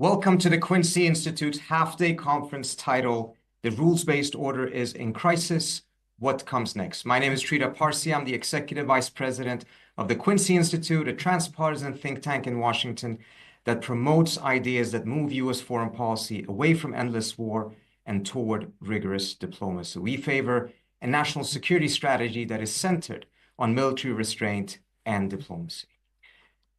Welcome to the Quincy Institute's half-day conference titled, The Rules-Based Order is in Crisis. What comes next? My name is Trita Parsi. I'm the Executive Vice President of the Quincy Institute, a transpartisan think tank in Washington that promotes ideas that move U.S. foreign policy away from endless war and toward rigorous diplomacy. We favor a national security strategy that is centered on military restraint and diplomacy.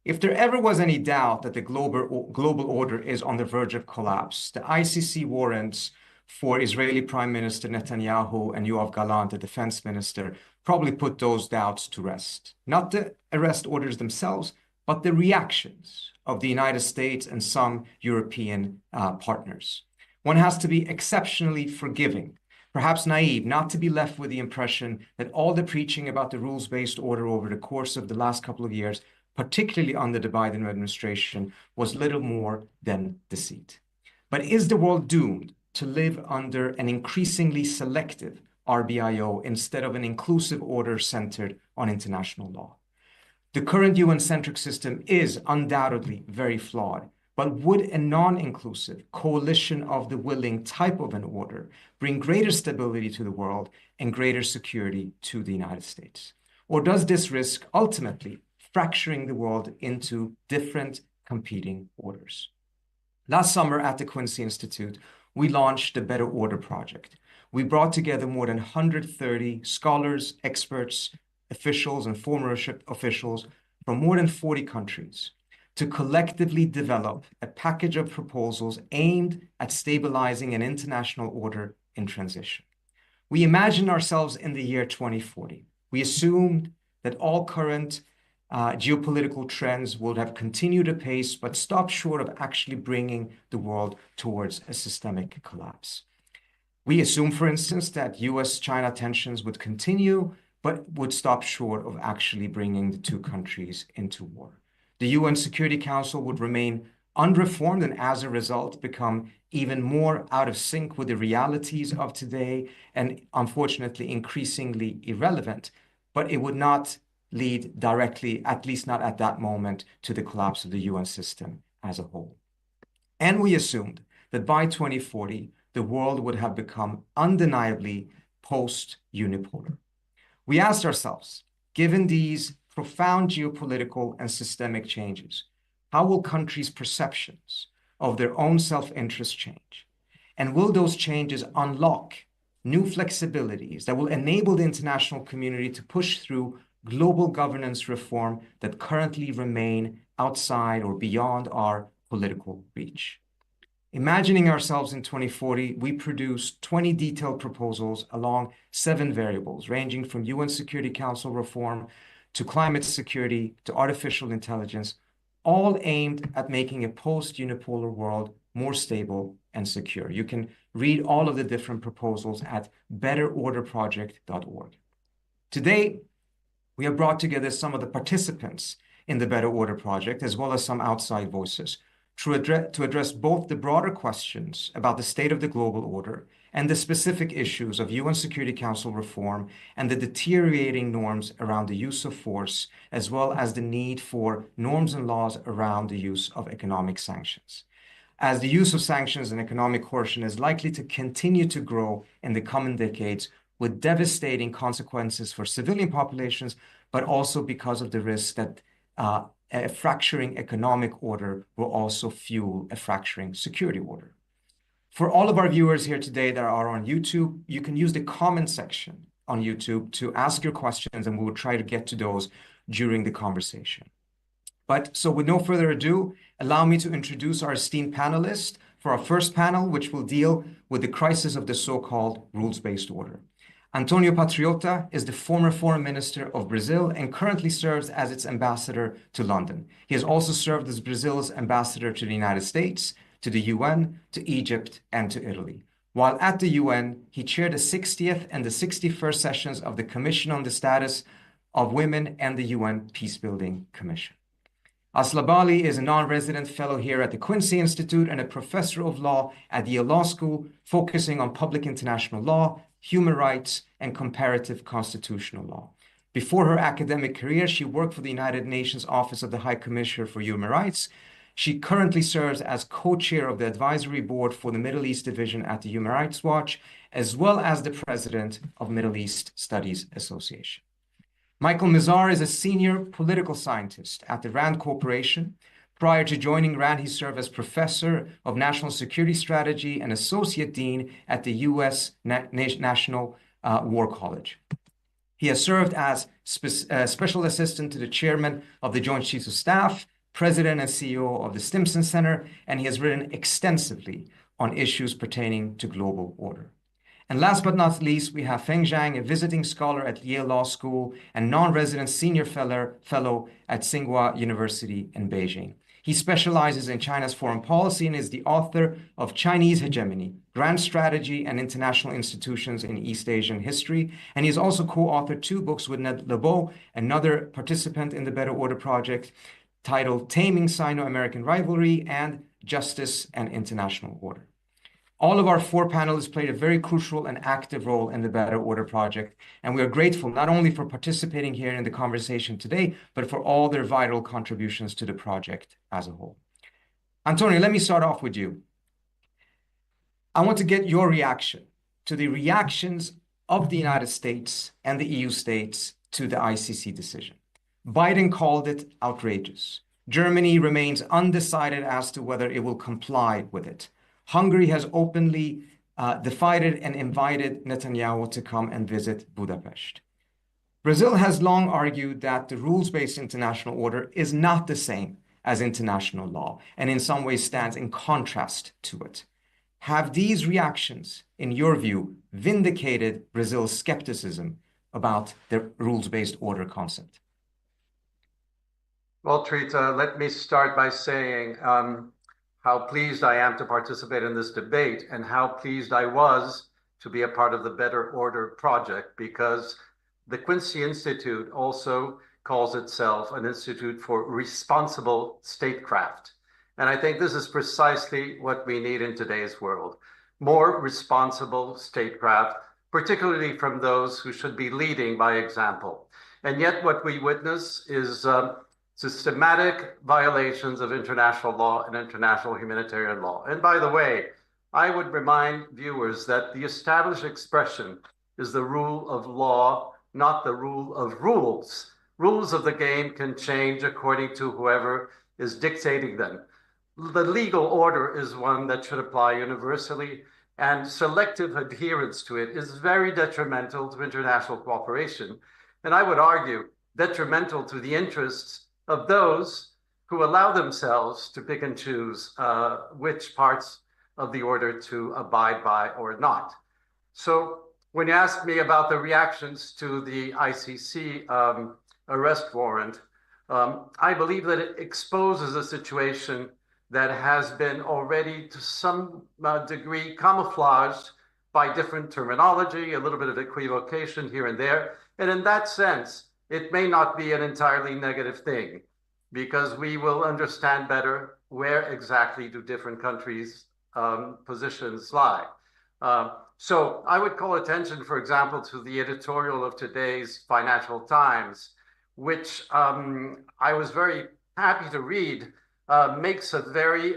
If there ever was any doubt that the global order is on the verge of collapse, the ICC warrants for Israeli Prime Minister Netanyahu and Yoav Gallant, the defense minister, probably put those doubts to rest. Not the arrest orders themselves, but the reactions of the United States and some European partners. One has to be exceptionally forgiving, perhaps naive, not to be left with the impression that all the preaching about the rules-based order over the course of the last couple of years, particularly under the Biden administration, was little more than deceit. But is the world doomed to live under an increasingly selective RBIO instead of an inclusive order centered on international law? The current UN-centric system is undoubtedly very flawed, but would a non-inclusive coalition of the willing type of an order bring greater stability to the world and greater security to the United States? Or does this risk ultimately fracturing the world into different competing orders? Last summer at the Quincy Institute, we launched the Better Order Project. We brought together more than 130 scholars, experts, officials, and former officials from more than 40 countries to collectively develop a package of proposals aimed at stabilizing an international order in transition. We imagined ourselves in the year 2040. We assumed that all current geopolitical trends would have continued apace, but stopped short of actually bringing the world towards a systemic collapse. We assume, for instance, that US-China tensions would continue, but would stop short of actually bringing the two countries into war. The UN Security Council would remain unreformed and as a result become even more out of sync with the realities of today and unfortunately increasingly irrelevant, but it would not lead directly, at least not at that moment, to the collapse of the UN system as a whole. And we assumed that by 2040, the world would have become undeniably post-unipolar. We asked ourselves, given these profound geopolitical and systemic changes, how will countries' perceptions of their own self-interest change? And will those changes unlock new flexibilities that will enable the international community to push through global governance reform that currently remain outside or beyond our political reach? Imagining ourselves in 2040, we produced 20 detailed proposals along 7 variables, ranging from UN Security Council reform to climate security to artificial intelligence, all aimed at making a post-unipolar world more stable and secure. You can read all of the different proposals at betterorderproject.org. Today, we have brought together some of the participants in the Better Order Project, as well as some outside voices, to address both the broader questions about the state of the global order and the specific issues of UN Security Council reform and the deteriorating norms around the use of force, as well as the need for norms and laws around the use of economic sanctions. As the use of sanctions and economic coercion is likely to continue to grow in the coming decades, with devastating consequences for civilian populations, but also because of the risk that a fracturing economic order will also fuel a fracturing security order. For all of our viewers here today that are on YouTube, you can use the comment section on YouTube to ask your questions, and we will try to get to those during the conversation. So with no further ado, allow me to introduce our esteemed panelists for our first panel, which will deal with the crisis of the so-called rules-based order. Antonio Patriota is the former foreign minister of Brazil and currently serves as its ambassador to London. He has also served as Brazil's ambassador to the United States, to the UN, to Egypt, and to Italy. While at the UN, he chaired the 60th and the 61st sessions of the Commission on the Status of Women and the UN Peacebuilding Commission. Asla Bali is a non-resident fellow here at the Quincy Institute and a professor of law at Yale Law School, focusing on public international law, human rights, and comparative constitutional law. Before her academic career, she worked for the United Nations Office of the High Commissioner for Human Rights She currently serves as co-chair of the advisory board for the Middle East Division at the Human Rights Watch, as well as the president of Middle East Studies Association. Michael Mizar is a senior political scientist at the RAND Corporation. Prior to joining RAND, he served as professor of national security strategy and associate dean at the U.S. National War College. He has served as special assistant to the chairman of the Joint Chiefs of Staff, president and CEO of the Stimson Center, and he has written extensively on issues pertaining to global order. And last but not least, we have Feng Zhang, a visiting scholar at Yale Law School and non-resident senior fellow at Tsinghua University in Beijing. He specializes in China's foreign policy and is the author of Chinese Hegemony, Grand Strategy and International Institutions in East Asian History. And he's also co-authored 2 books with Ned Lebeau, another participant in the Better Order Project, titled Taming Sino-American Rivalry and Justice and International Order. All of our 4 panelists played a very crucial and active role in the Better Order Project, and we are grateful not only for participating here in the conversation today, but for all their vital contributions to the project as a whole. Antonio, let me start off with you. I want to get your reaction to the reactions of the United States and the EU states to the ICC decision. Biden called it outrageous. Germany remains undecided as to whether it will comply with it. Hungary has openly defied it and invited Netanyahu to come and visit Budapest. Brazil has long argued that the rules-based international order is not the same as international law and in some ways stands in contrast to it. Have these reactions, in your view, vindicated Brazil's skepticism about the rules-based order concept? Well, Trita, let me start by saying how pleased I am to participate in this debate and how pleased I was to be a part of the Better Order Project, because the Quincy Institute also calls itself an institute for responsible statecraft. And I think this is precisely what we need in today's world. More responsible statecraft, particularly from those who should be leading by example. And yet what we witness is systematic violations of international law and international humanitarian law. And by the way, I would remind viewers that the established expression is the rule of law, not the rule of rules. Rules of the game can change according to whoever is dictating them. The legal order is one that should apply universally, and selective adherence to it is very detrimental to international cooperation. And I would argue detrimental to the interests of those who allow themselves to pick and choose which parts of the order to abide by or not. So when you ask me about the reactions to the ICC arrest warrant, I believe that it exposes a situation that has been already to some degree camouflaged by different terminology, a little bit of equivocation here and there. And in that sense, it may not be an entirely negative thing, because we will understand better where exactly do different countries' positions lie. So I would call attention, for example, to the editorial of today's Financial Times, which I was very happy to read, makes a very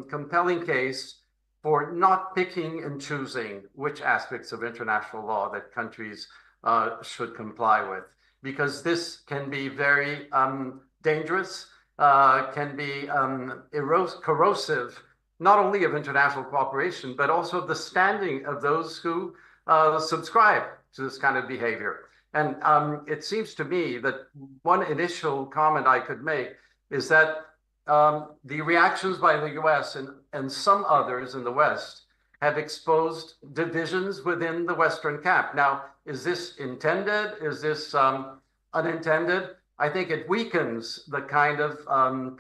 compelling case for not picking and choosing which aspects of international law that countries should comply with, because this can be very dangerous, can be corrosive, not only of international cooperation, but also the standing of those who subscribe to this kind of behavior. And it seems to me that one initial comment I could make is that the reactions by the US and some others in the West have exposed divisions within the Western camp. Now, is this intended? Is this unintended? I think it weakens the kind of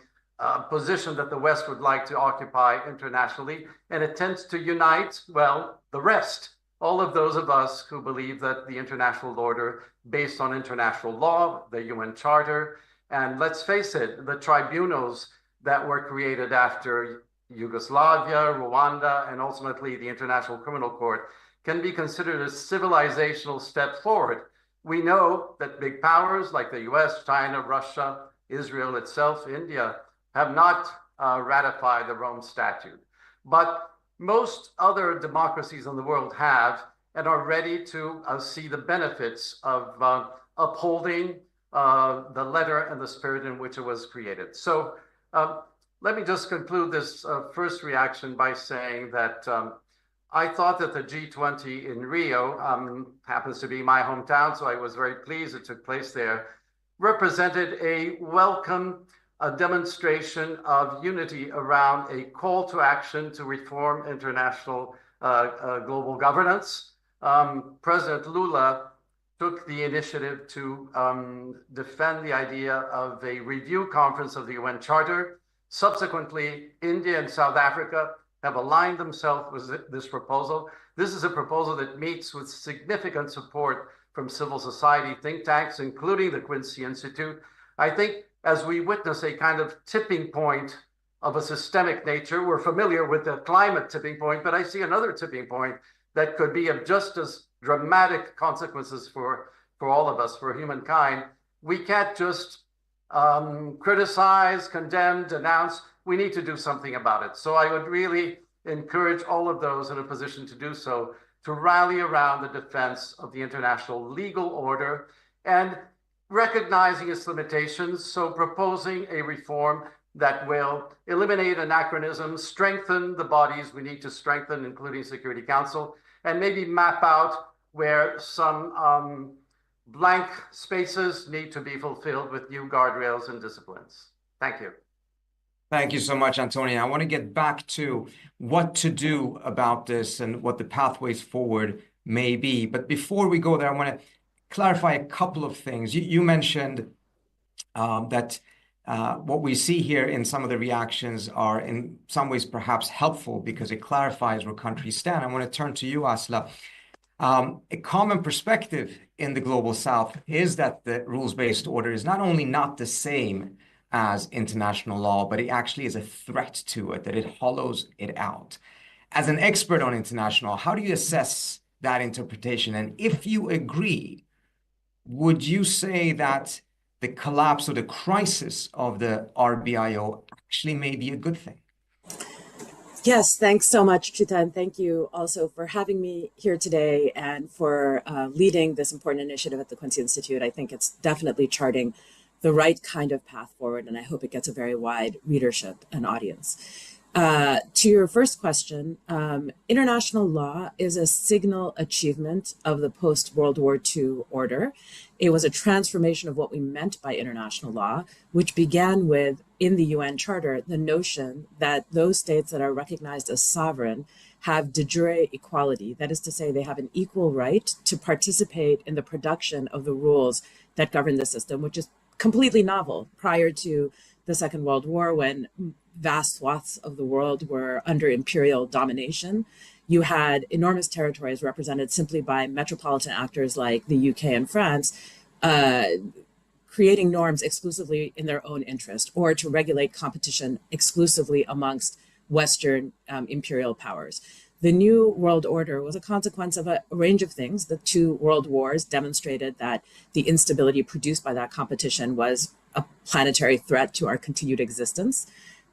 position that the West would like to occupy internationally, and it tends to unite, well, the rest, all of those of us who believe that the international order based on international law, the UN Charter, and let's face it, the tribunals that were created after Yugoslavia, Rwanda, and ultimately the International Criminal Court can be considered a civilizational step forward. We know that big powers like the US, China, Russia, Israel itself, India, have not ratify the Rome Statute. But most other democracies in the world have and are ready to see the benefits of upholding the letter and the spirit in which it was created. So let me just conclude this first reaction by saying that I thought that the G20 in Rio, happens to be my hometown, so I was very pleased it took place there, represented a welcome demonstration of unity around a call to action to reform international global governance. President Lula took the initiative to defend the idea of a review conference of the UN Charter. Subsequently, India and South Africa have aligned themselves with this proposal. This is a proposal that meets with significant support from civil society think tanks, including the Quincy Institute. I think as we witness a kind of tipping point of a systemic nature, we're familiar with the climate tipping point, but I see another tipping point that could be of just as dramatic consequences for all of us, for humankind. We can't just criticize, condemn, denounce. We need to do something about it. So I would really encourage all of those in a position to do so to rally around the defense of the international legal order and recognizing its limitations, so proposing a reform that will eliminate anachronisms, strengthen the bodies we need to strengthen, including Security Council, and maybe map out where some blank spaces need to be fulfilled with new guardrails and disciplines. Thank you. Thank you so much, Antonio. I want to get back to what to do about this and what the pathways forward may be. But before we go there, I want to clarify a couple of things. You mentioned that what we see here in some of the reactions are in some ways perhaps helpful because it clarifies where countries stand. I want to turn to you, Asla. A common perspective in the Global South is that the rules-based order is not only not the same as international law, but it actually is a threat to it, that it hollows it out. As an expert on international law, how do you assess that interpretation? And if you agree, would you say that the collapse or the crisis of the RBIO actually may be a good thing? Yes, thanks so much, Trita, and thank you also for having me here today and for leading this important initiative at the Quincy Institute. I think it's definitely charting the right kind of path forward, and I hope it gets a very wide readership and audience. To your first question, international law is a signal achievement of the post-World War II order. It was a transformation of what we meant by international law, which began with, in the UN Charter, the notion that those states that are recognized as sovereign have de jure equality. That is to say, they have an equal right to participate in the production of the rules that govern the system, which is completely novel. Prior to the Second World War, when vast swaths of the world were under imperial domination, you had enormous territories represented simply by metropolitan actors like the UK and France, creating norms exclusively in their own interest, or to regulate competition exclusively amongst Western imperial powers. The New World Order was a consequence of a range of things. The two world wars demonstrated that the instability produced by that competition was a planetary threat to our continued existence.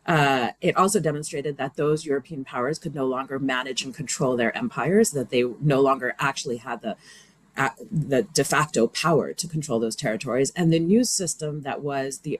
It also demonstrated that those European powers could no longer manage and control their empires, that they no longer actually had the de facto power to control those territories. And the new system that was the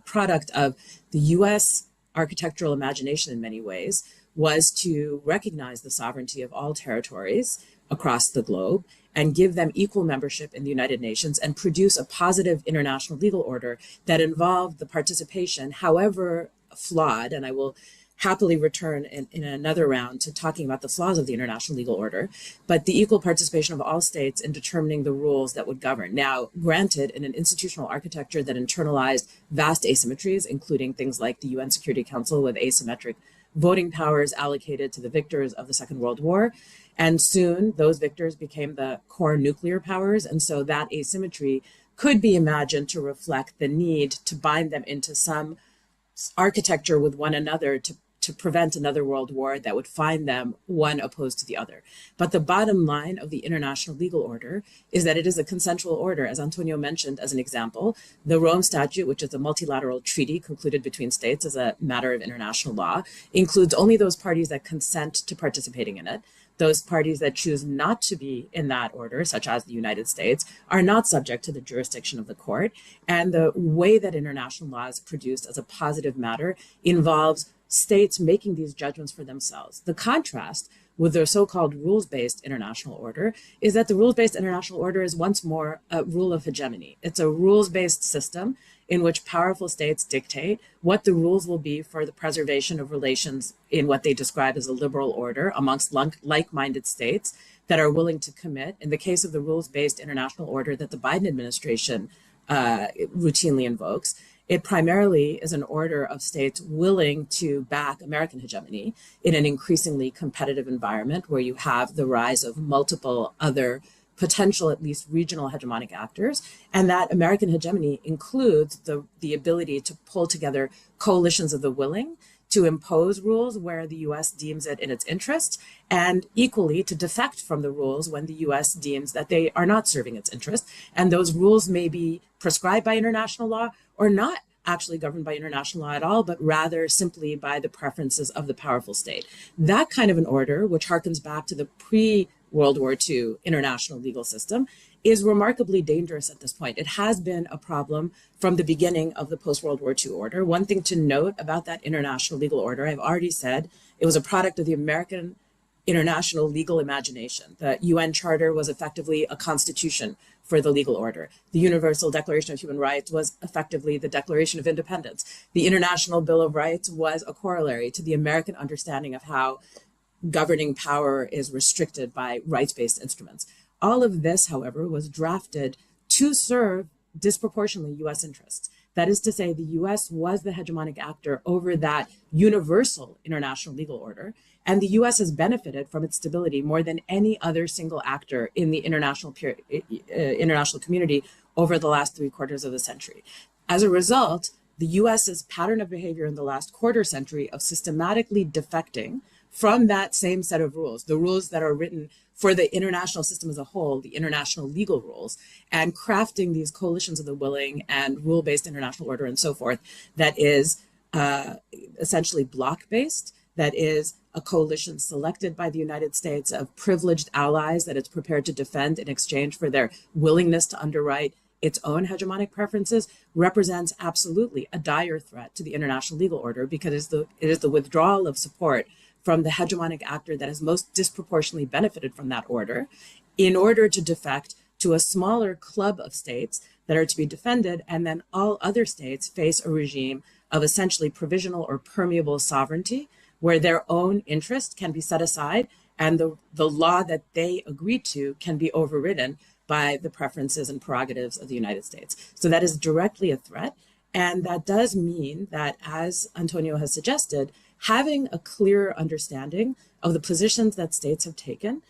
product of the US architectural imagination in many ways was to recognize the sovereignty of all territories across the globe and give them equal membership in the United Nations and produce a positive international legal order that involved the participation, however flawed, and I will happily return in another round to talking about the flaws of the international legal order, but the equal participation of all states in determining the rules that would govern. Now, granted, in an institutional architecture that internalized vast asymmetries, including things like the UN Security Council with asymmetric voting powers allocated to the victors of the Second World War. And soon those victors became the core nuclear powers. And so that asymmetry could be imagined to reflect the need to bind them into some architecture with one another to to prevent another world war that would find them one opposed to the other. But the bottom line of the international legal order is that it is a consensual order, as Antonio mentioned as an example. The Rome Statute, which is a multilateral treaty concluded between states as a matter of international law, includes only those parties that consent to participating in it. Those parties that choose not to be in that order, such as the United States, are not subject to the jurisdiction of the court. And the way that international law is produced as a positive matter involves states making these judgments for themselves. The contrast with the so-called rules-based international order is that the rules-based international order is once more a rule of hegemony. It's a rules-based system in which powerful states dictate what the rules will be for the preservation of relations in what they describe as a liberal order amongst like-minded states that are willing to commit. In the case of the rules-based international order that the Biden administration routinely invokes, it primarily is an order of states willing to back American hegemony in an increasingly competitive environment where you have the rise of multiple other potential, at least regional hegemonic actors. And that American hegemony includes the ability to pull together coalitions of the willing to impose rules where the US deems it in its interest, and equally to defect from the rules when the US deems that they are not serving its interest. And those rules may be prescribed by international law or not actually governed by international law at all, but rather simply by the preferences of the powerful state. That kind of an order, which harkens back to the pre-World War II international legal system, is remarkably dangerous at this point. It has been a problem from the beginning of the post-World War II order. One thing to note about that international legal order, I've already said, it was a product of the American international legal imagination. The UN Charter was effectively a constitution for the legal order. The Universal Declaration of Human Rights was effectively the Declaration of Independence. The International Bill of Rights was a corollary to the American understanding of how governing power is restricted by rights-based instruments. All of this, however, was drafted to serve disproportionately US interests. That is to say, the US was the hegemonic actor over that universal international legal order, and the US has benefited from its stability more than any other single actor in the international community over the last 3/4 of the century. As a result, the US's pattern of behavior in the last quarter century of systematically defecting from that same set of rules, the rules that are written for the international system as a whole, the international legal rules, and crafting these coalitions of the willing and rule-based international order and so forth, that is essentially bloc-based, that is a coalition selected by the United States of privileged allies that it's prepared to defend in exchange for their willingness to underwrite its own hegemonic preferences, represents absolutely a dire threat to the international legal order, because it is the withdrawal of support from the hegemonic actor that has most disproportionately benefited from that order in order to defect to a smaller club of states that are to be defended, and then all other states face a regime of essentially provisional or permeable sovereignty where their own interest can be set aside and the law that they agreed to can be overridden by the preferences and prerogatives of the United States. So that is directly a threat. And that does mean that, as Antonio has suggested, having a clearer understanding of the positions that states have taken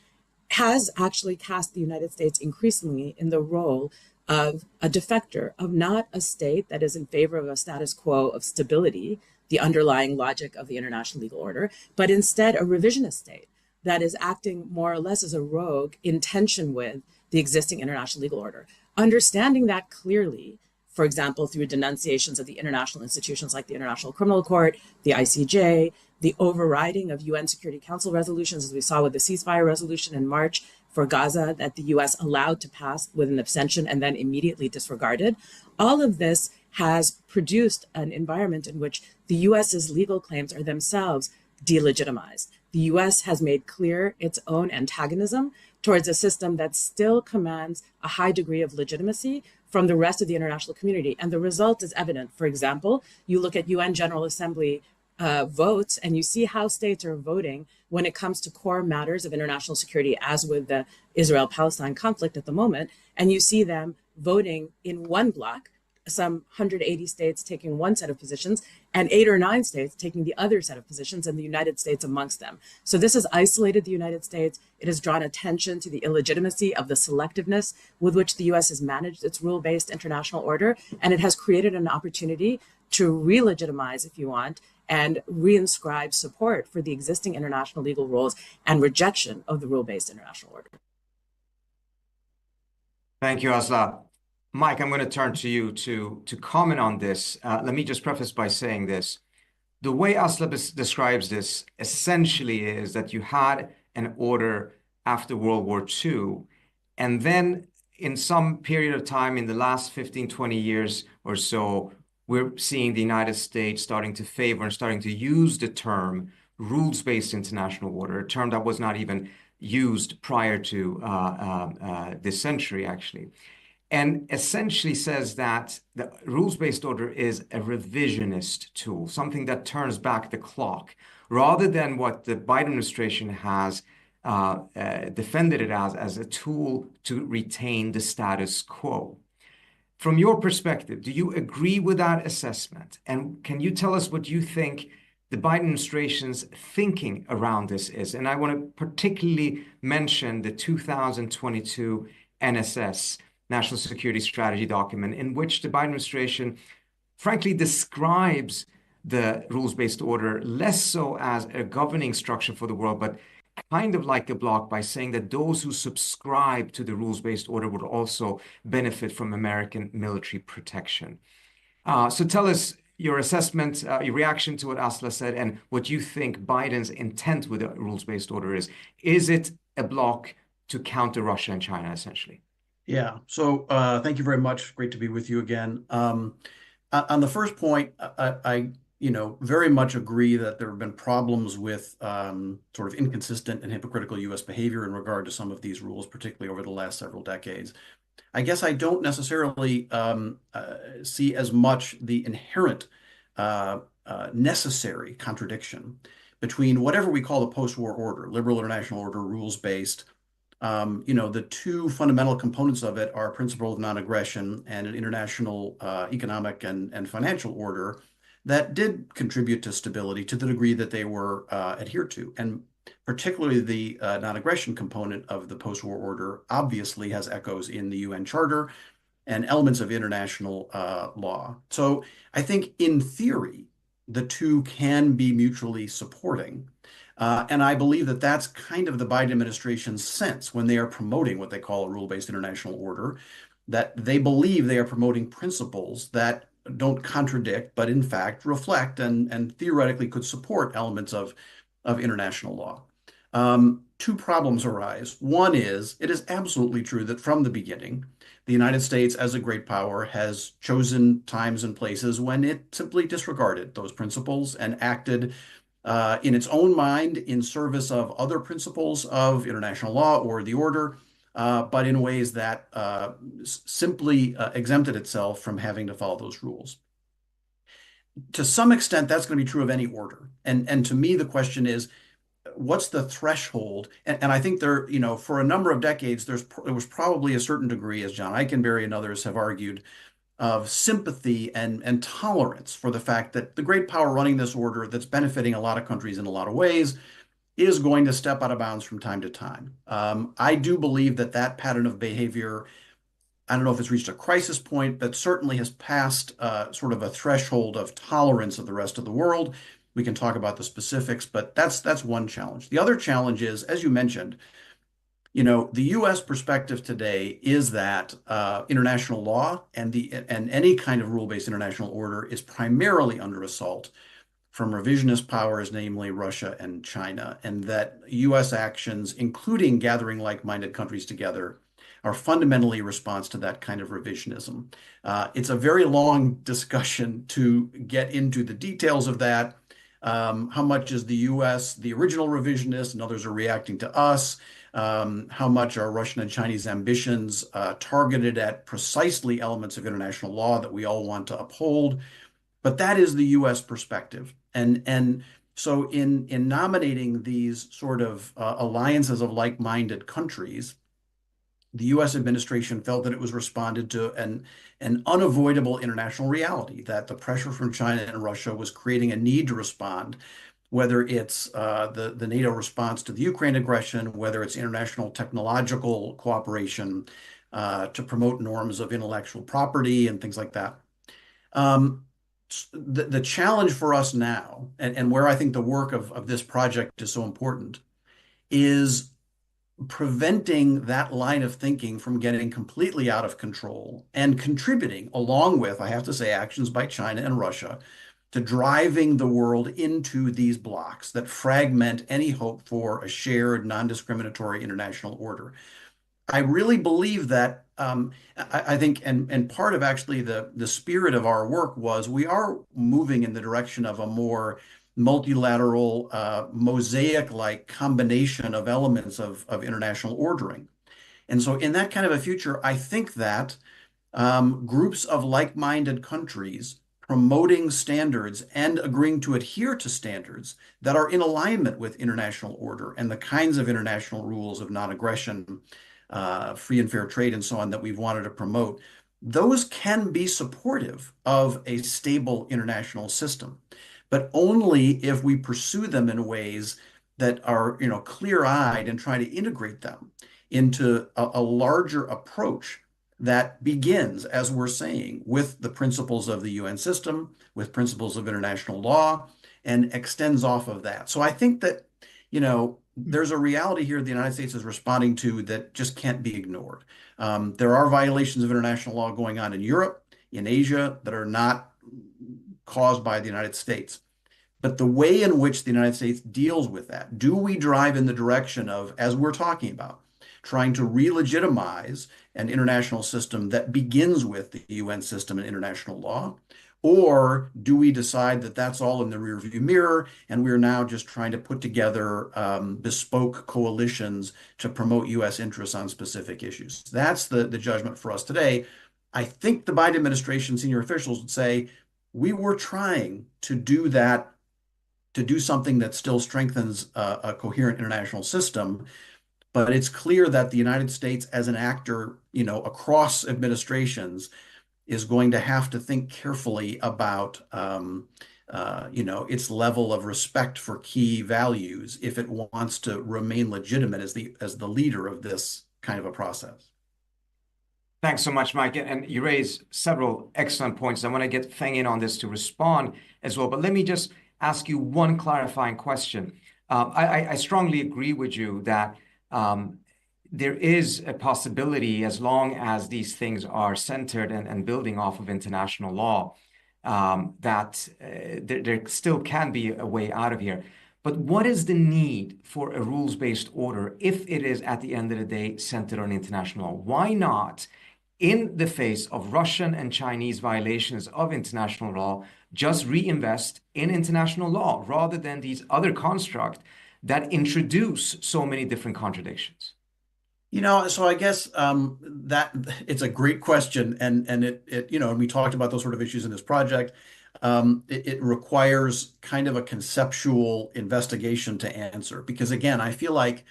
has actually cast the United States increasingly in the role of a defector, of not a state that is in favor of a status quo of stability, the underlying logic of the international legal order, but instead a revisionist state that is acting more or less as a rogue in tension with the existing international legal order. Understanding that clearly, for example, through denunciations of the international institutions like the International Criminal Court, the ICJ, the overriding of UN Security Council resolutions, as we saw with the ceasefire resolution in March for Gaza that the US allowed to pass with an abstention and then immediately disregarded. All of this has produced an environment in which the US's legal claims are themselves delegitimized. The US has made clear its own antagonism towards a system that still commands a high degree of legitimacy from the rest of the international community. And the result is evident. For example, you look at UN General Assembly votes and you see how states are voting when it comes to core matters of international security, as with the Israel-Palestine conflict at the moment. And you see them voting in one block, some 180 states taking one set of positions and 8 or 9 states taking the other set of positions, and the United States amongst them. So this has isolated the United States. It has drawn attention to the illegitimacy of the selectiveness with which the US has managed its rule-based international order. And it has created an opportunity to re-legitimize, if you want, and reinscribe support for the existing international legal rules and rejection of the rule-based international order. Thank you, Asla. Mike, I'm going to turn to you to comment on this. Let me just preface by saying this. The way Asla describes this essentially is that you had an order after World War II, and then in some period of time in the last 15, 20 years or so, we're seeing the United States starting to favor and starting to use the term rules-based international order, a term that was not even used prior to this century, actually. And essentially says that the rules-based order is a revisionist tool, something that turns back the clock, rather than what the Biden administration has defended it as a tool to retain the status quo. From your perspective, do you agree with that assessment? And can you tell us what you think the Biden administration's thinking around this is? And I want to particularly mention the 2022 NSS, National Security Strategy document, in which the Biden administration frankly describes the rules-based order less so as a governing structure for the world, but kind of like a block, by saying that those who subscribe to the rules-based order would also benefit from American military protection. So tell us your assessment, your reaction to what Asla said, and what you think Biden's intent with the rules-based order is. Is it a block to counter Russia and China, essentially? Yeah. So thank you very much. Great to be with you again. On the first point, I very much agree that there have been problems with sort of inconsistent and hypocritical U.S. behavior in regard to some of these rules, particularly over the last several decades. I guess I don't necessarily see as much the inherent necessary contradiction between whatever we call the post-war order, liberal international order, rules-based. The two fundamental components of it are a principle of non-aggression and an international economic and financial order that did contribute to stability to the degree that they were adhered to. And particularly the non-aggression component of the post-war order obviously has echoes in the UN Charter and elements of international law. So I think in theory, the two can be mutually supporting. And I believe that that's kind of the Biden administration's sense when they are promoting what they call a rule-based international order, that they believe they are promoting principles that don't contradict, but in fact reflect and theoretically could support elements of international law. Two problems arise. One is, it is absolutely true that from the beginning, the United States as a great power has chosen times and places when it simply disregarded those principles and acted in its own mind in service of other principles of international law or the order, but in ways that simply exempted itself from having to follow those rules. To some extent, that's going to be true of any order. And to me, the question is, what's the threshold? And I think there, for a number of decades, there was probably a certain degree, as John Eikenberry and others have argued, of sympathy and tolerance for the fact that the great power running this order that's benefiting a lot of countries in a lot of ways is going to step out of bounds from time to time. I do believe that pattern of behavior, I don't know if it's reached a crisis point, but certainly has passed sort of a threshold of tolerance of the rest of the world. We can talk about the specifics, but that's one challenge. The other challenge is, as you mentioned, the U.S. perspective today is that international law and any kind of rule-based international order is primarily under assault from revisionist powers, namely Russia and China, and that U.S. actions, including gathering like-minded countries together, are fundamentally a response to that kind of revisionism. It's a very long discussion to get into the details of that. How much is the U.S. the original revisionist and others are reacting to us? How much are Russian and Chinese ambitions targeted at precisely elements of international law that we all want to uphold? But that is the U.S. perspective. And so in nominating these sort of alliances of like-minded countries, the U.S. administration felt that it was responded to an unavoidable international reality, that the pressure from China and Russia was creating a need to respond, whether it's the NATO response to the Ukraine aggression, whether it's international technological cooperation to promote norms of intellectual property and things like that. the challenge for us now, and where I think the work of this project is so important, is preventing that line of thinking from getting completely out of control and contributing, along with, I have to say, actions by China and Russia, to driving the world into these blocks that fragment any hope for a shared, non-discriminatory international order. I really believe that I think, and part of actually the spirit of our work was we are moving in the direction of a more multilateral, mosaic-like combination of elements of international ordering. And so in that kind of a future, I think that groups of like-minded countries promoting standards and agreeing to adhere to standards that are in alignment with international order and the kinds of international rules of non-aggression, free and fair trade, and so on that we've wanted to promote, those can be supportive of a stable international system, but only if we pursue them in ways that are, clear-eyed and try to integrate them into a larger approach that begins, as we're saying, with the principles of the UN system, with principles of international law, and extends off of that. So I think that, there's a reality here the United States is responding to that just can't be ignored. There are violations of international law going on in Europe, in Asia, that are not caused by the United States. But the way in which the United States deals with that, do we drive in the direction of, as we're talking about, trying to re-legitimize an international system that begins with the UN system and international law? Or do we decide that that's all in the rearview mirror and we're now just trying to put together bespoke coalitions to promote US interests on specific issues? That's the judgment for us today. I think the Biden administration senior officials would say, we were trying to do that, to do something that still strengthens a coherent international system. But it's clear that the United States as an actor, across administrations is going to have to think carefully about, its level of respect for key values if it wants to remain legitimate as the leader of this kind of a process. Thanks so much, Mike. And you raise several excellent points. I want to get Fang in on this to respond as well. But let me just ask you one clarifying question. I strongly agree with you that there is a possibility, as long as these things are centered and building off of international law, that there still can be a way out of here. But what is the need for a rules-based order if it is, at the end of the day, centered on international law? Why not, in the face of Russian and Chinese violations of international law, just reinvest in international law rather than these other constructs that introduce so many different contradictions? So I guess that it's a great question, and and we talked about those sort of issues in this project. It requires kind of a conceptual investigation to answer, because again, I feel like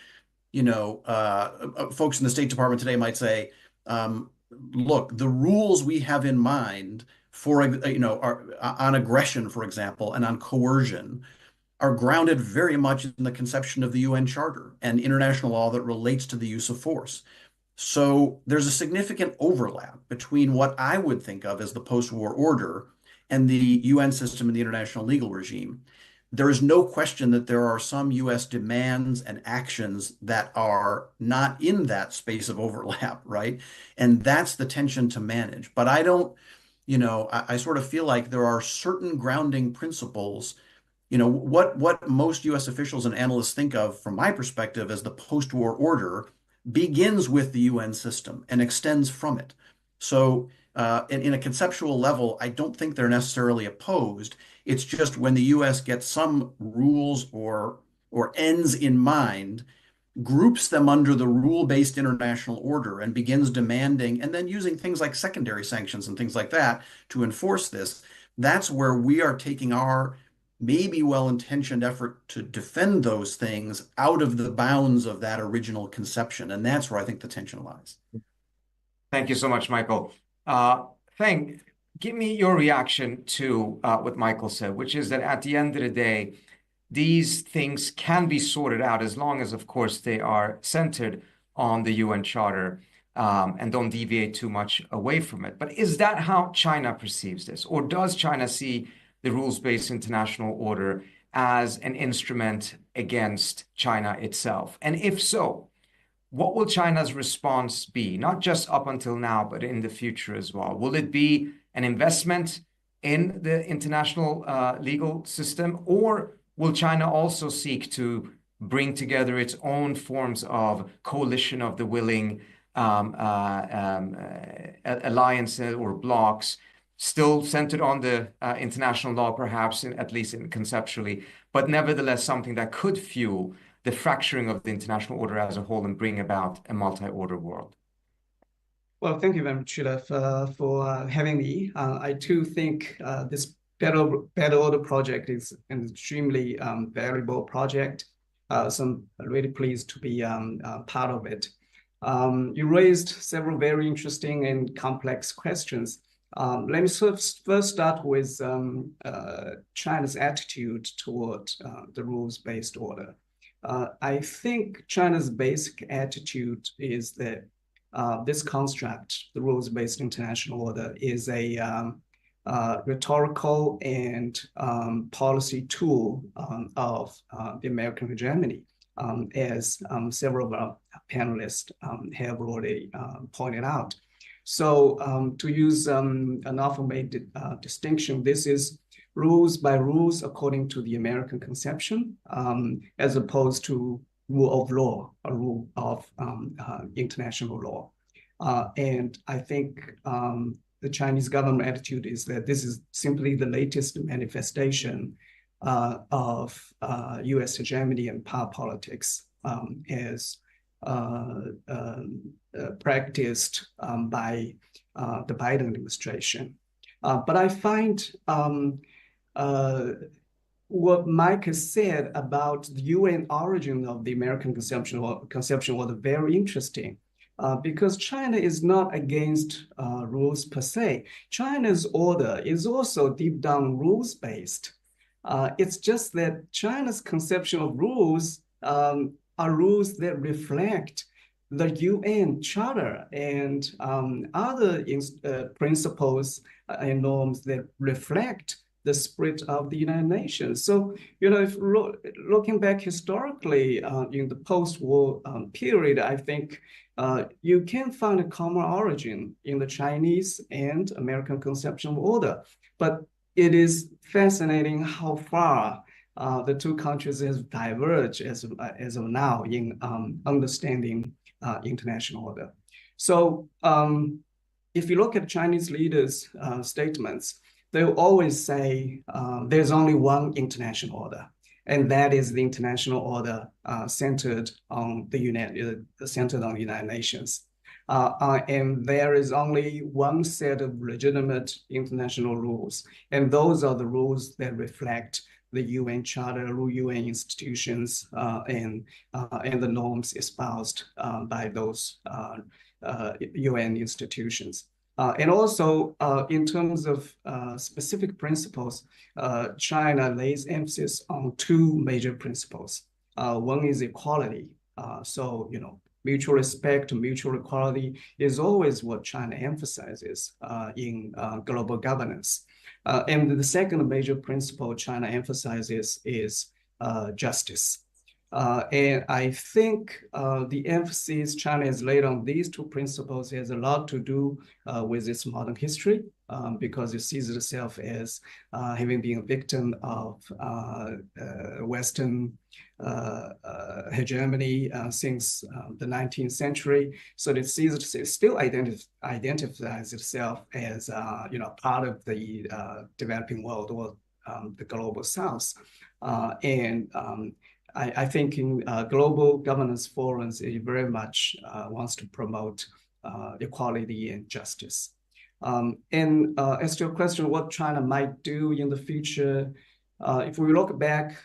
folks in the State Department today might say, look, the rules we have in mind for are on aggression, for example, and on coercion, are grounded very much in the conception of the UN Charter and international law that relates to the use of force. So there's a significant overlap between what I would think of as the post-war order and the UN system and the international legal regime. There is no question that there are some US demands and actions that are not in that space of overlap, right? And that's the tension to manage. But I don't, I sort of feel like there are certain grounding principles. What most US officials and analysts think of, from my perspective, as the post-war order begins with the UN system and extends from it. So in a conceptual level, I don't think they're necessarily opposed. It's just when the US gets some rules or ends in mind, groups them under the rule-based international order and begins demanding, and then using things like secondary sanctions and things like that to enforce this, that's where we are taking our maybe well-intentioned effort to defend those things out of the bounds of that original conception. And that's where I think the tension lies. Thank you so much, Michael. Fang, give me your reaction to what Michael said, which is that at the end of the day, these things can be sorted out as long as, of course, they are centered on the UN Charter. and don't deviate too much away from it. But is that how China perceives this? Or does China see the rules-based international order as an instrument against China itself? And if so, what will China's response be, not just up until now, but in the future as well? Will it be an investment in the international legal system, or will China also seek to bring together its own forms of coalition of the willing alliances or blocs, still centered on the international law, perhaps, at least conceptually, but nevertheless something that could fuel the fracturing of the international order as a whole and bring about a multi-order world? Well, thank you very much, for having me. I too think this Better Order project is an extremely valuable project. So I'm really pleased to be part of it. You raised several very interesting and complex questions. Let me first start with China's attitude toward the rules-based order. I think China's basic attitude is that this construct, the rules-based international order, is a rhetorical and policy tool of the American hegemony, as several of our panelists have already pointed out. So to use an often made distinction, this is rules by rules according to the American conception, as opposed to rule of law, a rule of international law. And I think the Chinese government attitude is that this is simply the latest manifestation of US hegemony and power politics as practiced by the Biden administration. But I find what Mike has said about the UN origin of the American conception was very interesting, because China is not against rules per se. China's order is also deep down rules-based. It's just that China's conception of rules are rules that reflect the UN Charter and other principles and norms that reflect the spirit of the United Nations. So, if looking back historically in the post-war period, I think you can find a common origin in the Chinese and American conception of order. But it is fascinating how far the two countries have diverged as of now in understanding international order. So if you look at Chinese leaders' statements, they'll always say there's only one international order, and that is the international order centered on the United Nations. And there is only one set of legitimate international rules, and those are the rules that reflect the UN Charter, UN institutions, and the norms espoused by those UN institutions. And also, in terms of specific principles, China lays emphasis on two major principles. One is equality. So, mutual respect, mutual equality is always what China emphasizes in global governance. And the second major principle China emphasizes is justice. And I think the emphasis China has laid on these two principles has a lot to do with its modern history, because it sees itself as having been a victim of Western hegemony since the 19th century. So it sees it still identifies itself as part of the developing world or the global South. I think in global governance forums, it very much wants to promote equality and justice. And as to your question, what China might do in the future, if we look back,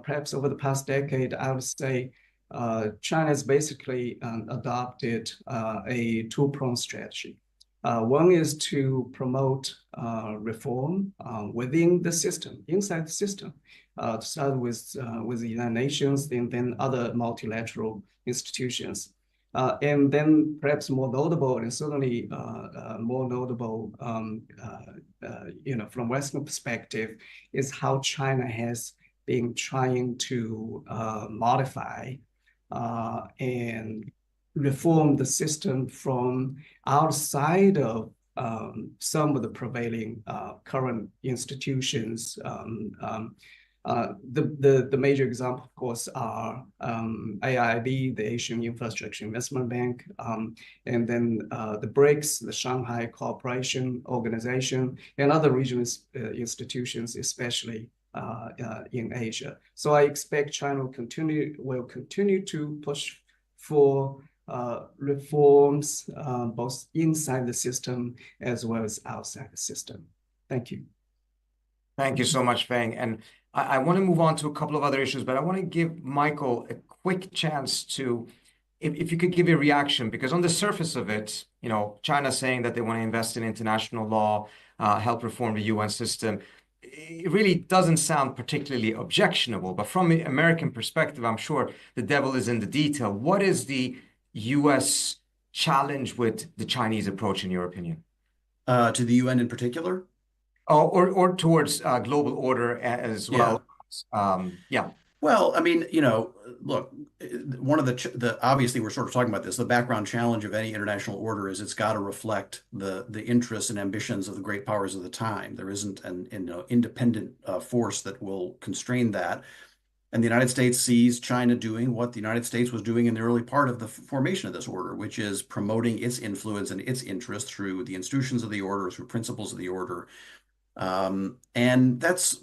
perhaps over the past decade, I would say China has basically adopted a two-pronged strategy. One is to promote reform within the system, inside the system. To start with the United Nations and then other multilateral institutions. And then perhaps more notable, and certainly more notable, from Western perspective, is how China has been trying to modify and reform the system from outside of some of the prevailing current institutions. The major example, of course, are AIIB, the Asian Infrastructure Investment Bank, and then the BRICS, the Shanghai Cooperation Organization, and other regional institutions, especially in Asia. So I expect China will continue to push for reforms both inside the system as well as outside the system. Thank you. Thank you so much, Fang. And I want to move on to a couple of other issues, but I want to give Michael a quick chance to, if you could give a reaction, because on the surface of it, China saying that they want to invest in international law, help reform the UN system, it really doesn't sound particularly objectionable. But from an American perspective, I'm sure the devil is in the detail. What is the US challenge with the Chinese approach, in your opinion? To the UN in particular? Or towards global order as well. Yeah. Well, I mean, look, one of the obviously we're sort of talking about this. The background challenge of any international order is it's got to reflect the interests and ambitions of the great powers of the time. There isn't an independent force that will constrain that. And the United States sees China doing what the United States was doing in the early part of the formation of this order, which is promoting its influence and its interest through the institutions of the order, through principles of the order. And that's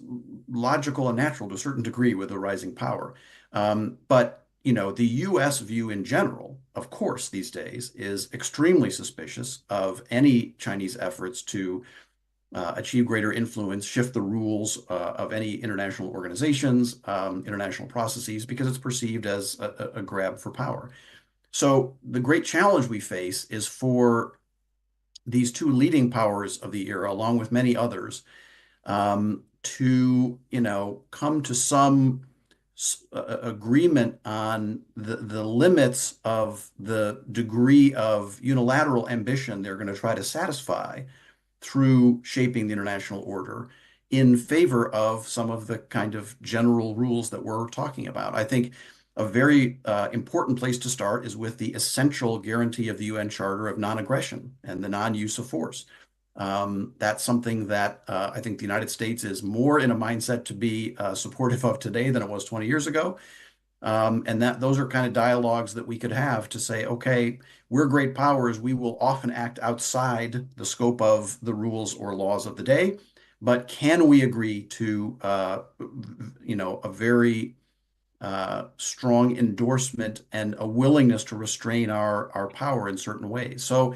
logical and natural to a certain degree with a rising power. But the U.S. view in general, of course, these days is extremely suspicious of any Chinese efforts to achieve greater influence, shift the rules of any international organizations, international processes, because it's perceived as a grab for power. So the great challenge we face is for these two leading powers of the era, along with many others, to come to some agreement on the limits of the degree of unilateral ambition they're going to try to satisfy through shaping the international order in favor of some of the kind of general rules that we're talking about. I think a very important place to start is with the essential guarantee of the UN Charter of non-aggression and the non-use of force. That's something that I think the United States is more in a mindset to be supportive of today than it was 20 years ago. And those are kind of dialogues that we could have to say, okay, we're great powers. We will often act outside the scope of the rules or laws of the day. But can we agree to, a very strong endorsement and a willingness to restrain our power in certain ways? So,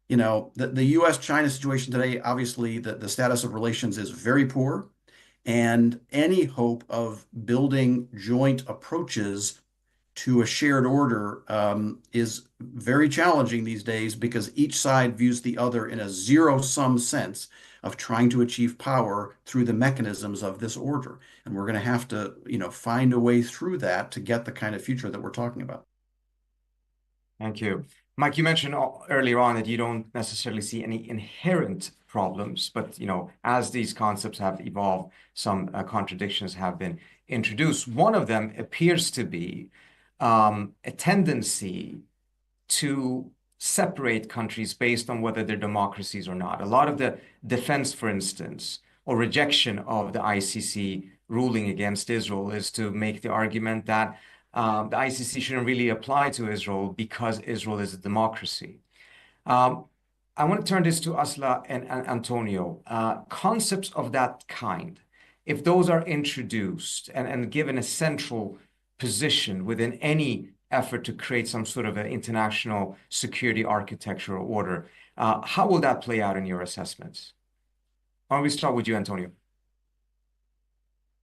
the U.S.-China situation today, obviously, the status of relations is very poor. And any hope of building joint approaches to a shared order is very challenging these days because each side views the other in a zero-sum sense of trying to achieve power through the mechanisms of this order. And we're going to have to, find a way through that to get the kind of future that we're talking about. Thank you. Mike, you mentioned earlier on that you don't necessarily see any inherent problems, but as these concepts have evolved, some contradictions have been introduced. One of them appears to be a tendency to separate countries based on whether they're democracies or not. A lot of the defense, for instance, or rejection of the ICC ruling against Israel is to make the argument that the ICC shouldn't really apply to Israel because Israel is a democracy. I want to turn this to Asla and Antonio. Concepts of that kind, if those are introduced and given a central position within any effort to create some sort of an international security architecture or order, how will that play out in your assessments? Why don't we start with you, Antonio?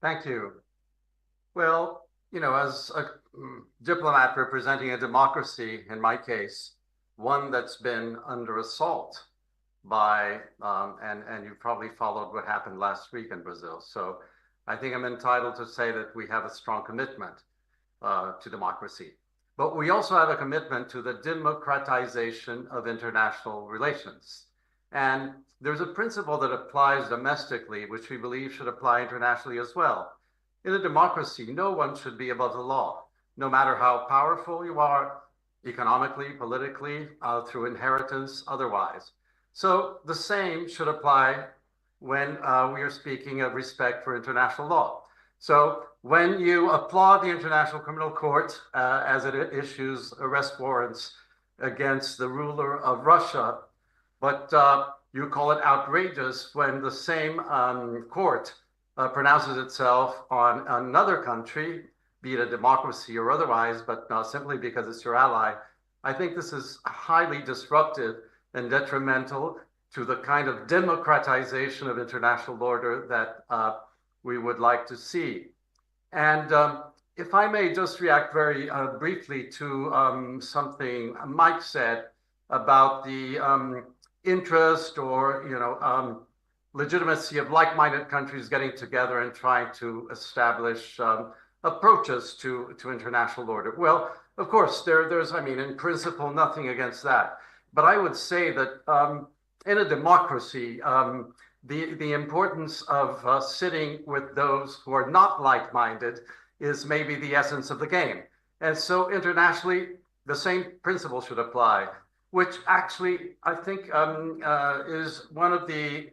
Thank you. Well, as a diplomat representing a democracy, in my case, one that's been under assault by, and you probably followed what happened last week in Brazil. So I think I'm entitled to say that we have a strong commitment to democracy. but we also have a commitment to the democratization of international relations. And there's a principle that applies domestically, which we believe should apply internationally as well. In a democracy, no one should be above the law, no matter how powerful you are, economically, politically, through inheritance, otherwise. So the same should apply when we are speaking of respect for international law. So when you applaud the International Criminal Court as it issues arrest warrants against the ruler of Russia, but you call it outrageous when the same court pronounces itself on another country, be it a democracy or otherwise, but simply because it's your ally, I think this is highly disruptive and detrimental to the kind of democratization of international order that we would like to see. And if I may just react very briefly to something Mike said about the interest or legitimacy of like-minded countries getting together and trying to establish approaches to international order. Well, of course, there's, I mean, in principle, nothing against that. But I would say that in a democracy, the importance of sitting with those who are not like-minded is maybe the essence of the game. And so internationally, the same principle should apply, which actually I think is one of the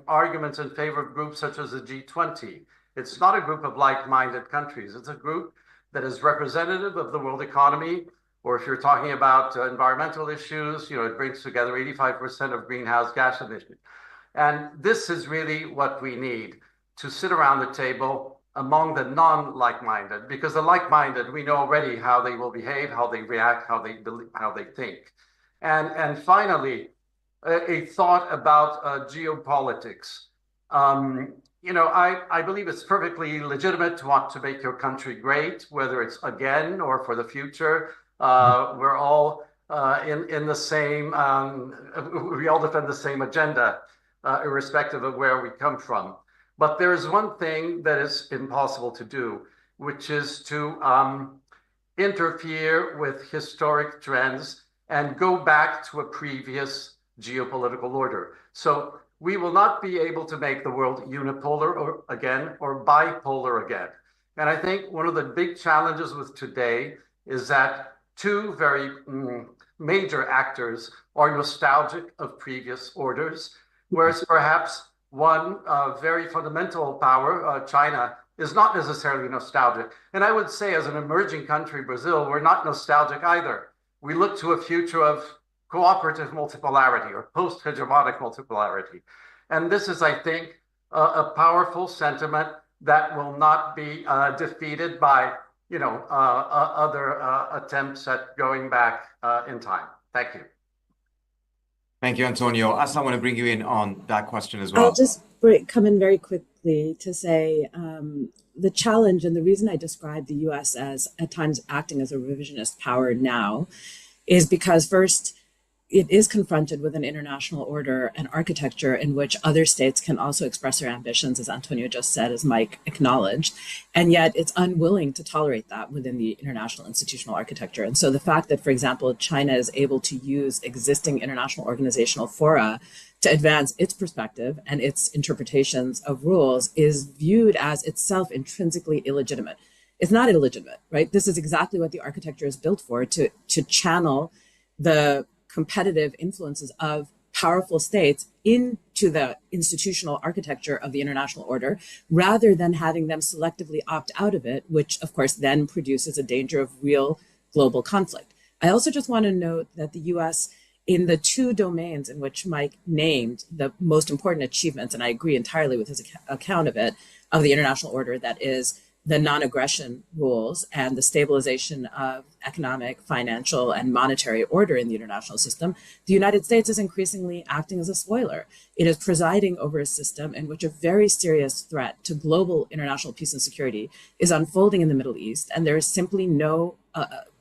arguments in favor of groups such as the G20. It's not a group of like-minded countries. It's a group that is representative of the world economy, or if you're talking about environmental issues, it brings together 85% of greenhouse gas emissions. And this is really what we need, to sit around the table among the non-like-minded, because the like-minded, we know already how they will behave, how they react, how they believe, how they think. And finally, a thought about geopolitics. I believe it's perfectly legitimate to want to make your country great, whether it's again or for the future. We're all in the same, we all defend the same agenda, irrespective of where we come from. But there is one thing that is impossible to do, which is to interfere with historic trends and go back to a previous geopolitical order. So we will not be able to make the world unipolar again or bipolar again. And I think one of the big challenges with today is that two very major actors are nostalgic of previous orders, whereas perhaps one very fundamental power, China, is not necessarily nostalgic. And I would say as an emerging country, Brazil, we're not nostalgic either. We look to a future of cooperative multipolarity or post-hegemonic multipolarity. And this is, I think, a powerful sentiment that will not be defeated by other attempts at going back in time. Thank you. Thank you, Antonio. Asa, I want to bring you in on that question as well. I'll just come in very quickly to say the challenge and the reason I describe the US as at times acting as a revisionist power now is because first, it is confronted with an international order and architecture in which other states can also express their ambitions, as Antonio just said, as Mike acknowledged, and yet it's unwilling to tolerate that within the international institutional architecture. And so the fact that, for example, China is able to use existing international organizational fora to advance its perspective and its interpretations of rules is viewed as itself intrinsically illegitimate. It's not illegitimate, right? This is exactly what the architecture is built for, to channel the competitive influences of powerful states into the institutional architecture of the international order, rather than having them selectively opt out of it, which of course then produces a danger of real global conflict. I also just want to note that the US, in the two domains in which Mike named the most important achievements, and I agree entirely with his account of it, of the international order, that is the non-aggression rules and the stabilization of economic, financial, and monetary order in the international system, the United States is increasingly acting as a spoiler. It is presiding over a system in which a very serious threat to global international peace and security is unfolding in the Middle East, and there is simply no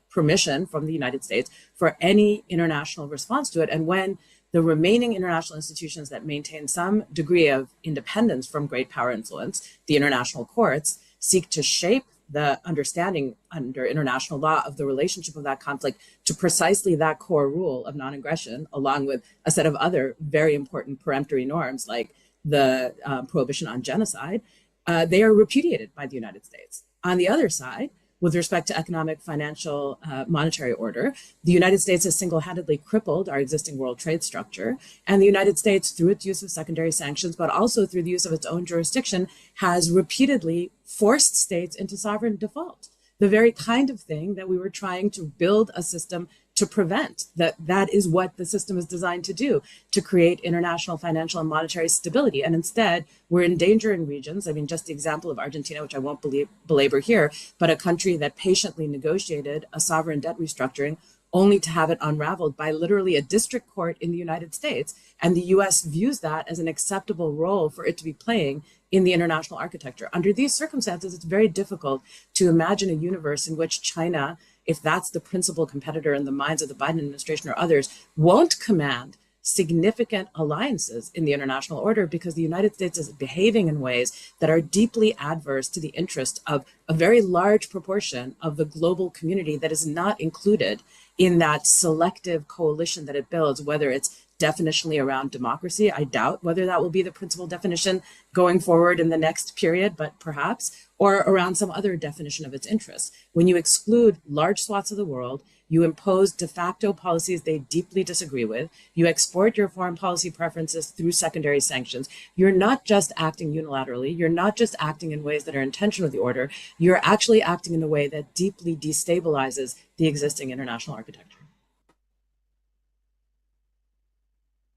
permission from the United States for any international response to it. And when the remaining international institutions that maintain some degree of independence from great power influence, the international courts, seek to shape the understanding under international law of the relationship of that conflict to precisely that core rule of non-aggression, along with a set of other very important peremptory norms like the prohibition on genocide, they are repudiated by the United States. On the other side, with respect to economic, financial, monetary order, the United States has single-handedly crippled our existing world trade structure. And the United States, through its use of secondary sanctions, but also through the use of its own jurisdiction, has repeatedly forced states into sovereign default. The very kind of thing that we were trying to build a system to prevent. That is what the system is designed to do, to create international financial and monetary stability. And instead, we're endangering regions. I mean, just the example of Argentina, which I won't belabor here, but a country that patiently negotiated a sovereign debt restructuring only to have it unraveled by literally a district court in the United States. And the US views that as an acceptable role for it to be playing in the international architecture. Under these circumstances, it's very difficult to imagine a universe in which China, if that's the principal competitor in the minds of the Biden administration or others, won't command significant alliances in the international order, because the United States is behaving in ways that are deeply adverse to the interest of a very large proportion of the global community that is not included in that selective coalition that it builds, whether it's definitionally around democracy. I doubt whether that will be the principal definition going forward in the next period, but perhaps, or around some other definition of its interests. When you exclude large swaths of the world, you impose de facto policies they deeply disagree with, you export your foreign policy preferences through secondary sanctions, you're not just acting unilaterally, you're not just acting in ways that are in tension with the order, you're actually acting in a way that deeply destabilizes the existing international architecture.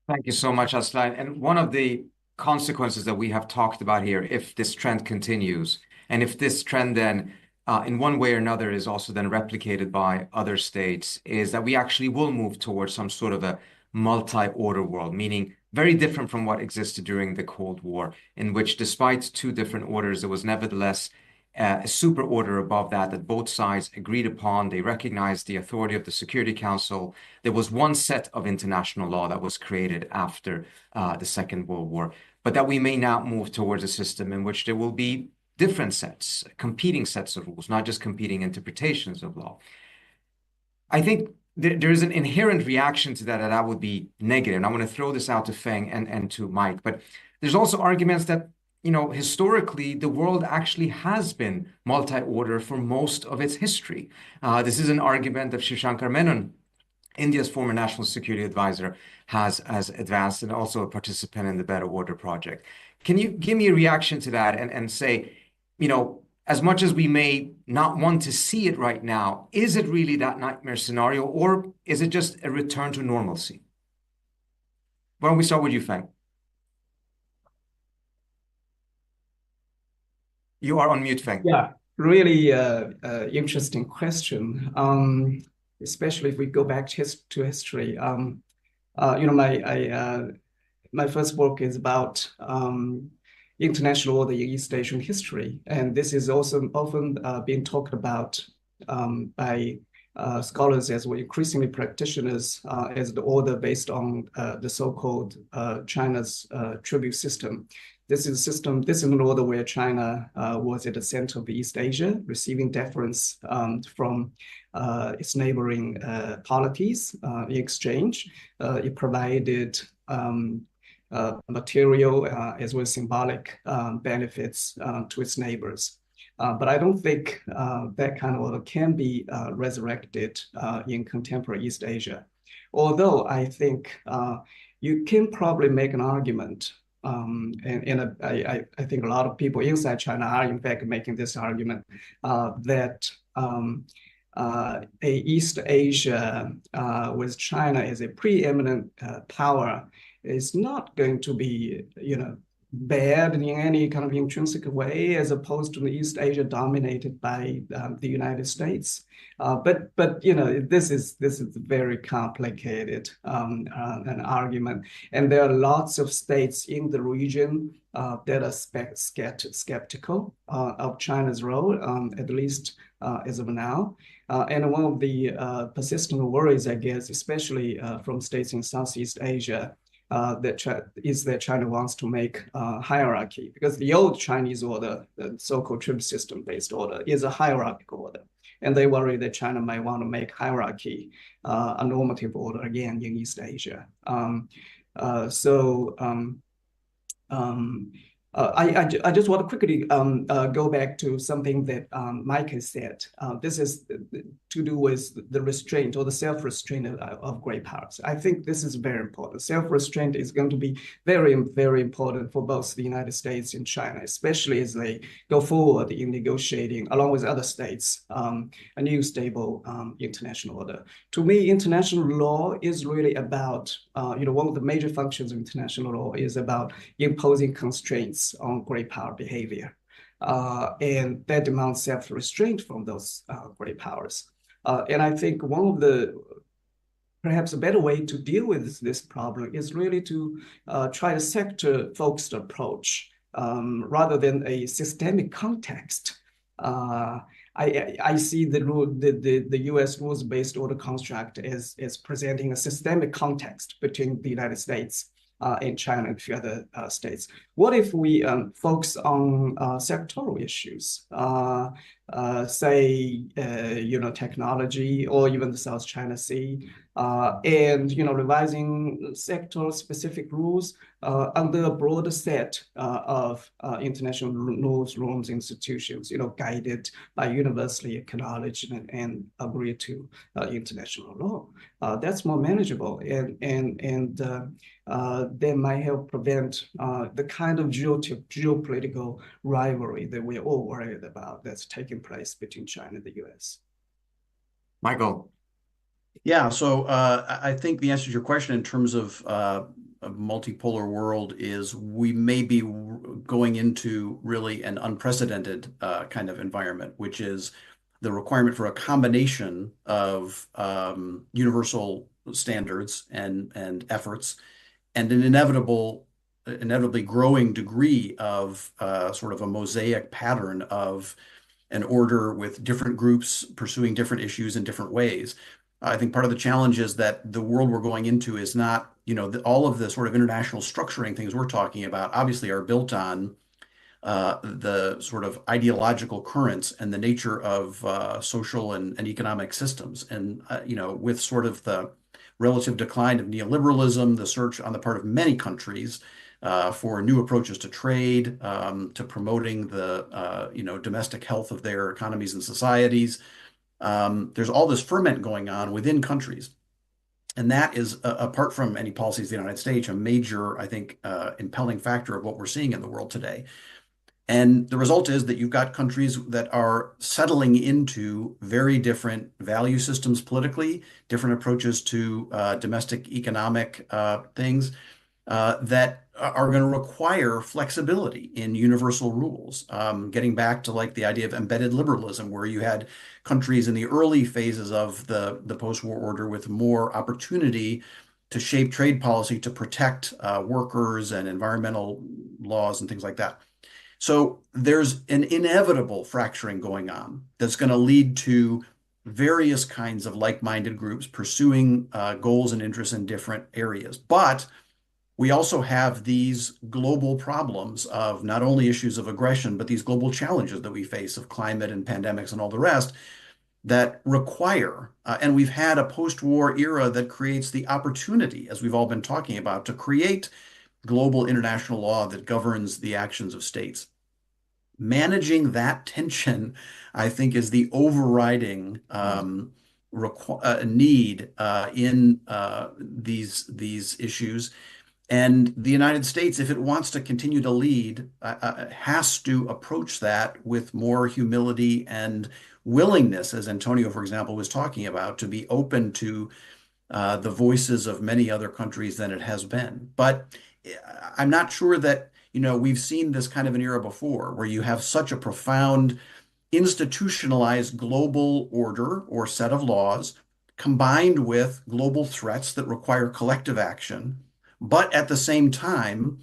Thank you so much, Aslan. And one of the consequences that we have talked about here, if this trend continues, and if this trend then in one way or another is also then replicated by other states, is that we actually will move towards some sort of a multi-order world, meaning very different from what existed during the Cold War, in which despite two different orders, there was nevertheless a super order above that both sides agreed upon. They recognized the authority of the Security Council. There was one set of international law that was created after the Second World War, but that we may now move towards a system in which there will be different sets, competing sets of rules, not just competing interpretations of law. I think there is an inherent reaction to that, and that would be negative. And I want to throw this out to Fang and to Mike, but there's also arguments that, you know, historically, the world actually has been multi-order for most of its history. This is an argument that Shivshankar Menon, India's former national security advisor, has advanced, and also a participant in the Better Order project. Can you give me a reaction to that and say, you know, as much as we may not want to see it right now, is it really that nightmare scenario, or is it just a return to normalcy? Why don't we start with you, Fang? You are on mute, Fang. Yeah, really interesting question. Especially if we go back to history. You know, my first book is about international order in East Asian history, and this is also often being talked about by scholars as well, increasingly practitioners, as the order based on the so-called China's tribute system. This is an order where China was at the center of East Asia, receiving deference from its neighboring polities in exchange. It provided material as well as symbolic benefits to its neighbors. But I don't think that kind of order can be resurrected in contemporary East Asia. Although I think you can probably make an argument, I think a lot of people inside China are in fact making this argument, that East Asia with China as a preeminent power is not going to be, you know, bad in any kind of intrinsic way, as opposed to the East Asia dominated by the United States. But you know, this is very complicated an argument, and there are lots of states in the region that are skeptical of China's role, at least as of now. And one of the persistent worries, I guess, especially from states in Southeast Asia, that China wants to make hierarchy, because the old Chinese order, the so-called triple system-based order, is a hierarchical order. And they worry that China might want to make hierarchy a normative order again in East Asia. I just want to quickly go back to something that Mike has said. This is to do with the restraint or the self-restraint of great powers. I think this is very important. Self-restraint is going to be very, very important for both the United States and China, especially as they go forward in negotiating, along with other states, a new stable international order. To me, international law is really about, one of the major functions of international law is about imposing constraints on great power behavior. And that demands self-restraint from those great powers. And I think one of the, perhaps a better way to deal with this problem is really to try a sector-focused approach rather than a systemic context. I see the U.S. rules-based order construct as presenting a systemic context between the United States and China and a few other states. What if we focus on sectoral issues, say, technology or even the South China Sea, and, revising sector-specific rules under a broader set of international rules, norms, institutions, guided by universally acknowledged and agreed to international law. That's more manageable, and that might help prevent the kind of geopolitical rivalry that we're all worried about that's taking place between China and the U.S. Michael. Yeah, so I think the answer to your question in terms of a multipolar world is we may be going into really an unprecedented kind of environment, which is the requirement for a combination of universal standards and efforts, and an inevitably growing degree of sort of a mosaic pattern of an order with different groups pursuing different issues in different ways. I think part of the challenge is that the world we're going into is not, all of the sort of international structuring things we're talking about obviously are built on the sort of ideological currents and the nature of social and economic systems. And, with sort of the relative decline of neoliberalism, the search on the part of many countries for new approaches to trade, to promoting the, domestic health of their economies and societies. There's all this ferment going on within countries. And that is, apart from any policies of the United States, a major, I think, impelling factor of what we're seeing in the world today. And the result is that you've got countries that are settling into very different value systems politically, different approaches to domestic economic things that are going to require flexibility in universal rules. Getting back to like the idea of embedded liberalism, where you had countries in the early phases of the post-war order with more opportunity to shape trade policy to protect workers and environmental laws and things like that. So there's an inevitable fracturing going on that's going to lead to various kinds of like-minded groups pursuing goals and interests in different areas. But we also have these global problems of not only issues of aggression, but these global challenges that we face of climate and pandemics and all the rest that require, and we've had a post-war era that creates the opportunity, as we've all been talking about, to create global international law that governs the actions of states. Managing that tension, I think, is the overriding need in these issues. And the United States, if it wants to continue to lead, has to approach that with more humility and willingness, as Antonio, for example, was talking about, to be open to the voices of many other countries than it has been. But I'm not sure that, we've seen this kind of an era before, where you have such a profound institutionalized global order or set of laws combined with global threats that require collective action. But at the same time,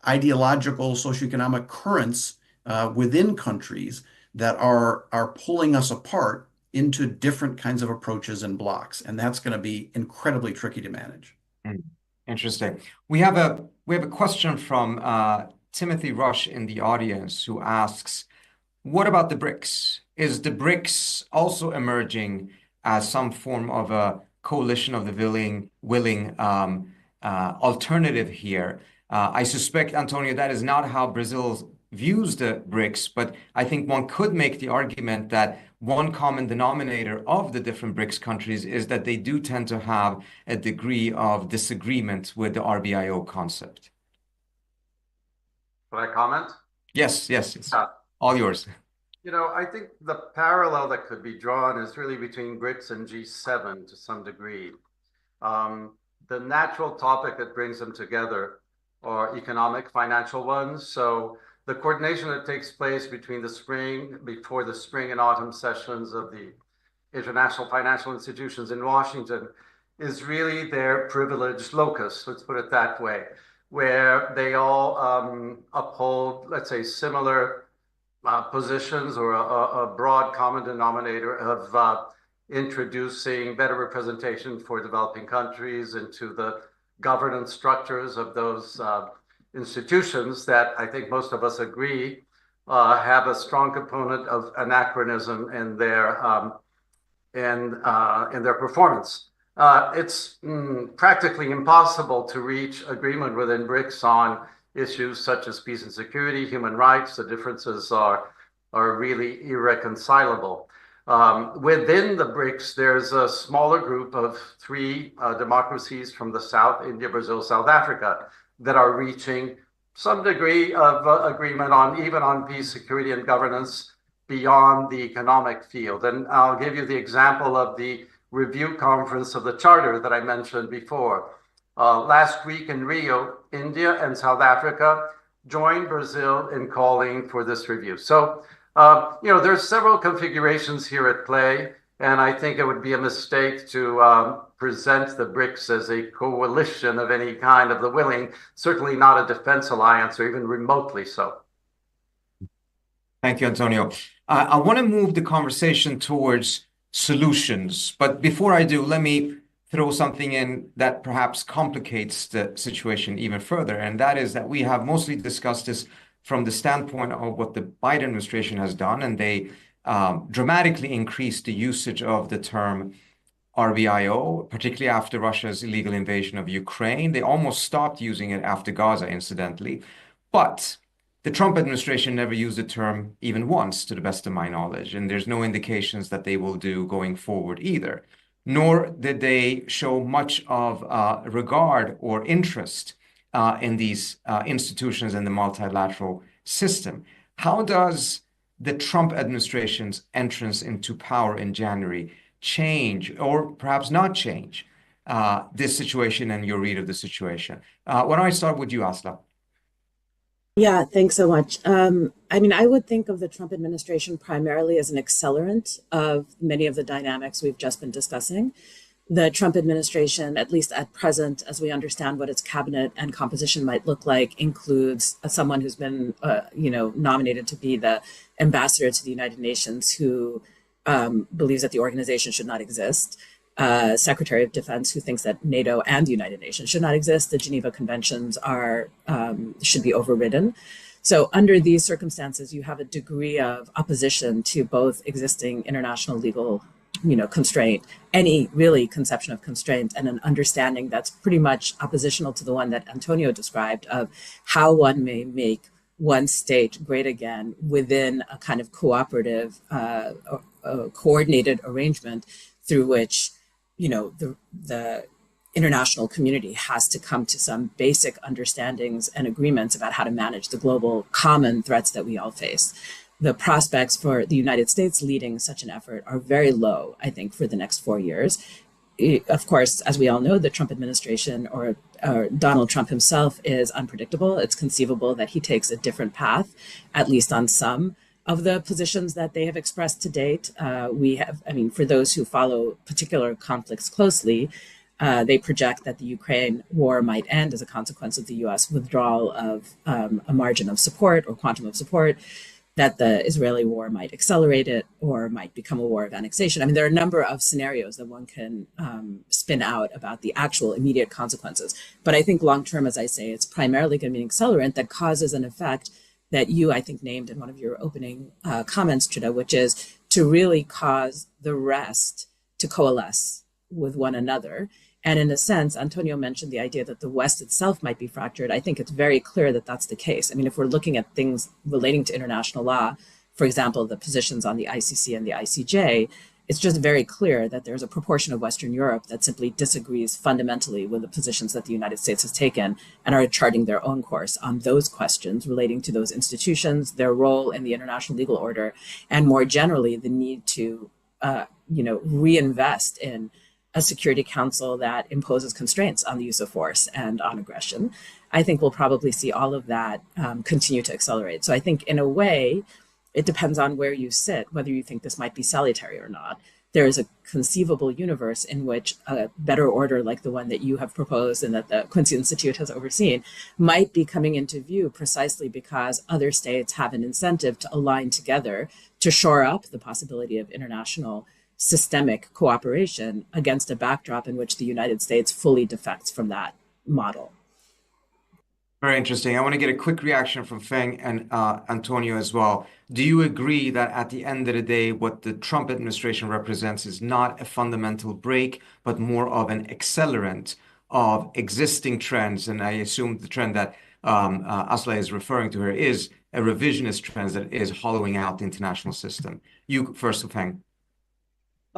ideological socioeconomic currents within countries that are pulling us apart into different kinds of approaches and blocks. And that's going to be incredibly tricky to manage. Interesting. We have a question from Timothy Rush in the audience who asks, what about the BRICS? Is the BRICS also emerging as some form of a coalition of the willing alternative here? I suspect, Antonio, that is not how Brazil views the BRICS, but I think one could make the argument that one common denominator of the different BRICS countries is that they do tend to have a degree of disagreement with the RBIO concept. Can I comment? Yes, it's all yours. You know, I think the parallel that could be drawn is really between BRICS and G7 to some degree. The natural topic that brings them together are economic, financial ones. So the coordination that takes place before the spring and autumn sessions of the international financial institutions in Washington is really their privileged locus, let's put it that way, where they all uphold, let's say, similar positions or a broad common denominator of introducing better representation for developing countries into the governance structures of those institutions that I think most of us agree have a strong component of anachronism in their performance. It's practically impossible to reach agreement within BRICS on issues such as peace and security, human rights. The differences are really irreconcilable. Within the BRICS, there's a smaller group of 3 democracies from the South, India, Brazil, South Africa, that are reaching some degree of agreement even on peace, security, and governance beyond the economic field. And I'll give you the example of the review conference of the Charter that I mentioned before. Last week in Rio, India and South Africa joined Brazil in calling for this review. So, there's several configurations here at play, and I think it would be a mistake to present the BRICS as a coalition of any kind of the willing, certainly not a defense alliance or even remotely so. Thank you, Antonio. I want to move the conversation towards solutions, but before I do, let me throw something in that perhaps complicates the situation even further, and that is that we have mostly discussed this from the standpoint of what the Biden administration has done, and they dramatically increased the usage of the term RBIO, particularly after Russia's illegal invasion of Ukraine. They almost stopped using it after Gaza, incidentally. But the Trump administration never used the term even once, to the best of my knowledge, and there's no indications that they will do going forward either. Nor did they show much of regard or interest in these institutions in the multilateral system. How does the Trump administration's entrance into power in January change, or perhaps not change, this situation and your read of the situation? Why don't I start with you, Asla? Yeah, thanks so much. I would think of the Trump administration primarily as an accelerant of many of the dynamics we've just been discussing. The Trump administration, at least at present, as we understand what its cabinet and composition might look like, includes someone who's been, nominated to be the ambassador to the United Nations, who believes that the organization should not exist. Secretary of Defense who thinks that NATO and the United Nations should not exist. The Geneva Conventions should be overridden. So under these circumstances, you have a degree of opposition to both existing international legal constraint, any really conception of constraint, and an understanding that's pretty much oppositional to the one that Antonio described of how one may make one state great again within a kind of cooperative, coordinated arrangement through which, the international community has to come to some basic understandings and agreements about how to manage the global common threats that we all face. The prospects for the United States leading such an effort are very low, I think, for the next 4 years. Of course, as we all know, the Trump administration or Donald Trump himself is unpredictable. It's conceivable that he takes a different path, at least on some of the positions that they have expressed to date. For those who follow particular conflicts closely, they project that the Ukraine war might end as a consequence of the U.S. withdrawal of a margin of support or quantum of support. that the Israeli war might accelerate it or might become a war of annexation. I mean, there are a number of scenarios that one can spin out about the actual immediate consequences. But I think long term, as I say, it's primarily going to be an accelerant that causes an effect that you, I think, named in one of your opening comments, Trita, which is to really cause the rest to coalesce with one another. And in a sense, Antonio mentioned the idea that the West itself might be fractured. I think it's very clear that that's the case. I mean, if we're looking at things relating to international law, for example, the positions on the ICC and the ICJ, it's just very clear that there's a proportion of Western Europe that simply disagrees fundamentally with the positions that the United States has taken and are charting their own course on those questions relating to those institutions, their role in the international legal order, and more generally, the need to, reinvest in a Security Council that imposes constraints on the use of force and on aggression. I think we'll probably see all of that continue to accelerate. So I think in a way, it depends on where you sit, whether you think this might be salutary or not. There is a conceivable universe in which a better order like the one that you have proposed and that the Quincy Institute has overseen might be coming into view precisely because other states have an incentive to align together to shore up the possibility of international systemic cooperation against a backdrop in which the United States fully defects from that model. Very interesting. I want to get a quick reaction from Fang and Antonio as well. Do you agree that at the end of the day, what the Trump administration represents is not a fundamental break, but more of an accelerant of existing trends? And I assume the trend that Asla is referring to here is a revisionist trend that is hollowing out the international system. You first, Fang.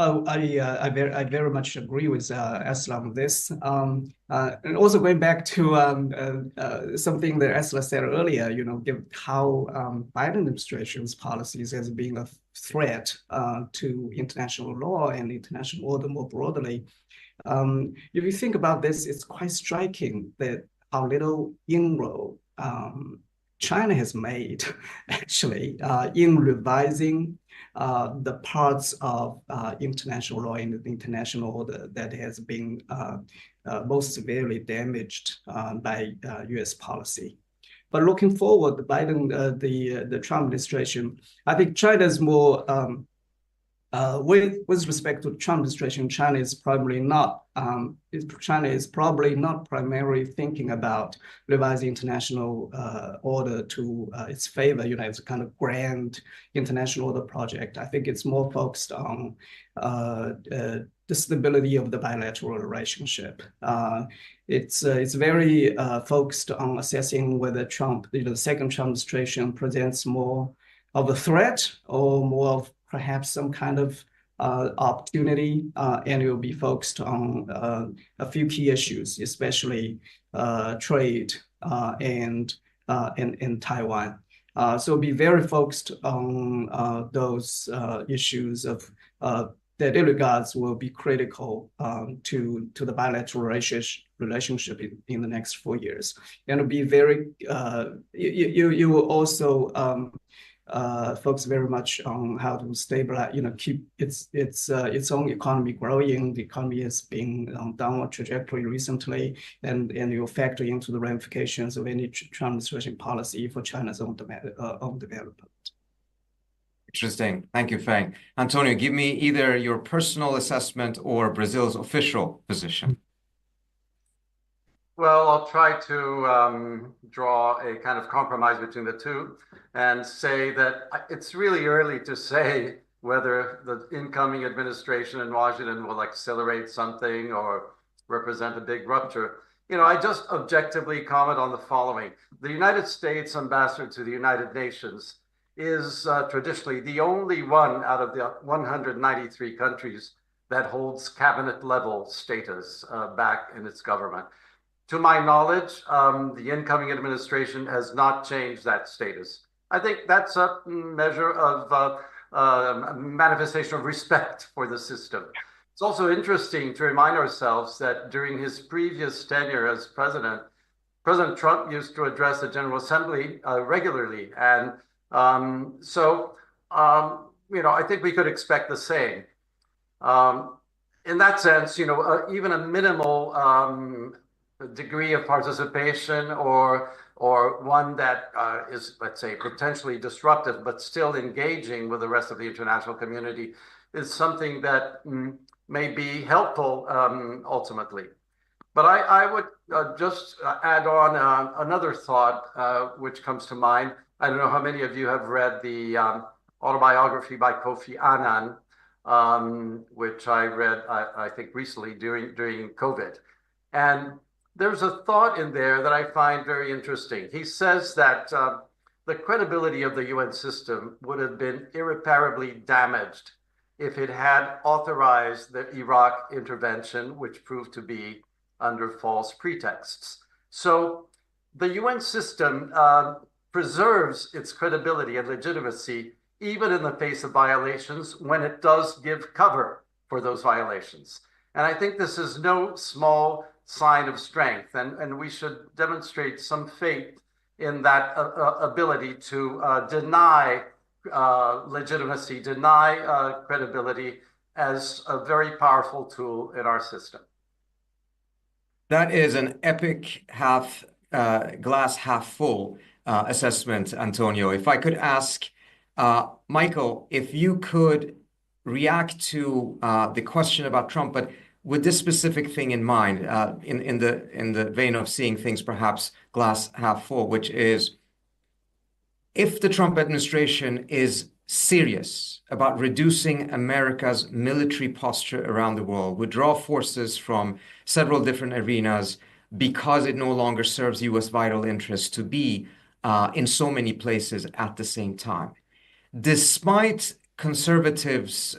Oh, I very much agree with Asla on this. And also going back to something that Asla said earlier, given how Biden administration's policies has been a threat to international law and international order more broadly. If you think about this, it's quite striking that how little inroad China has made actually in revising the parts of international law and the international order that has been most severely damaged by U.S. policy. But looking forward, the Trump administration, I think China is more, with respect to the Trump administration, China is probably not primarily thinking about revising international order to its favor. It's a kind of grand international order project. I think it's more focused on the stability of the bilateral relationship. It's very focused on assessing whether the second Trump administration presents more of a threat or more of perhaps some kind of opportunity, and it will be focused on a few key issues, especially trade and Taiwan. So be very focused on those issues of that it regards will be critical to the bilateral relationship in the next 4 years. And it'll be very, you will also focus very much on how to stabilize, keep its own economy growing. The economy has been on downward trajectory recently, and you'll factor into the ramifications of any Trump administration policy for China's own development. Interesting. Thank you, Fang. Antonio, give me either your personal assessment or Brazil's official position. Well, I'll try to draw a kind of compromise between the two and say that it's really early to say whether the incoming administration in Washington will accelerate something or represent a big rupture. I just objectively comment on the following. The United States ambassador to the United Nations is traditionally the only one out of the 193 countries that holds cabinet level status back in its government. To my knowledge, the incoming administration has not changed that status. I think that's a measure of manifestation of respect for the system. It's also interesting to remind ourselves that during his previous tenure as president, President Trump used to address the General Assembly regularly. And I think we could expect the same. In that sense, even a minimal degree of participation or or one that is, let's say, potentially disruptive, but still engaging with the rest of the international community, is something that may be helpful ultimately. But I would just add on another thought which comes to mind. I don't know how many of you have read the autobiography by Kofi Annan, which I read, I think, recently during COVID. And there's a thought in there that I find very interesting. He says that the credibility of the UN system would have been irreparably damaged if it had authorized the Iraq intervention, which proved to be under false pretexts. So the UN system preserves its credibility and legitimacy even in the face of violations when it does give cover for those violations. And I think this is no small sign of strength, and we should demonstrate some faith in that ability to deny legitimacy, deny credibility as a very powerful tool in our system. That is an epic glass half full assessment, Antonio. If I could ask Michael, if you could react to the question about Trump, but with this specific thing in mind, in the vein of seeing things perhaps glass half full, which is, if the Trump administration is serious about reducing America's military posture around the world, withdraw forces from several different arenas because it no longer serves U.S. vital interests to be in so many places at the same time, despite conservatives'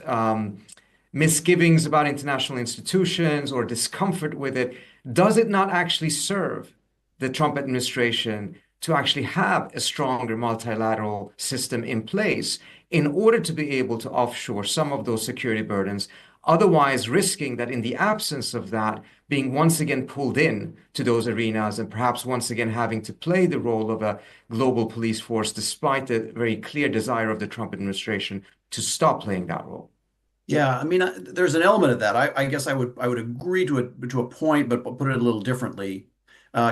misgivings about international institutions or discomfort with it, does it not actually serve the Trump administration to actually have a stronger multilateral system in place in order to be able to offshore some of those security burdens, otherwise risking that in the absence of that, being once again pulled in to those arenas and perhaps once again having to play the role of a global police force, despite the very clear desire of the Trump administration to stop playing that role? Yeah, I mean, there's an element of that. I guess I would agree to a point, but put it a little differently.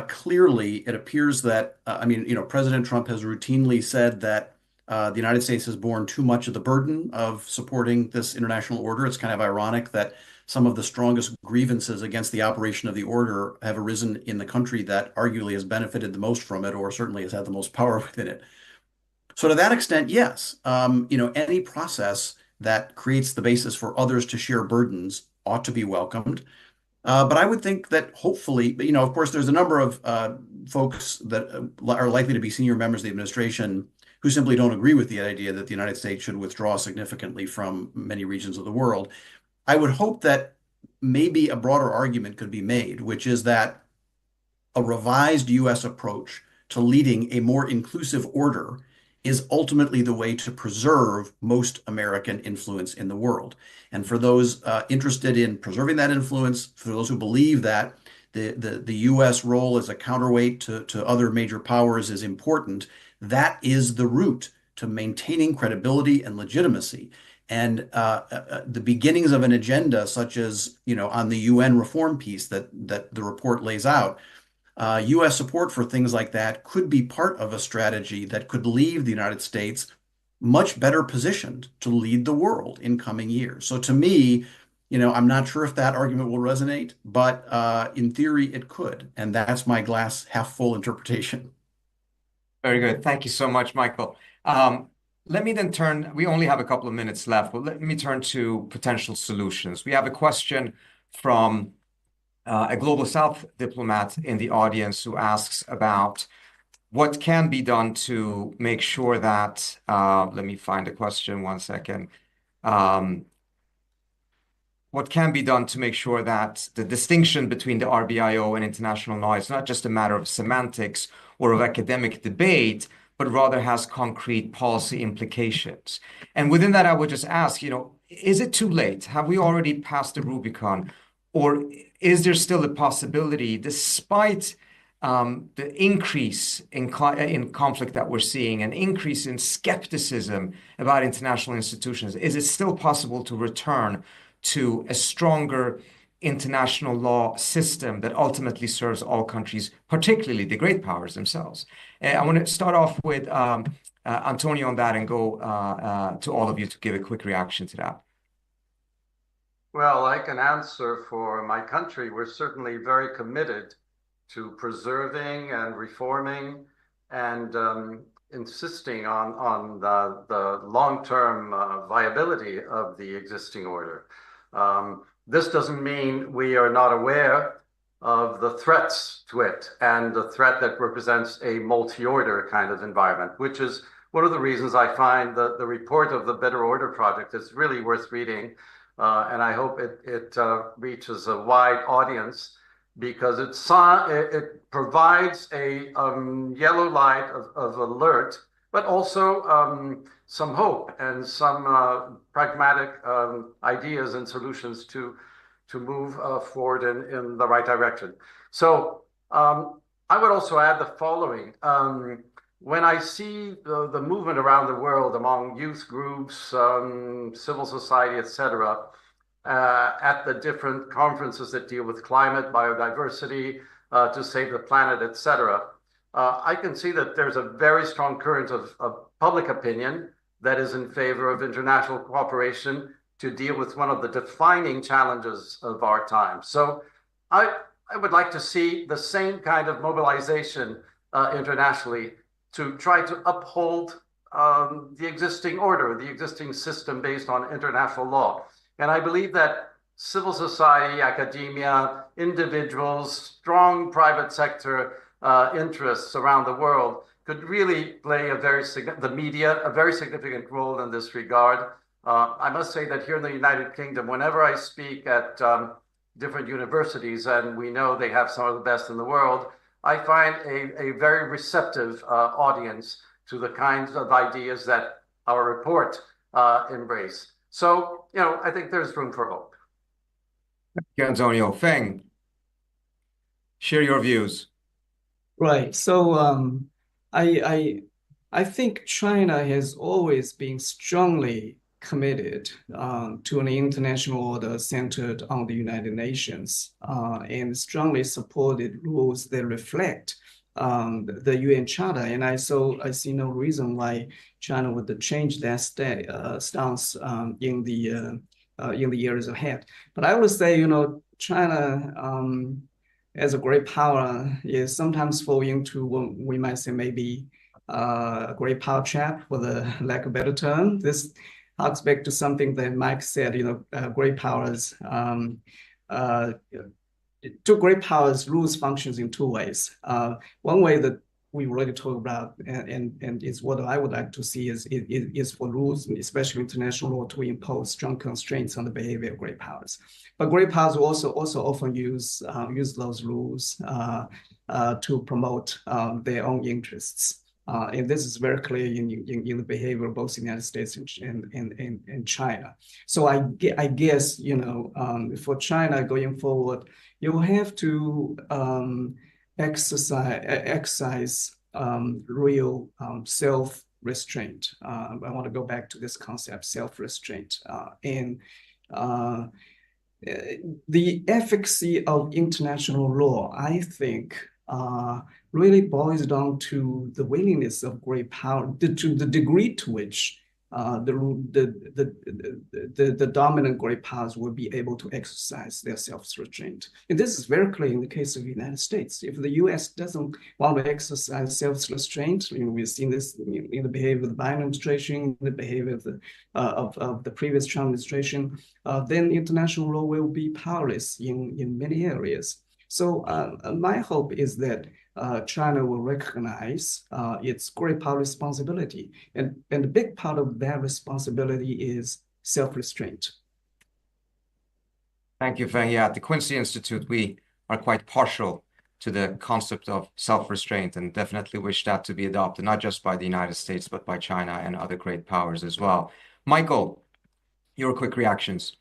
Clearly, it appears that I mean, President Trump has routinely said that the United States has borne too much of the burden of supporting this international order. It's kind of ironic that some of the strongest grievances against the operation of the order have arisen in the country that arguably has benefited the most from it, or certainly has had the most power within it. So to that extent, yes, any process that creates the basis for others to share burdens ought to be welcomed. But I would think that hopefully, of course, there's a number of folks that are likely to be senior members of the administration who simply don't agree with the idea that the United States should withdraw significantly from many regions of the world. I would hope that maybe a broader argument could be made, which is that a revised U.S. approach to leading a more inclusive order is ultimately the way to preserve most American influence in the world. And for those interested in preserving that influence, for those who believe that the U.S. role as a counterweight to other major powers is important, that is the route to maintaining credibility and legitimacy. And the beginnings of an agenda, such as on the UN reform piece that the report lays out, U.S. support for things like that could be part of a strategy that could leave the United States much better positioned to lead the world in coming years. So to me, I'm not sure if that argument will resonate, but in theory it could. And that's my glass half full interpretation. Very good. Thank you so much, Michael. Let me then turn, we only have a couple of minutes left, but let me turn to potential solutions. We have a question from a Global South diplomat in the audience who asks about what can be done to make sure that, let me find the question, one second. What can be done to make sure that the distinction between the RBIO and international law is not just a matter of semantics or of academic debate, but rather has concrete policy implications? And within that, I would just ask, is it too late? Have we already passed the Rubicon? Or is there still a possibility, despite the increase in conflict that we're seeing, an increase in skepticism about international institutions, is it still possible to return to a stronger international law system that ultimately serves all countries, particularly the great powers themselves. I want to start off with Antonio on that and go to all of you to give a quick reaction to that. Well, I can answer for my country. We're certainly very committed to preserving and reforming and insisting on the long-term viability of the existing order. This doesn't mean we are not aware of the threats to it and the threat that represents a multi-order kind of environment, which is one of the reasons I find the report of the Better Order Project is really worth reading. And I hope it reaches a wide audience because it provides a yellow light of alert, but also some hope and some pragmatic ideas and solutions to move forward in the right direction. So I would also add the following. When I see the movement around the world among youth groups, civil society, etc., at the different conferences that deal with climate, biodiversity, to save the planet, etc., I can see that there's a very strong current of public opinion that is in favor of international cooperation to deal with one of the defining challenges of our time. So I would like to see the same kind of mobilization internationally to try to uphold the existing order, the existing system based on international law. And I believe that civil society, academia, individuals, strong private sector interests around the world could really play the media, a very significant role in this regard. I must say that here in the United Kingdom, whenever I speak at different universities, and we know they have some of the best in the world, I find a very receptive audience to the kinds of ideas that our report embrace. So, I think there's room for hope. Thank you, Antonio. Fang, share your views. Right. So I think China has always been strongly committed to an international order centered on the United Nations and strongly supported rules that reflect the UN Charter. And I see no reason why China would change that stance in the years ahead. But I would say, China as a great power is sometimes fall into what we might say maybe a great power trap, for the lack of a better term. This harks back to something that Mike said, great powers, two great powers rules functions in two ways. One way that we already talked about, and is what I would like to see is for rules, especially international law, to impose strong constraints on the behavior of great powers. But great powers also often use those rules to promote their own interests. And this is very clear in the behavior of both the United States and China. So I guess, for China going forward, you will have to exercise real self-restraint. I want to go back to this concept, self-restraint. And the efficacy of international law, I think, really boils down to the willingness of great power, to the degree to which the dominant great powers will be able to exercise their self-restraint. And this is very clear in the case of the United States. If the US doesn't want to exercise self-restraint, we've seen this in the behavior of the Biden administration, the behavior of the previous Trump administration, then international law will be powerless in many areas. So my hope is that China will recognize its great power responsibility. And a big part of that responsibility is self-restraint. Thank you, Fang. Yeah, at the Quincy Institute, we are quite partial to the concept of self-restraint and definitely wish that to be adopted, not just by the United States, but by China and other great powers as well. Michael, your quick reactions.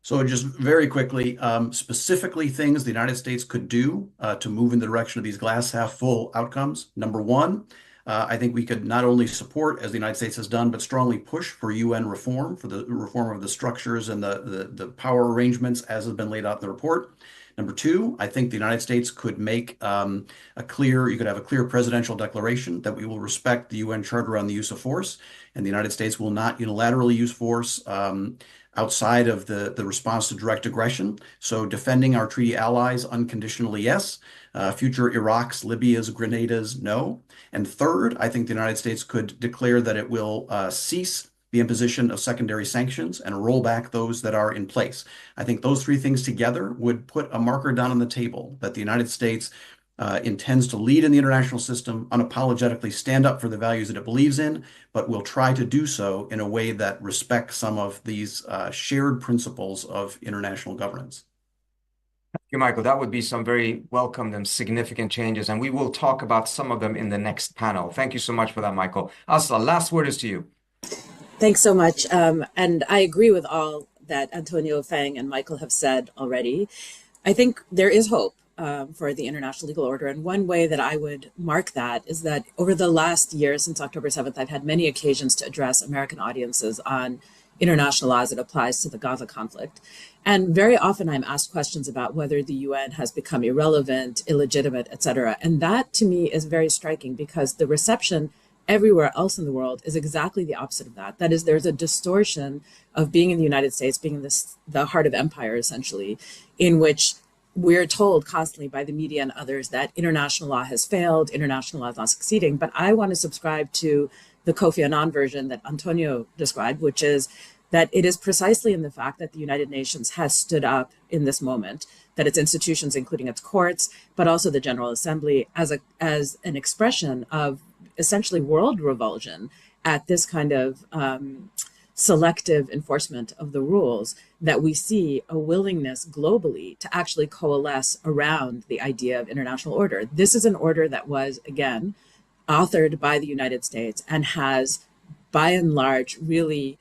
So just very quickly, specifically things the United States could do to move in the direction of these glass half full outcomes. Number one, I think we could not only support, as the United States has done, but strongly push for UN reform, for the reform of the structures and the power arrangements as has been laid out in the report. Number two, I think the United States could make you could have a clear presidential declaration that we will respect the UN Charter on the use of force, and the United States will not unilaterally use force outside of the response to direct aggression. So defending our treaty allies unconditionally, yes. Future Iraqs, Libyas, Grenadas, no. And third, I think the United States could declare that it will cease the imposition of secondary sanctions and roll back those that are in place. I think those three things together would put a marker down on the table that the United States intends to lead in the international system, unapologetically stand up for the values that it believes in, but will try to do so in a way that respects some of these shared principles of international governance. Thank you, Michael. That would be some very welcomed and significant changes, and we will talk about some of them in the next panel. Thank you so much for that, Michael. Asla, last word is to you. Thanks so much. And I agree with all that Antonio, Fang, and Michael have said already. I think there is hope for the international legal order. And one way that I would mark that is that over the last year, since October 7th, I've had many occasions to address American audiences on international law as it applies to the Gaza conflict. And very often I'm asked questions about whether the UN has become irrelevant, illegitimate, et cetera. And that to me is very striking because the reception everywhere else in the world is exactly the opposite of that. That is, there's a distortion of being in the United States, being in the heart of empire, essentially, in which we're told constantly by the media and others that international law has failed, international law is not succeeding. But I want to subscribe to the Kofi Annan version that Antonio described, which is that it is precisely in the fact that the United Nations has stood up in this moment, that its institutions, including its courts, but also the General Assembly, as an expression of essentially world revulsion at this kind of selective enforcement of the rules, that we see a willingness globally to actually coalesce around the idea of international order. This is an order that was, again, authored by the United States and has, by and large, really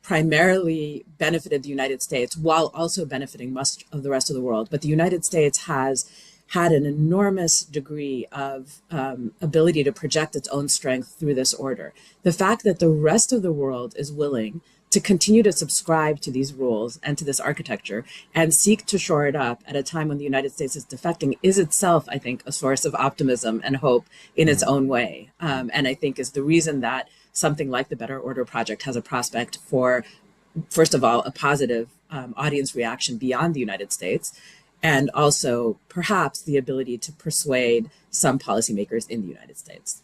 primarily benefited the United States while also benefiting much of the rest of the world. But the United States has had an enormous degree of ability to project its own strength through this order. The fact that the rest of the world is willing to continue to subscribe to these rules and to this architecture and seek to shore it up at a time when the United States is defecting is itself, I think, a source of optimism and hope in its own way. And I think is the reason that something like the Better Order Project has a prospect for, first of all, a positive audience reaction beyond the United States, and also perhaps the ability to persuade some policymakers in the United States.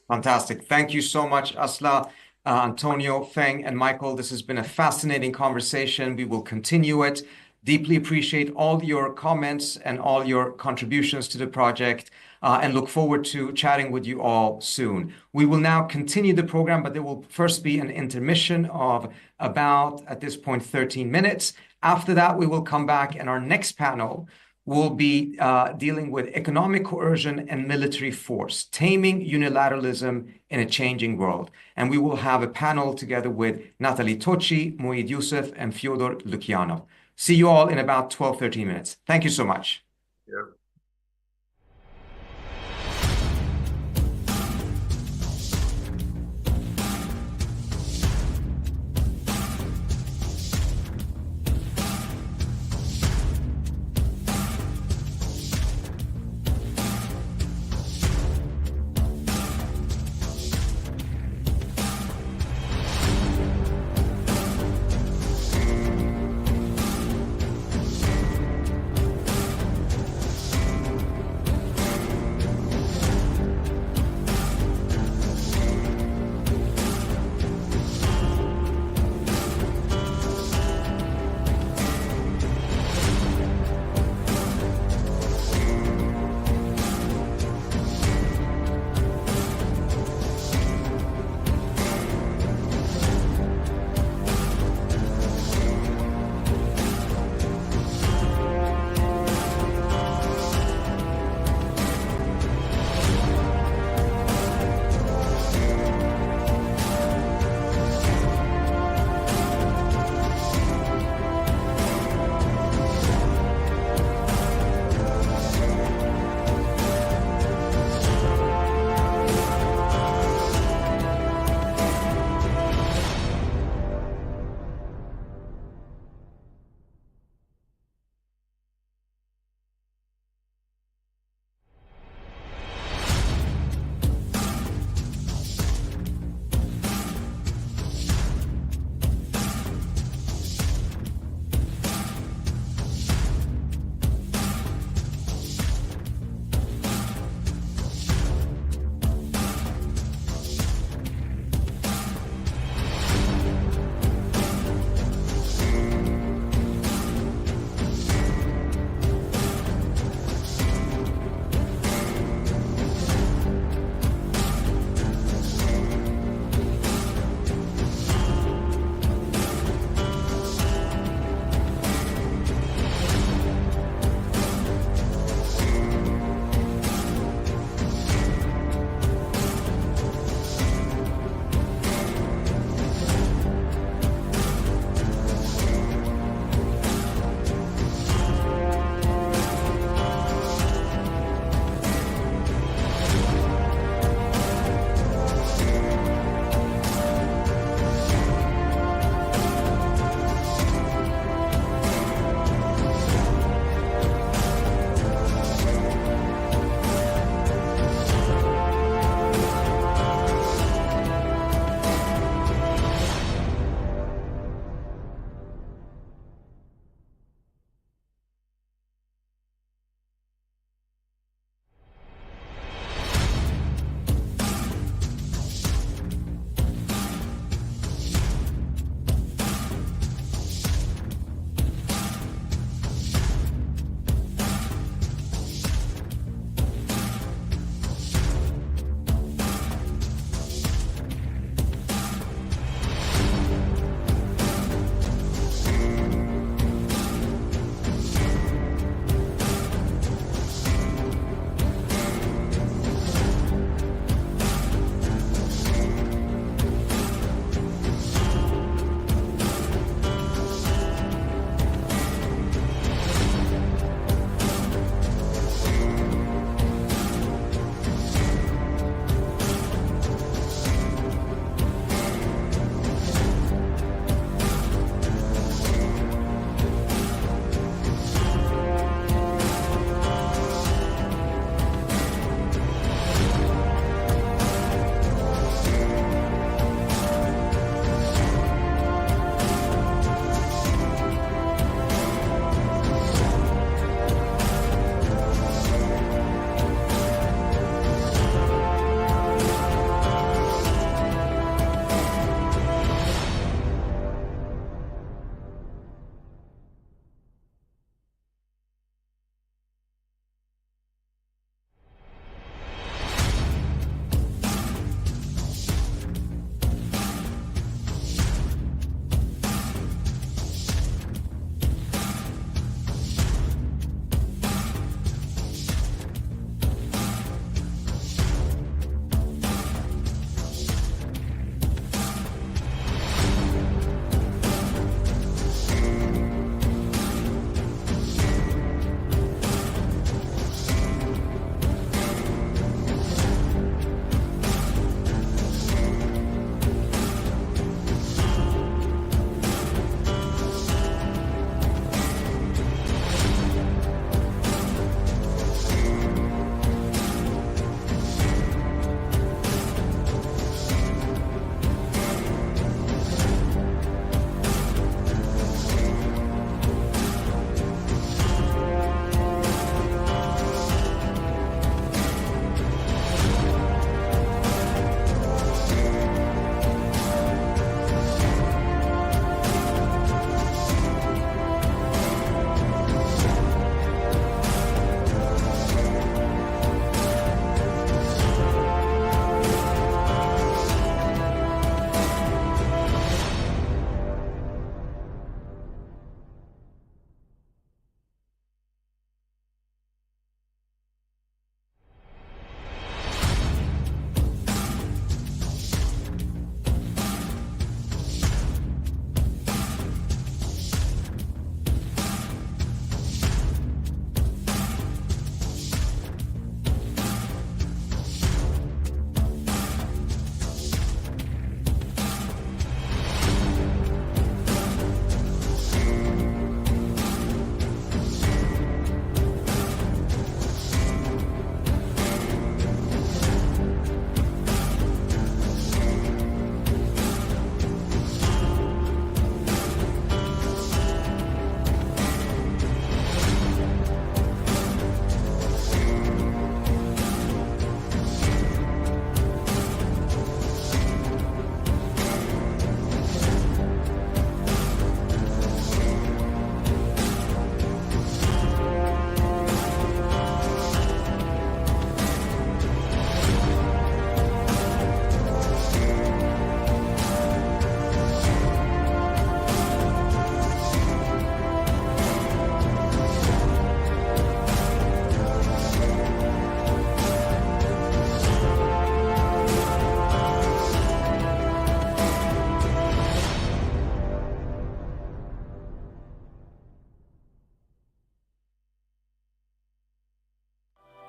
Fantastic. Thank you so much, Asla, Antonio, Fang, and Michael. This has been a fascinating conversation. We will continue it. Deeply appreciate all your comments and all your contributions to the project, and look forward to chatting with you all soon. We will now continue the program, but there will first be an intermission of about, at this point, 13 minutes. After that, we will come back, and our next panel will be dealing with economic coercion and military force, taming unilateralism in a changing world. And we will have a panel together with Natalie Tocci, Moeed Youssef, and Fyodor Lukyanov. See you all in about 12, 13 minutes. Thank you so much. Yeah.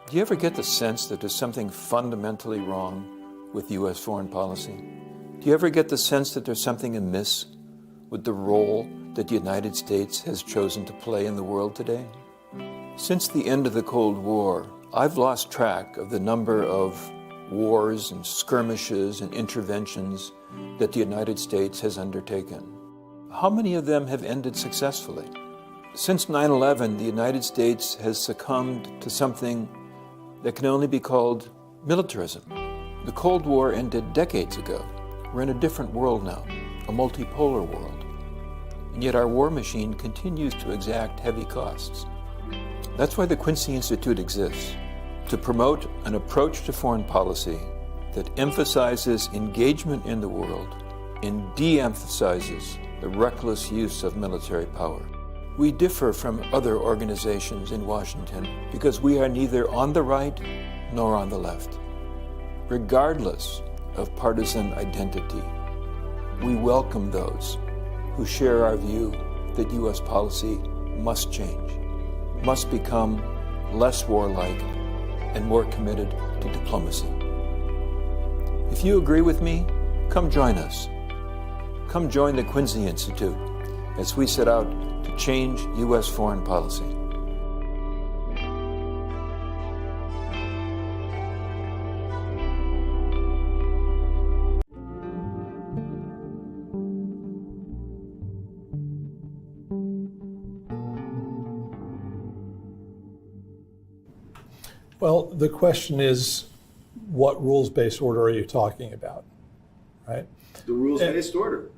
Do you ever get the sense that there's something fundamentally wrong with U.S. foreign policy? Do you ever get the sense that there's something amiss with the role that the United States has chosen to play in the world today? Since the end of the Cold War, I've lost track of the number of wars and skirmishes and interventions that the United States has undertaken. How many of them have ended successfully? Since 9/11, the United States has succumbed to something that can only be called militarism. The Cold War ended decades ago. We're in a different world now, a multipolar world. And yet our war machine continues to exact heavy costs. That's why the Quincy Institute exists, to promote an approach to foreign policy that emphasizes engagement in the world and de-emphasizes the reckless use of military power. We differ from other organizations in Washington because we are neither on the right nor on the left. Regardless of partisan identity, we welcome those who share our view that U.S. policy must change, must become less warlike and more committed to diplomacy. If you agree with me, come join us. Come join the Quincy Institute as we set out to change U.S. foreign policy. Well, the question is, what rules-based order are you talking about, right? The rules-based order.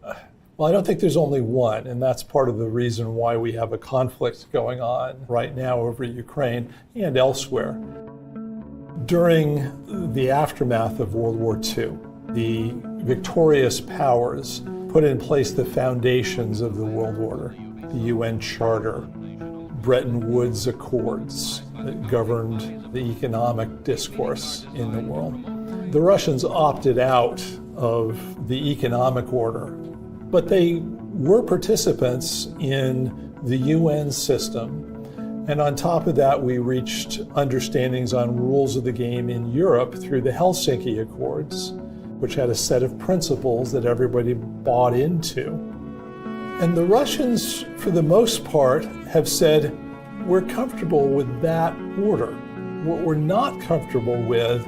Well, I don't think there's only one, and that's part of the reason why we have a conflict going on right now over Ukraine and elsewhere. During the aftermath of World War II, the victorious powers put in place the foundations of the world order, the UN Charter, Bretton Woods Accords that governed the economic discourse in the world. The Russians opted out of the economic order, but they were participants in the UN system. And on top of that, we reached understandings on rules of the game in Europe through the Helsinki Accords, which had a set of principles that everybody bought into. And the Russians, for the most part, have said, we're comfortable with that order. What we're not comfortable with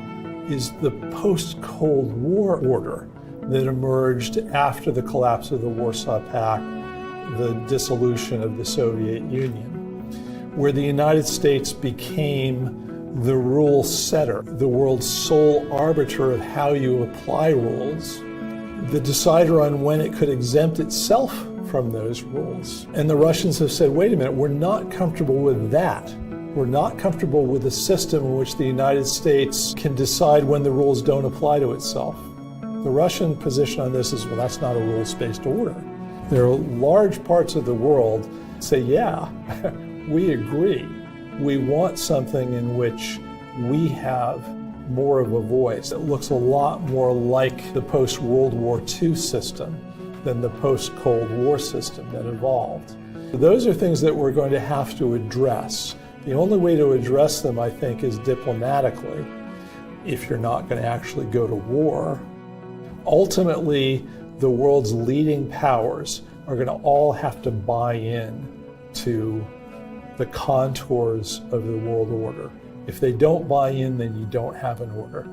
is the post-Cold War order that emerged after the collapse of the Warsaw Pact, the dissolution of the Soviet Union, where the United States became the rule setter, the world's sole arbiter of how you apply rules, the decider on when it could exempt itself from those rules. And the Russians have said, wait a minute, we're not comfortable with that. We're not comfortable with a system in which the United States can decide when the rules don't apply to itself. The Russian position on this is, well, that's not a rules-based order. There are large parts of the world that say, yeah, we agree. We want something in which we have more of a voice. It looks a lot more like the post-World War II system than the post-Cold War system that evolved. Those are things that we're going to have to address. The only way to address them, I think, is diplomatically, if you're not going to actually go to war. Ultimately, the world's leading powers are going to all have to buy in to the contours of the world order. If they don't buy in, then you don't have an order.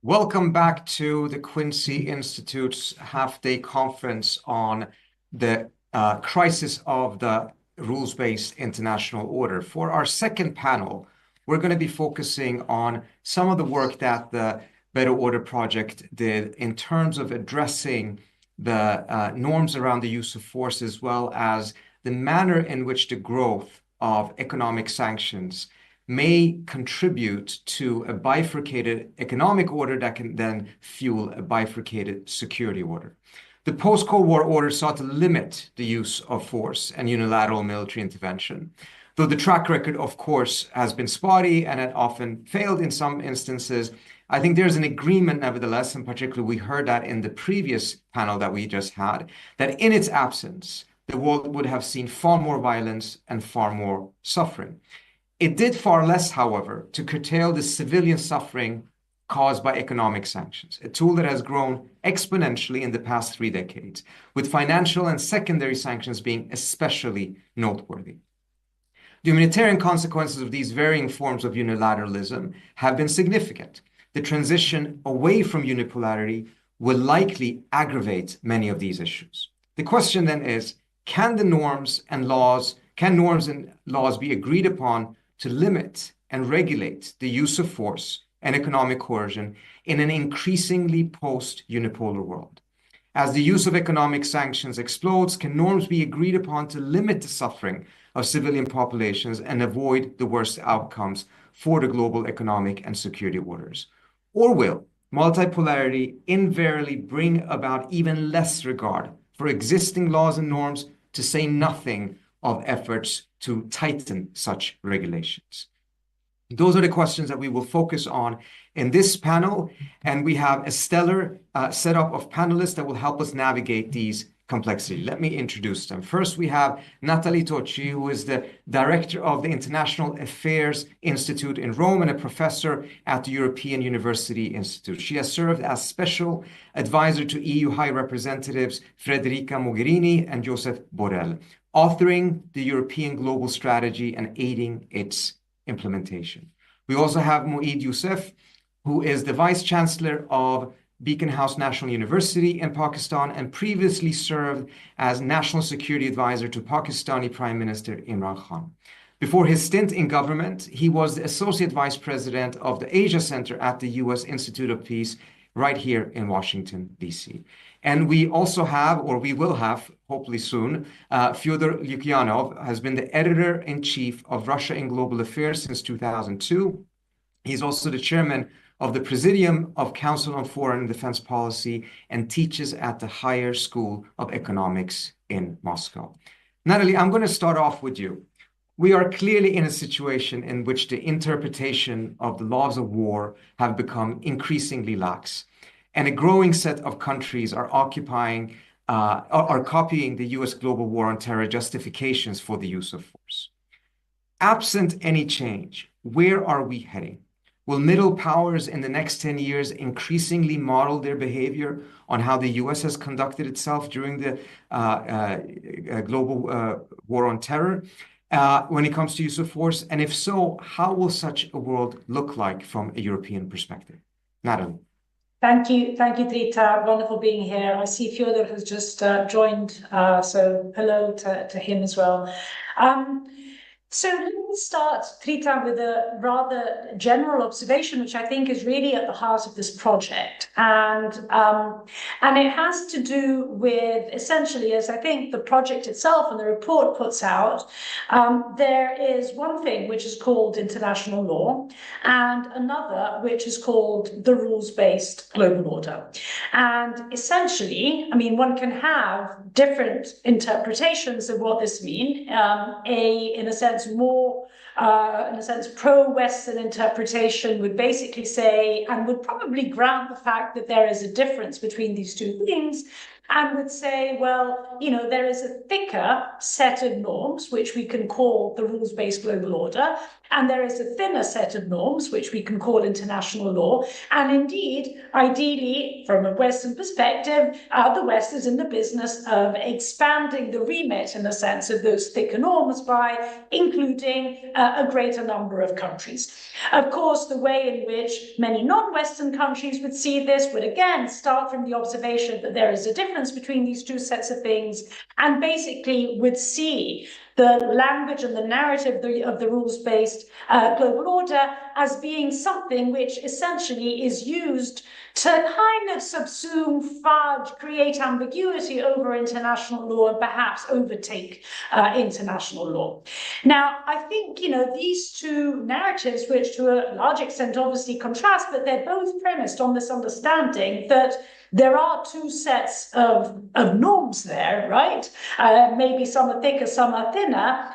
Welcome back to the Quincy Institute's half-day conference on the crisis of the rules-based international order. For our second panel, we're going to be focusing on some of the work that the Better Order Project did in terms of addressing the norms around the use of force, as well as the manner in which the growth of economic sanctions may contribute to a bifurcated economic order that can then fuel a bifurcated security order. The post-Cold War order sought to limit the use of force and unilateral military intervention, though the track record, of course, has been spotty and had often failed in some instances. I think there's an agreement, nevertheless, in particular, we heard that in the previous panel that we just had, that in its absence, the world would have seen far more violence and far more suffering. It did far less, however, to curtail the civilian suffering caused by economic sanctions, a tool that has grown exponentially in the past 3 decades, with financial and secondary sanctions being especially noteworthy. The humanitarian consequences of these varying forms of unilateralism have been significant. The transition away from unipolarity will likely aggravate many of these issues. The question then is, can norms and laws be agreed upon to limit and regulate the use of force and economic coercion in an increasingly post-unipolar world? As the use of economic sanctions explodes, can norms be agreed upon to limit the suffering of civilian populations and avoid the worst outcomes for the global economic and security orders? Or will multipolarity invariably bring about even less regard for existing laws and norms, to say nothing of efforts to tighten such regulations? Those are the questions that we will focus on in this panel, and we have a stellar setup of panelists that will help us navigate these complexities. Let me introduce them. First, we have Nathalie Tocci, who is the director of the International Affairs Institute in Rome and a professor at the European University Institute. She has served as special advisor to EU High Representatives Federica Mogherini and Josep Borrell, authoring the European Global Strategy and aiding its implementation. We also have Moeed Youssef, who is the Vice Chancellor of Beacon House National University in Pakistan and previously served as National Security Advisor to Pakistani Prime Minister Imran Khan. Before his stint in government, he was the Associate Vice President of the Asia Center at the U.S. Institute of Peace right here in Washington, D.C. And we also have, or we will have, hopefully soon, Fyodor Lukyanov has been the editor-in-chief of Russia in Global Affairs since 2002. He's also the chairman of the Presidium of Council on Foreign and Defense Policy and teaches at the Higher School of Economics in Moscow. Natalie, I'm going to start off with you. We are clearly in a situation in which the interpretation of the laws of war have become increasingly lax, and a growing set of countries are copying the U.S. global war on terror justifications for the use of force. Absent any change, where are we heading? Will middle powers in the next 10 years increasingly model their behavior on how the U.S. has conducted itself during the global war on terror when it comes to use of force? And if so, how will such a world look like from a European perspective? Natalie. Thank you, Trita. Wonderful being here. I see Fyodor has just joined, so hello to him as well. So let me start, Trita, with a rather general observation, which I think is really at the heart of this project. And it has to do with, essentially, as I think the project itself and the report puts out, there is one thing which is called international law, and another which is called the rules-based global order. And essentially, I mean, one can have different interpretations of what this means, in a sense, more, in a sense, pro-Western interpretation would basically say, and would probably ground the fact that there is a difference between these two things, and would say, well, you know, there is a thicker set of norms, which we can call the rules-based global order, and there is a thinner set of norms, which we can call international law. And indeed, ideally, from a Western perspective, the West is in the business of expanding the remit, in a sense, of those thicker norms by including a greater number of countries. Of course, the way in which many non-Western countries would see this would again start from the observation that there is a difference between these two sets of things, and basically would see the language and the narrative of the rules-based global order as being something which essentially is used to kind of subsume, fudge, create ambiguity over international law and perhaps overtake international law. Now, I think, these two narratives, which to a large extent obviously contrast, but they're both premised on this understanding that there are two sets of norms there, right? Maybe some are thicker, some are thinner.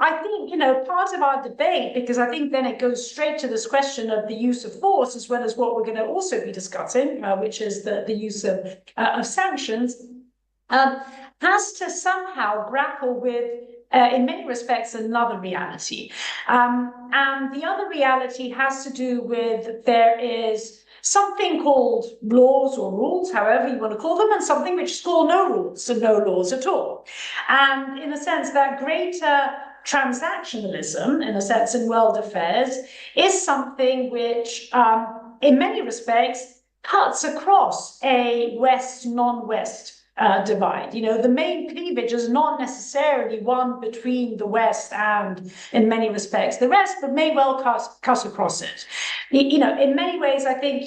I think, part of our debate, because I think then it goes straight to this question of the use of force, as well as what we're going to also be discussing, which is the use of sanctions, has to somehow grapple with, in many respects, another reality. And the other reality has to do with there is something called laws or rules, however you want to call them, and something which is called no rules and no laws at all. And in a sense, that greater transactionalism, in a sense, in world affairs, is something which, in many respects, cuts across a West, non-West divide. The main cleavage is not necessarily one between the West and, in many respects, the rest, but may well cut across it. In many ways, I think,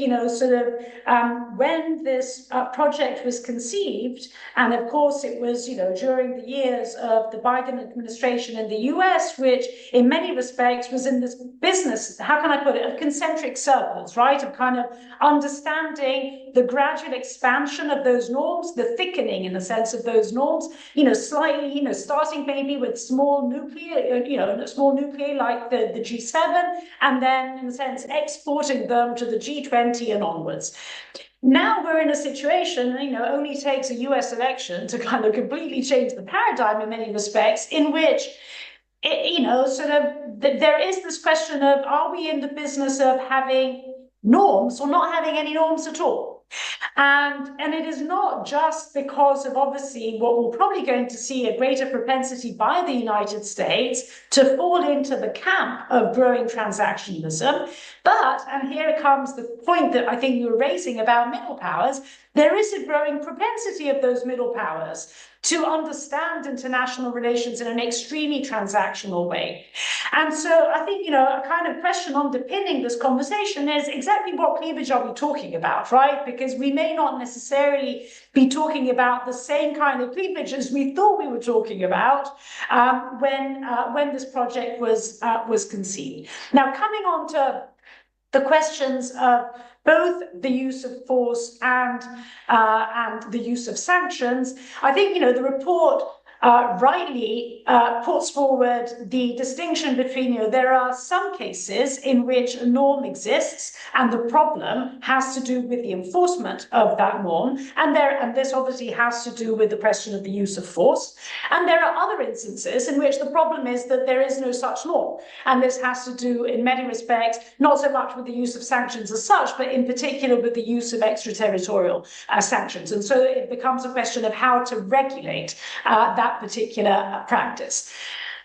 when this project was conceived, and of course it was, during the years of the Biden administration in the US, which in many respects was in this business, how can I put it, of concentric circles, right? Of kind of understanding the gradual expansion of those norms, the thickening, in a sense, of those norms, slightly, starting maybe with small nuclei, like the G7, and then, in a sense, exporting them to the G20 and onwards. Now we're in a situation, only takes a US election to kind of completely change the paradigm in many respects, in which there is this question of, are we in the business of having norms or not having any norms at all? And it is not just because of, obviously, what we're probably going to see a greater propensity by the United States to fall into the camp of growing transactionalism, but, and here comes the point that I think you were raising about middle powers, there is a growing propensity of those middle powers to understand international relations in an extremely transactional way. And so I think, a kind of question underpinning this conversation is exactly what cleavage are we talking about, right? Because we may not necessarily be talking about the same kind of cleavage as we thought we were talking about when this project was conceived. Now, coming on to the questions of both the use of force and the use of sanctions, I think, the report rightly puts forward the distinction between, there are some cases in which a norm exists and the problem has to do with the enforcement of that norm, and this obviously has to do with the question of the use of force. And there are other instances in which the problem is that there is no such norm, and this has to do, in many respects, not so much with the use of sanctions as such, but in particular with the use of extraterritorial sanctions. And so it becomes a question of how to regulate that particular practice.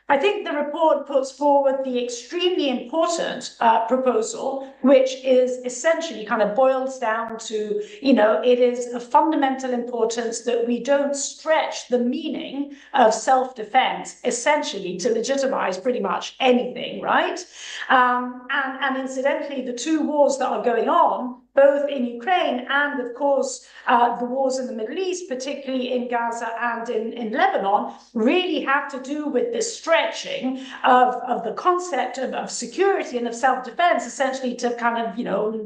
I think the report puts forward the extremely important proposal, which is essentially kind of boils down to, it is of fundamental importance that we don't stretch the meaning of self-defense essentially to legitimize pretty much anything, right? And incidentally, the two wars that are going on, both in Ukraine and, of course, the wars in the Middle East, particularly in Gaza and in Lebanon, really have to do with this stretching of the concept of security and of self-defense, essentially to kind of,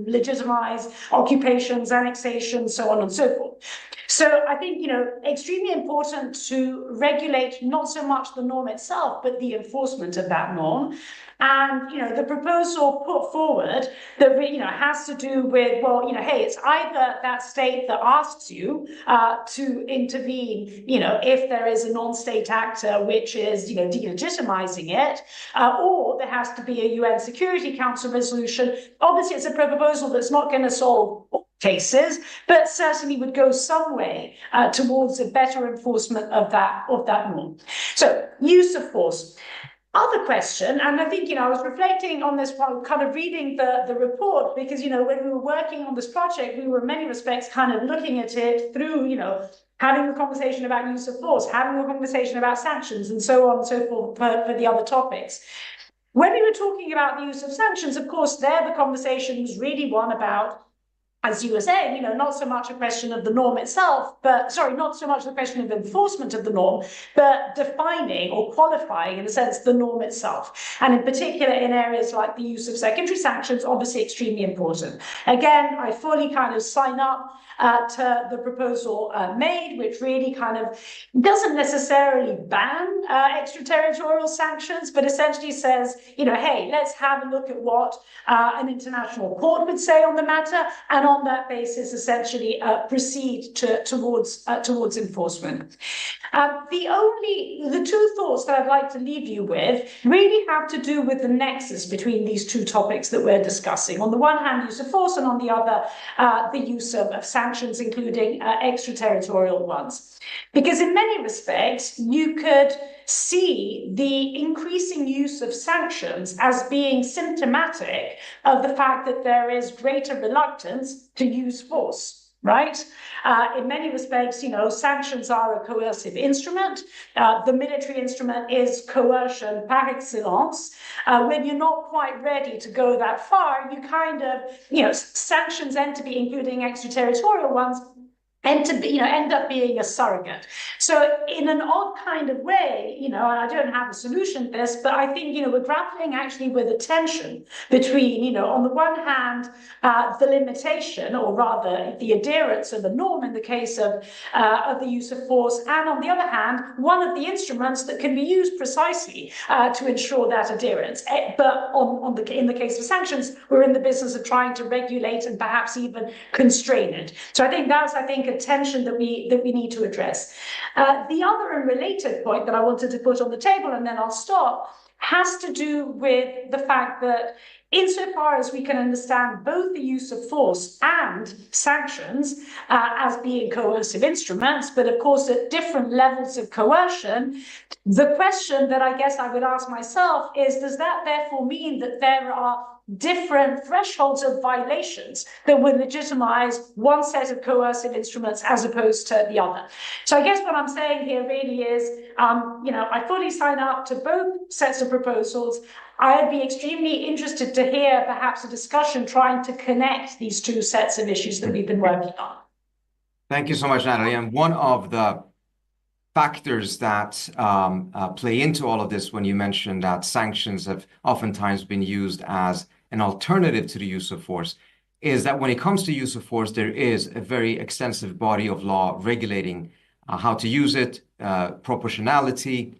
legitimize occupations, annexations, so on and so forth. So I think, extremely important to regulate not so much the norm itself, but the enforcement of that norm. And, the proposal put forward that, has to do with, well, hey, it's either that state that asks you to intervene, if there is a non-state actor which is, delegitimizing it, or there has to be a UN Security Council resolution. Obviously, it's a proposal that's not going to solve all cases, but certainly would go some way towards a better enforcement of that norm. So, use of force. Other question, and I think, I was reflecting on this while kind of reading the report, because, when we were working on this project, we were in many respects kind of looking at it through, having a conversation about use of force, having a conversation about sanctions, and so on and so forth for the other topics. When we were talking about the use of sanctions, of course, there the conversation was really one about, as you were saying, not so much a question of the norm itself, not so much the question of enforcement of the norm, but defining or qualifying, in a sense, the norm itself. And in particular, in areas like the use of secondary sanctions, obviously extremely important. Again, I fully kind of sign up to the proposal made, which really kind of doesn't necessarily ban extraterritorial sanctions, but essentially says, hey, let's have a look at what an international court would say on the matter, and on that basis, essentially proceed towards enforcement. The two thoughts that I'd like to leave you with really have to do with the nexus between these two topics that we're discussing. On the one hand, use of force, and on the other, the use of sanctions, including extraterritorial ones. Because in many respects, you could see the increasing use of sanctions as being symptomatic of the fact that there is greater reluctance to use force, right? In many respects, sanctions are a coercive instrument. The military instrument is coercion par excellence. When you're not quite ready to go that far, you kind of, sanctions end to be, including extraterritorial ones, end up being a surrogate. So in an odd kind of way, and I don't have a solution to this, but I think, we're grappling actually with a tension between, on the one hand, the limitation, or rather the adherence of the norm in the case of the use of force, and on the other hand, one of the instruments that can be used precisely to ensure that adherence. But in the case of sanctions, we're in the business of trying to regulate and perhaps even constrain it. So I think that's, a tension that we need to address. The other and related point that I wanted to put on the table, and then I'll stop, has to do with the fact that insofar as we can understand both the use of force and sanctions as being coercive instruments, but of course at different levels of coercion, the question that I guess I would ask myself is, does that therefore mean that there are different thresholds of violations that would legitimize one set of coercive instruments as opposed to the other? So I guess what I'm saying here really is, I fully sign up to both sets of proposals. I'd be extremely interested to hear perhaps a discussion trying to connect these two sets of issues that we've been working on. Thank you so much, Natalie. And one of the factors that play into all of this, when you mentioned that sanctions have oftentimes been used as an alternative to the use of force, is that when it comes to use of force, there is a very extensive body of law regulating how to use it, proportionality,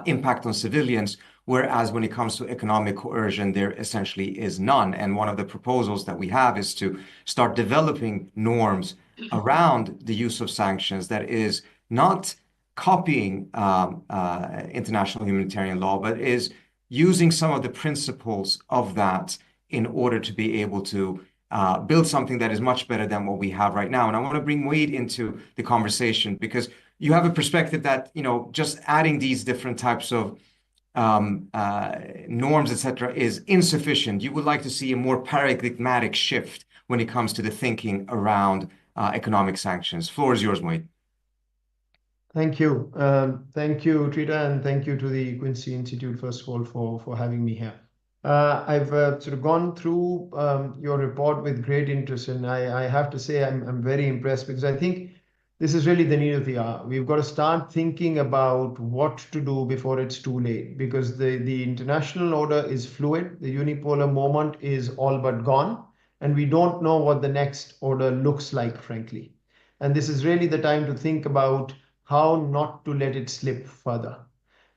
impact on civilians, whereas when it comes to economic coercion, there essentially is none. And one of the proposals that we have is to start developing norms around the use of sanctions that is not copying international humanitarian law, but is using some of the principles of that in order to be able to build something that is much better than what we have right now. And I want to bring Wade into the conversation, because you have a perspective that, just adding these different types of norms, etc., is insufficient. You would like to see a more paradigmatic shift when it comes to the thinking around economic sanctions. Floor is yours, Wade. Thank you. Thank you, Trita, and thank you to the Quincy Institute, first of all, for having me here. I've sort of gone through your report with great interest, and I have to say I'm very impressed, because I think this is really the need of the hour. We've got to start thinking about what to do before it's too late, because the international order is fluid. The unipolar moment is all but gone, and we don't know what the next order looks like, frankly. And this is really the time to think about how not to let it slip further.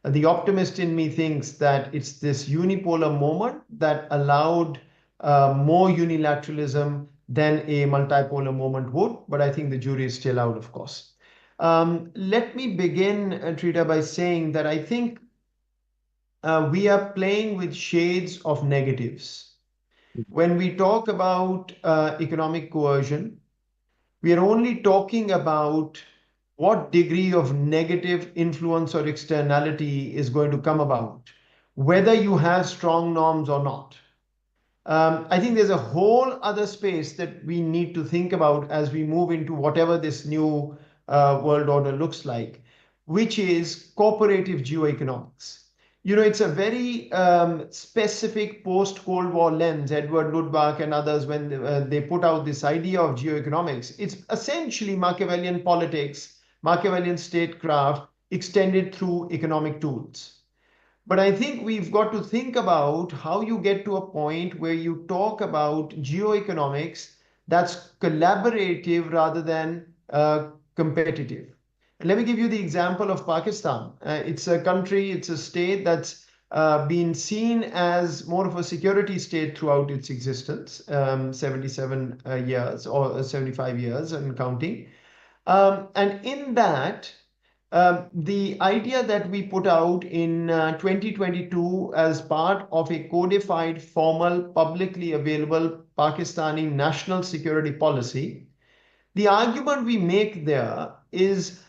The optimist in me thinks that it's this unipolar moment that allowed more unilateralism than a multipolar moment would, but I think the jury is still out, of course. Let me begin, Trita, by saying that I think we are playing with shades of negatives. When we talk about economic coercion, we are only talking about what degree of negative influence or externality is going to come about, whether you have strong norms or not. I think there's a whole other space that we need to think about as we move into whatever this new world order looks like, which is cooperative geoeconomics. You know, it's a very specific post-Cold War lens, Edward Ludbach and others, when they put out this idea of geoeconomics. It's essentially Machiavellian politics, Machiavellian statecraft extended through economic tools. But I think we've got to think about how you get to a point where you talk about geoeconomics that's collaborative rather than competitive. And let me give you the example of Pakistan. It's a country, it's a state that's been seen as more of a security state throughout its existence, 77 years or 75 years and counting. And in that, the idea that we put out in 2022 as part of a codified, formal, publicly available Pakistani national security policy, the argument we make there is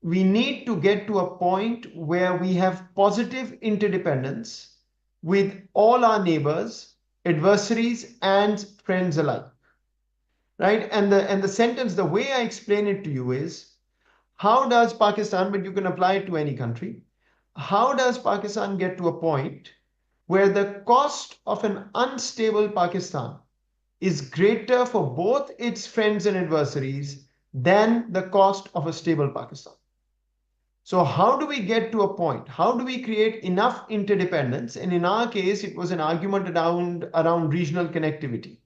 we need to get to a point where we have positive interdependence with all our neighbors, adversaries, and friends alike, right? And the sentence, the way I explain it to you is, how does Pakistan, but you can apply it to any country, how does Pakistan get to a point where the cost of an unstable Pakistan is greater for both its friends and adversaries than the cost of a stable Pakistan? So how do we get to a point? How do we create enough interdependence? And in our case, it was an argument around regional connectivity.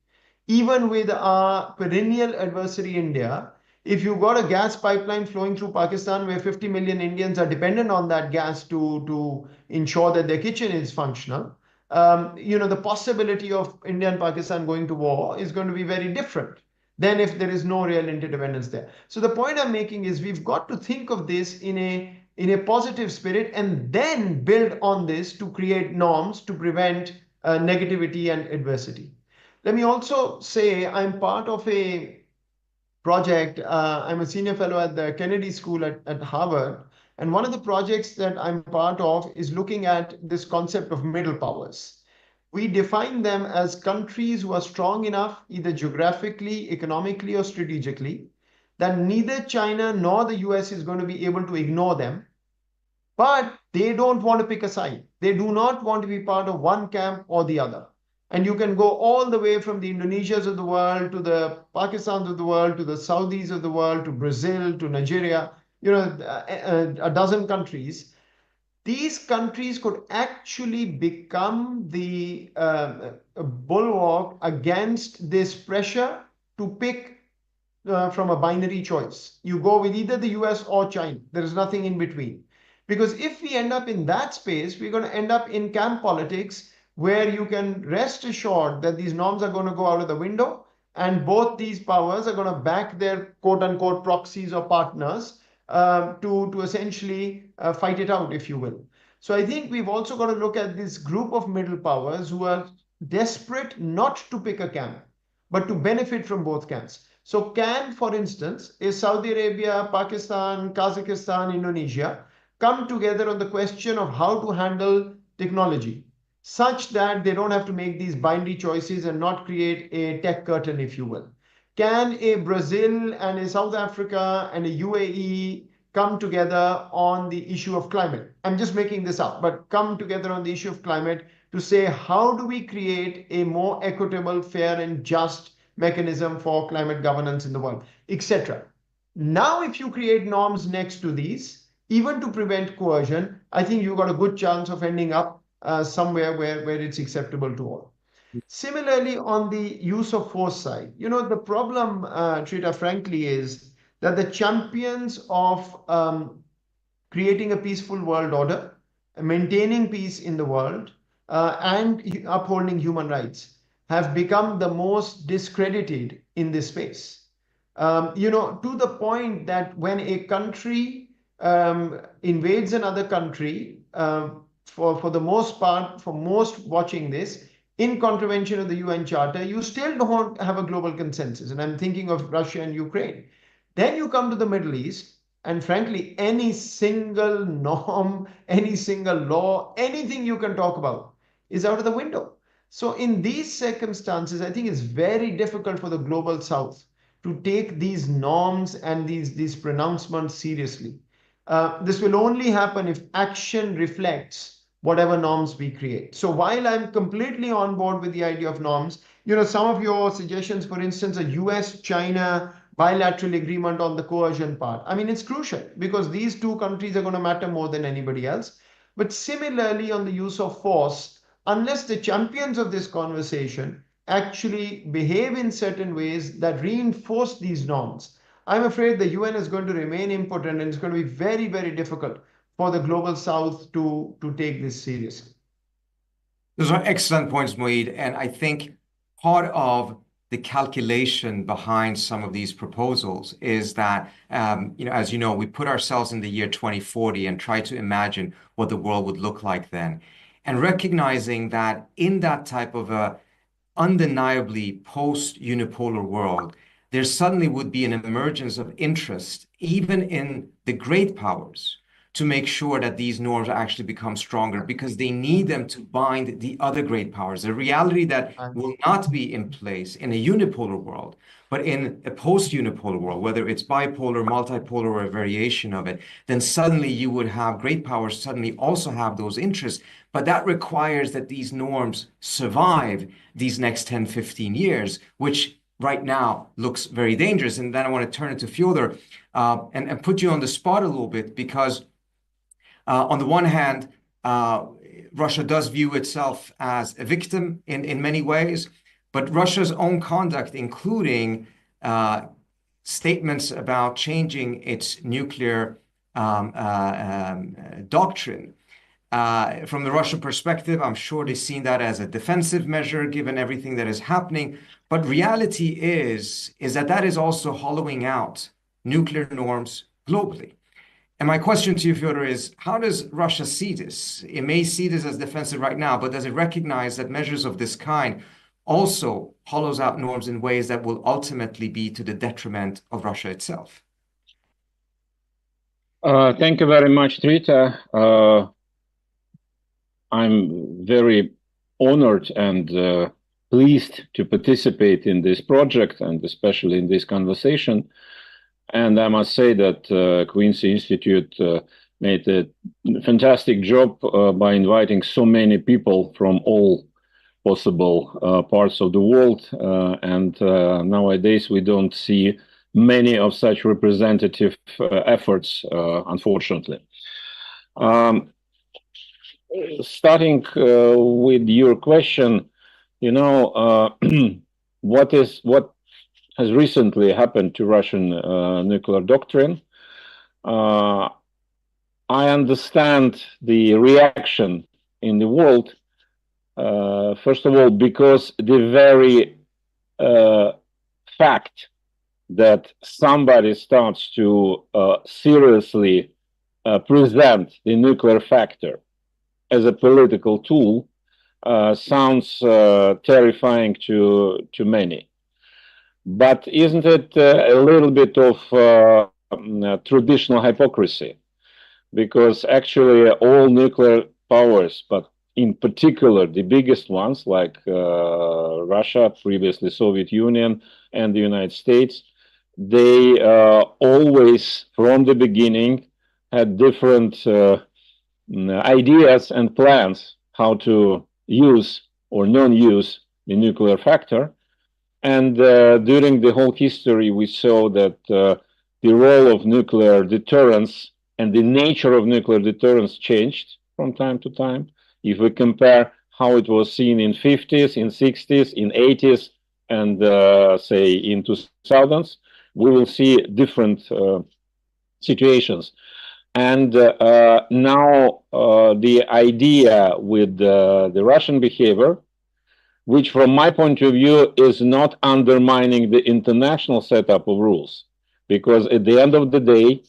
Even with our perennial adversary, India, if you've got a gas pipeline flowing through Pakistan where 50 million Indians are dependent on that gas to ensure that their kitchen is functional, you know, the possibility of India and Pakistan going to war is going to be very different than if there is no real interdependence there. So the point I'm making is we've got to think of this in a positive spirit and then build on this to create norms to prevent negativity and adversity. Let me also say I'm part of a project. I'm a senior fellow at the Kennedy School at Harvard. And one of the projects that I'm part of is looking at this concept of middle powers. We define them as countries who are strong enough, either geographically, economically, or strategically, that neither China nor the US is going to be able to ignore them. But they don't want to pick a side. They do not want to be part of one camp or the other. And you can go all the way from the Indonesias of the world to the Pakistans of the world to the Saudis of the world to Brazil to Nigeria, you know, a dozen countries. These countries could actually become the bulwark against this pressure to pick from a binary choice. You go with either the US or China. There is nothing in between. Because if we end up in that space, we're going to end up in camp politics where you can rest assured that these norms are going to go out of the window and both these powers are going to back their quote-unquote proxies or partners to essentially fight it out, if you will. So I think we've also got to look at this group of middle powers who are desperate not to pick a camp, but to benefit from both camps. So can, for instance, is Saudi Arabia, Pakistan, Kazakhstan, Indonesia come together on the question of how to handle technology, such that they don't have to make these binary choices and not create a tech curtain, if you will? Can a Brazil and a South Africa and a UAE come together on the issue of climate? I'm just making this up, but come together on the issue of climate to say, how do we create a more equitable, fair, and just mechanism for climate governance in the world, etc. Now, if you create norms next to these, even to prevent coercion, I think you've got a good chance of ending up somewhere where it's acceptable to all. Similarly, on the use of force side, you know, the problem, Trita, frankly, is that the champions of creating a peaceful world order maintaining peace in the world, and upholding human rights have become the most discredited in this space. To the point that when a country invades another country, for the most part, for most watching this, in contravention of the UN Charter, you still don't have a global consensus. And I'm thinking of Russia and Ukraine. Then you come to the Middle East, and frankly, any single norm, any single law, anything you can talk about is out of the window. So in these circumstances, I think it's very difficult for the global South to take these norms and these pronouncements seriously. This will only happen if action reflects whatever norms we create. So while I'm completely on board with the idea of norms, some of your suggestions, for instance, a US-China bilateral agreement on the coercion part, I mean, it's crucial because these two countries are going to matter more than anybody else. But similarly, on the use of force, unless the champions of this conversation actually behave in certain ways that reinforce these norms, I'm afraid the UN is going to remain impotent, and it's going to be very, very difficult for the global South to take this seriously. Those are excellent points, Moeed. And I think part of the calculation behind some of these proposals is that, as you know, we put ourselves in the year 2040 and try to imagine what the world would look like then. And recognizing that in that type of a undeniably post-unipolar world, there suddenly would be an emergence of interest, even in the great powers, to make sure that these norms actually become stronger because they need them to bind the other great powers. A reality that will not be in place in a unipolar world, but in a post-unipolar world, whether it's bipolar, multipolar, or a variation of it, then suddenly you would have great powers suddenly also have those interests. But that requires that these norms survive these next 10, 15 years, which right now looks very dangerous. And then I want to turn it to Fyodor and put you on the spot a little bit because on the one hand, Russia does view itself as a victim in many ways, but Russia's own conduct, including statements about changing its nuclear doctrine, from the Russian perspective, I'm sure they've seen that as a defensive measure given everything that is happening. But reality is that is also hollowing out nuclear norms globally. And my question to you, Fyodor, is how does Russia see this? It may see this as defensive right now, but does it recognize that measures of this kind also hollows out norms in ways that will ultimately be to the detriment of Russia itself? Thank you very much, Trita. I'm very honored and pleased to participate in this project and especially in this conversation. And I must say that Quincy Institute made a fantastic job by inviting so many people from all possible parts of the world. And nowadays we don't see many of such representative efforts, unfortunately. Starting with your question, what has recently happened to Russian nuclear doctrine? I understand the reaction in the world, first of all, because the very fact that somebody starts to seriously present the nuclear factor as a political tool sounds terrifying to many. But isn't it a little bit of traditional hypocrisy? Because actually all nuclear powers, but in particular the biggest ones like Russia, previously Soviet Union, and the United States, they always from the beginning had different ideas and plans how to use or non-use the nuclear factor. And during the whole history, we saw that the role of nuclear deterrence and the nature of nuclear deterrence changed from time to time. If we compare how it was seen in 50s, in 60s, in 80s, and say in 2000s, we will see different situations. And now the idea with the Russian behavior, which from my point of view is not undermining the international setup of rules, because at the end of the day,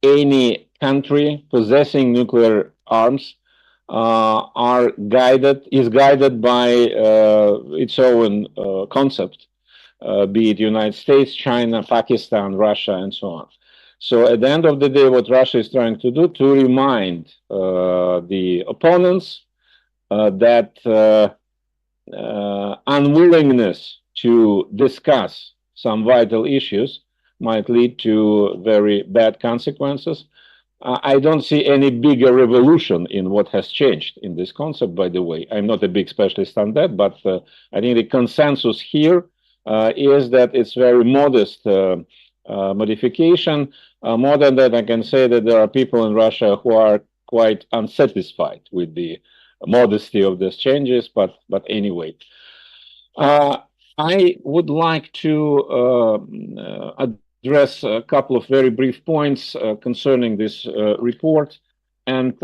any country possessing nuclear arms is guided by its own concept, be it United States, China, Pakistan, Russia, and so on. So at the end of the day, what Russia is trying to do to remind the opponents that unwillingness to discuss some vital issues might lead to very bad consequences. I don't see any bigger revolution in what has changed in this concept, by the way. I'm not a big specialist on that, but I think the consensus here is that it's very modest modification. More than that, I can say that there are people in Russia who are quite unsatisfied with the modesty of these changes, but anyway. I would like to address a couple of very brief points concerning this report. And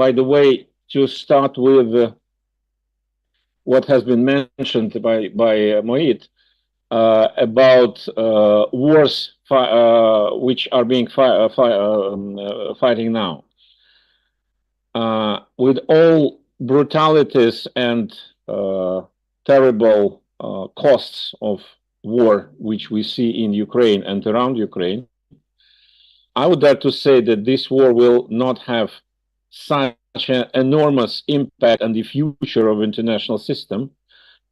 by the way, to start with what has been mentioned by Moit about wars which are being fighting now. With all brutalities and terrible costs of war which we see in Ukraine and around Ukraine, I would dare to say that this war will not have such an enormous impact on the future of international system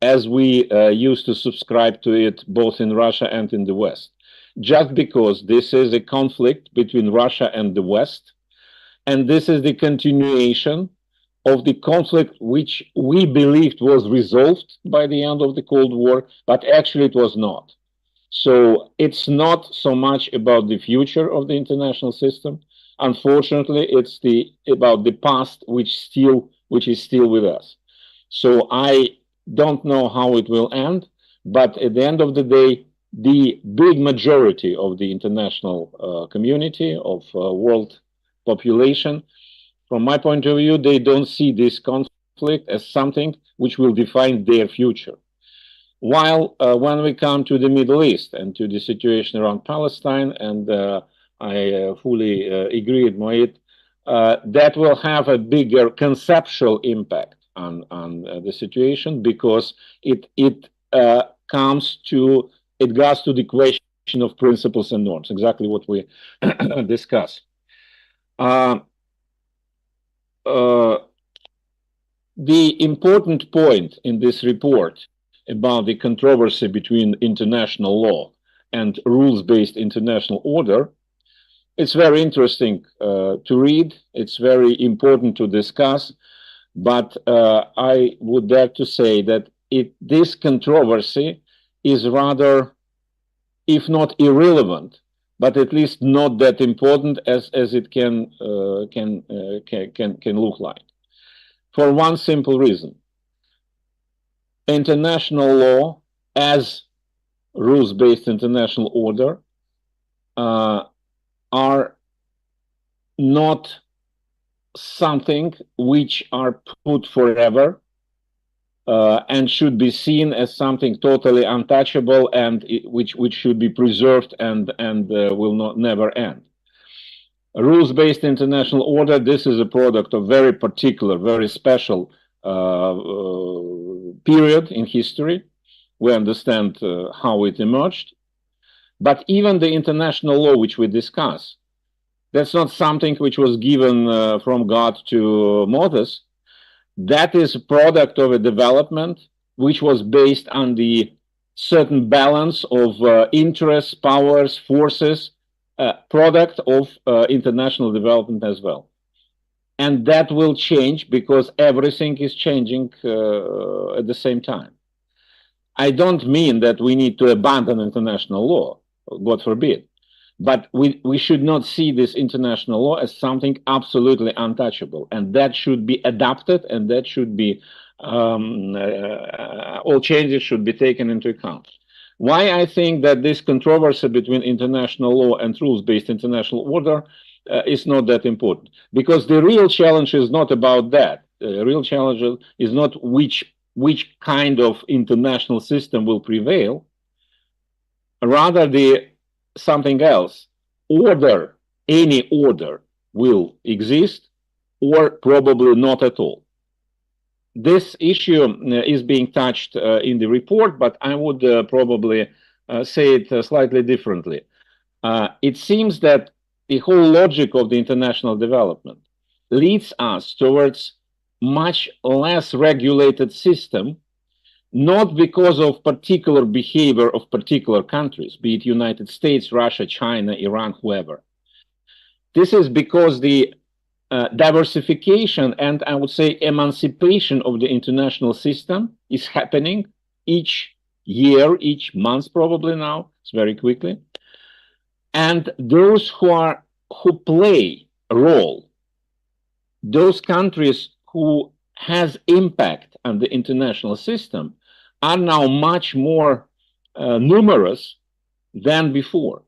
as we used to subscribe to it both in Russia and in the West. Just because this is a conflict between Russia and the West, and this is the continuation of the conflict which we believed was resolved by the end of the Cold War, but actually it was not. So it's not so much about the future of the international system. Unfortunately, it's about the past which is still with us. So I don't know how it will end, but at the end of the day, the big majority of the international community of world population, from my point of view, they don't see this conflict as something which will define their future. While when we come to the Middle East and to the situation around Palestine, and I fully agree with Moit, that will have a bigger conceptual impact on the situation, because it goes to the question of principles and norms, exactly what we discussed. The important point in this report about the controversy between international law and rules-based international order, it's very interesting to read. It's very important to discuss, but I would dare to say that this controversy is rather, if not irrelevant, but at least not that important as it can look like. For one simple reason: international law as rules-based international order are not something which are put forever and should be seen as something totally untouchable and which should be preserved and will never end. A rules-based international order, this is a product of very particular, very special period in history. We understand how it emerged. But even the international law which we discuss, that's not something which was given from God to Moses. That is a product of a development which was based on the certain balance of interests, powers, forces, product of international development as well. And that will change because everything is changing at the same time. I don't mean that we need to abandon international law, God forbid. But we should not see this international law as something absolutely untouchable. And that should be adapted, and that should be, all changes should be taken into account. Why I think that this controversy between international law and rules-based international order is not that important, because the real challenge is not about that. The real challenge is not which kind of international system will prevail, rather something else. Any order will exist, or probably not at all. This issue is being touched in the report, but I would probably say it slightly differently. It seems that the whole logic of the international development leads us towards much less regulated system, not because of particular behavior of particular countries, be it United States, Russia, China, Iran, whoever. This is because the diversification and, I would say, emancipation of the international system is happening each year, each month probably now, it's very quickly. And those who play a role, those countries who has impact on the international system, are now much more numerous than before.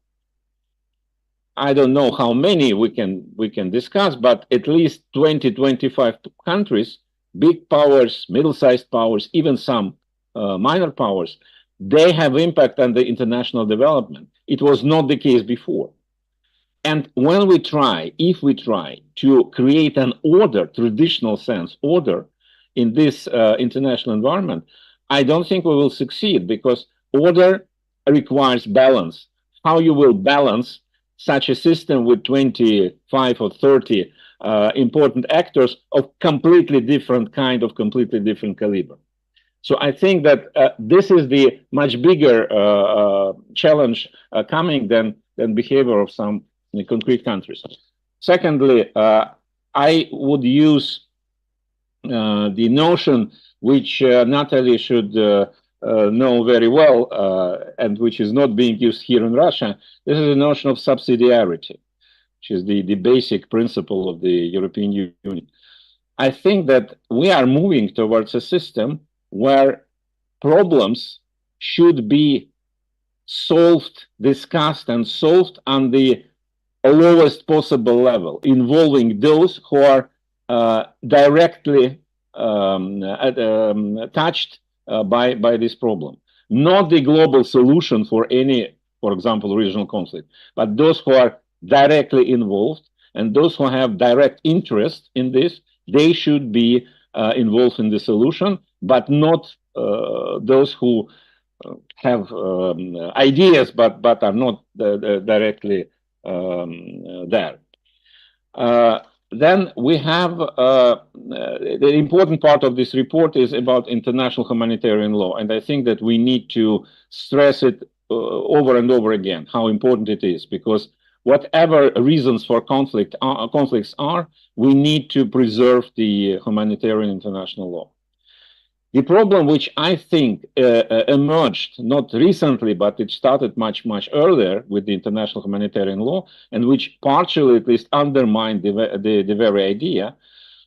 I don't know how many we can discuss, but at least 20, 25 countries, big powers, middle-sized powers, even some minor powers, they have impact on the international development. It was not the case before. And when if we try to create an order, traditional sense order, in this international environment, I don't think we will succeed, because order requires balance. How you will balance such a system with 25 or 30 important actors of completely different kind, of completely different caliber. So I think that this is the much bigger challenge coming than behavior of some concrete countries. Secondly, I would use the notion which Natalie should know very well, and which is not being used here in Russia. This is the notion of subsidiarity, which is the basic principle of the European Union. I think that we are moving towards a system where problems should be solved, discussed, and solved on the lowest possible level, involving those who are directly touched by this problem. Not the global solution for any, for example, regional conflict, but those who are directly involved and those who have direct interest in this, they should be involved in the solution, but not those who have ideas but are not directly there. Then we have the important part of this report is about international humanitarian law, and I think that we need to stress it over and over again, how important it is, because whatever reasons for conflicts are, we need to preserve the humanitarian international law. The problem which I think emerged not recently, but it started much earlier with the international humanitarian law, and which partially at least undermined the very idea,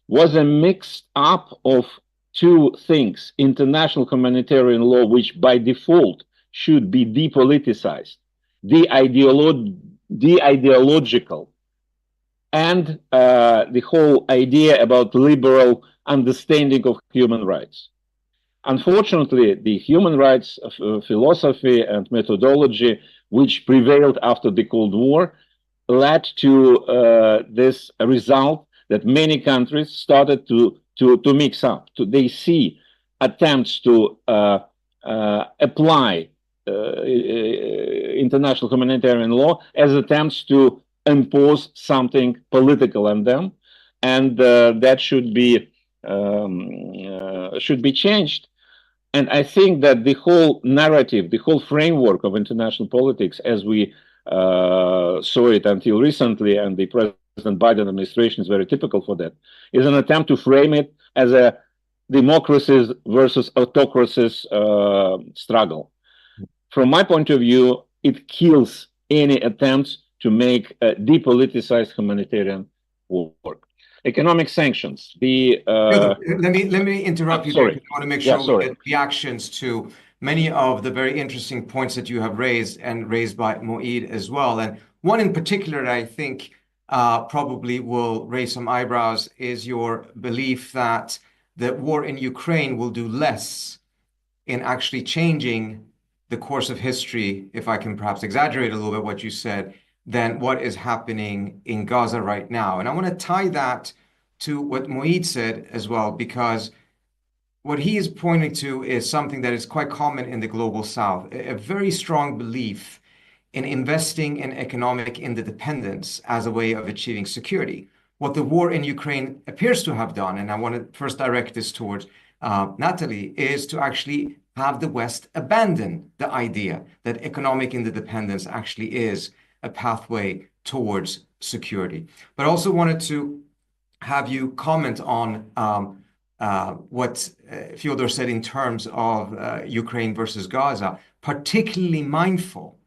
was a mix up of two things: international humanitarian law, which by default should be depoliticized, de-ideological, and the whole idea about liberal understanding of human rights. Unfortunately, the human rights philosophy and methodology which prevailed after the Cold War led to this result that many countries started to mix up. They see attempts to apply international humanitarian law as attempts to impose something political on them, and that should be changed. And I think that the whole narrative, the whole framework of international politics, as we saw it until recently, and the President Biden administration is very typical for that, is an attempt to frame it as a democracies versus autocracies struggle. From my point of view, it kills any attempts to make a depoliticized humanitarian work. Economic sanctions. Let me interrupt you there. I want to make sure we get reactions to many of the very interesting points that you have raised and raised by Moeed as well. And one in particular that I think probably will raise some eyebrows is your belief that the war in Ukraine will do less in actually changing the course of history, if I can perhaps exaggerate a little bit what you said, than what is happening in Gaza right now. And I want to tie that to what Moeed said as well, because what he is pointing to is something that is quite common in the global South, a very strong belief in investing in economic interdependence as a way of achieving security. What the war in Ukraine appears to have done, and I want to first direct this towards Natalie, is to actually have the West abandon the idea that economic interdependence actually is a pathway towards security. But I also wanted to have you comment on what Fyodor said in terms of Ukraine versus Gaza, particularly mindful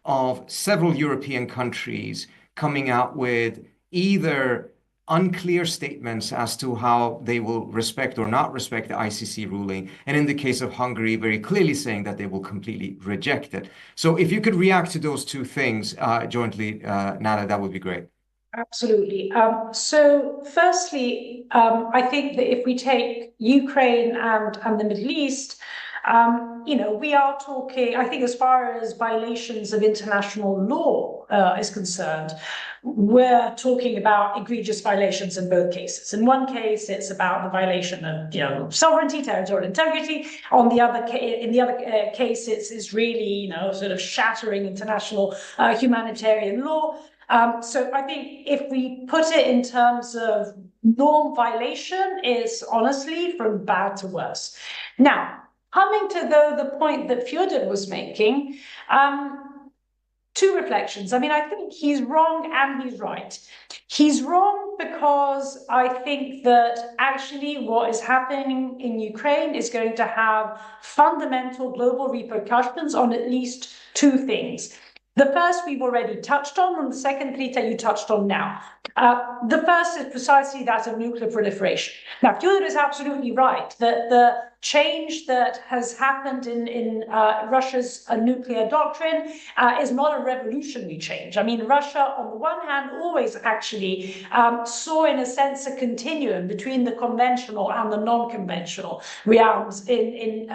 of several European countries coming out with either unclear statements as to how they will respect or not respect the ICC ruling, and in the case of Hungary, very clearly saying that they will completely reject it. So if you could react to those two things jointly, Nada, that would be great. Absolutely. So firstly, I think that if we take Ukraine and the Middle East, we are talking, I think as far as violations of international law is concerned, we're talking about egregious violations in both cases. In one case, it's about the violation of, sovereignty, territorial integrity. In the other case, it's really, sort of shattering international humanitarian law. So I think if we put it in terms of norm violation, is honestly from bad to worse. Now, coming to the point that Fyodor was making, two reflections. I mean, I think he's wrong and he's right. He's wrong because I think that actually what is happening in Ukraine is going to have fundamental global repercussions on at least two things. The first we've already touched on, and the second, Rita, you touched on now. The first is precisely that of nuclear proliferation. Now, Fyodor is absolutely right that the change that has happened in Russia's nuclear doctrine is not a revolutionary change. I mean, Russia, on the one hand, always actually saw, in a sense, a continuum between the conventional and the non-conventional realms in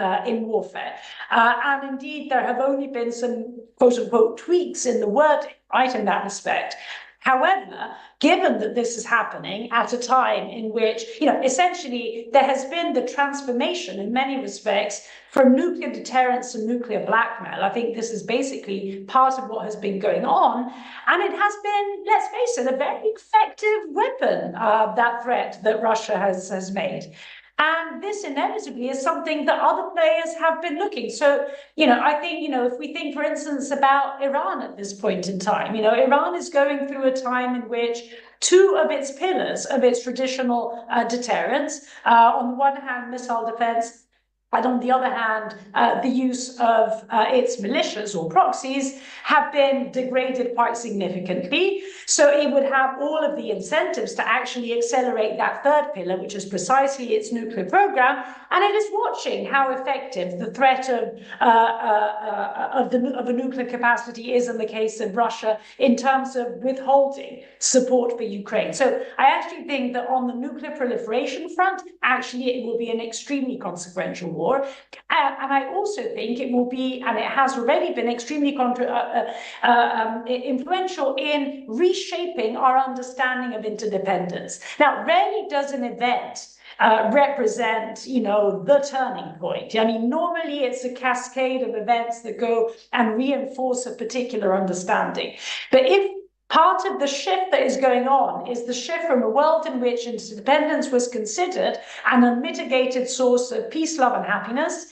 warfare. And indeed, there have only been some quote-unquote tweaks in the wording, right, in that respect. However, given that this is happening at a time in which, essentially there has been the transformation in many respects from nuclear deterrence to nuclear blackmail, I think this is basically part of what has been going on. And it has been, let's face it, a very effective weapon, that threat that Russia has made. And this inevitably is something that other players have been looking. So, I think, if we think, for instance, about Iran at this point in time, Iran is going through a time in which two of its pillars of its traditional deterrence, on the one hand, missile defense, and on the other hand, the use of its militias or proxies have been degraded quite significantly. So it would have all of the incentives to actually accelerate that third pillar, which is precisely its nuclear program. And it is watching how effective the threat of a nuclear capacity is in the case of Russia in terms of withholding support for Ukraine. So I actually think that on the nuclear proliferation front, actually it will be an extremely consequential war. And I also think it will be, and it has already been, extremely influential in reshaping our understanding of interdependence. Now, rarely does an event represent, the turning point. I mean, normally it's a cascade of events that go and reinforce a particular understanding. But if part of the shift that is going on is the shift from a world in which interdependence was considered an unmitigated source of peace, love, and happiness,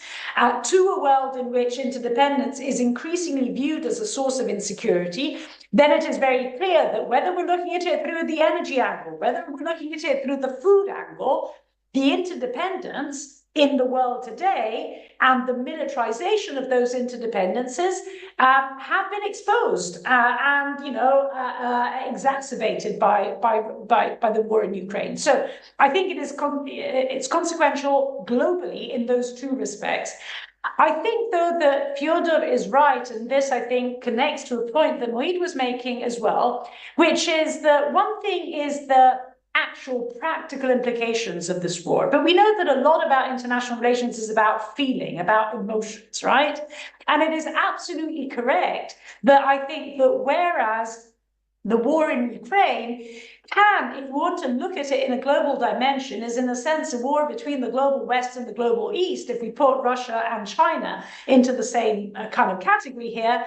to a world in which interdependence is increasingly viewed as a source of insecurity, then it is very clear that whether we're looking at it through the energy angle, whether we're looking at it through the food angle, the interdependence in the world today and the militarization of those interdependences have been exposed and exacerbated by the war in Ukraine. So I think it's consequential globally in those two respects. I think, though, that Fyodor is right, and this, I think, connects to a point that Moeed was making as well, which is that one thing is the actual practical implications of this war. But we know that a lot about international relations is about feeling, about emotions, right? And it is absolutely correct that I think that whereas the war in Ukraine can, if we want to look at it in a global dimension, is in a sense a war between the global West and the global East, if we put Russia and China into the same kind of category here.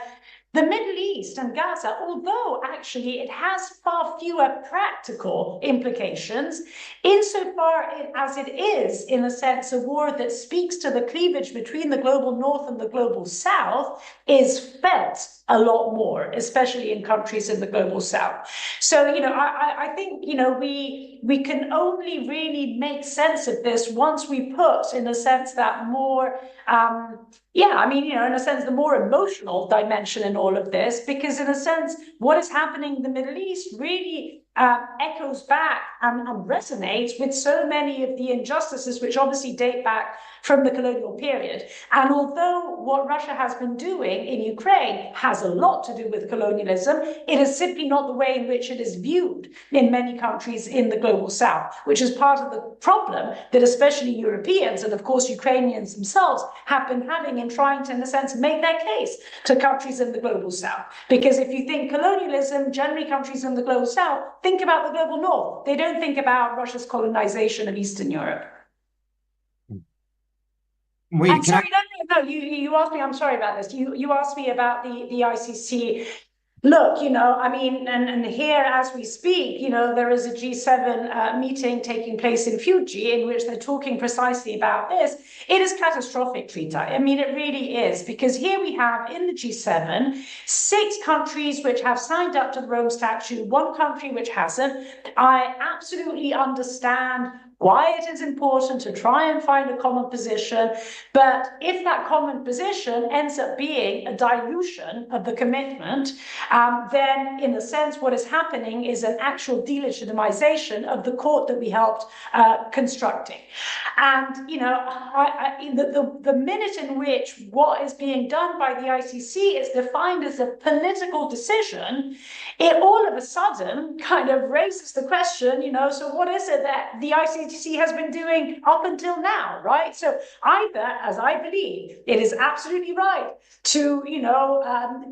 The Middle East and Gaza, although actually it has far fewer practical implications, insofar as it is, in a sense, a war that speaks to the cleavage between the global North and the global South, is felt a lot more, especially in countries in the global South. So, I think, we can only really make sense of this once we put, in a sense, that more, in a sense, the more emotional dimension in all of this, because in a sense, what is happening in the Middle East really echoes back and resonates with so many of the injustices which obviously date back from the colonial period. And although what Russia has been doing in Ukraine has a lot to do with colonialism, it is simply not the way in which it is viewed in many countries in the global South, which is part of the problem that especially Europeans and of course Ukrainians themselves have been having in trying to, in a sense, make their case to countries in the global South. Because if you think colonialism, generally countries in the global South think about the global North. They don't think about Russia's colonization of Eastern Europe. Wait, I'm sorry, no. You asked me, I'm sorry about this. You asked me about the ICC. Look, and here as we speak, there is a G7 meeting taking place in Fuji in which they're talking precisely about this. It is catastrophic, Rita. I mean, it really is, because here we have in the G7, 6 countries which have signed up to the Rome Statute, 1 country which hasn't. I absolutely understand why it is important to try and find a common position. But if that common position ends up being a dilution of the commitment, then in a sense, what is happening is an actual delegitimization of the court that we helped constructing. And, the minute in which what is being done by the ICC is defined as a political decision, it all of a sudden kind of raises the question, so what is it that the ICC has been doing up until now, right? So either, as I believe, it is absolutely right to,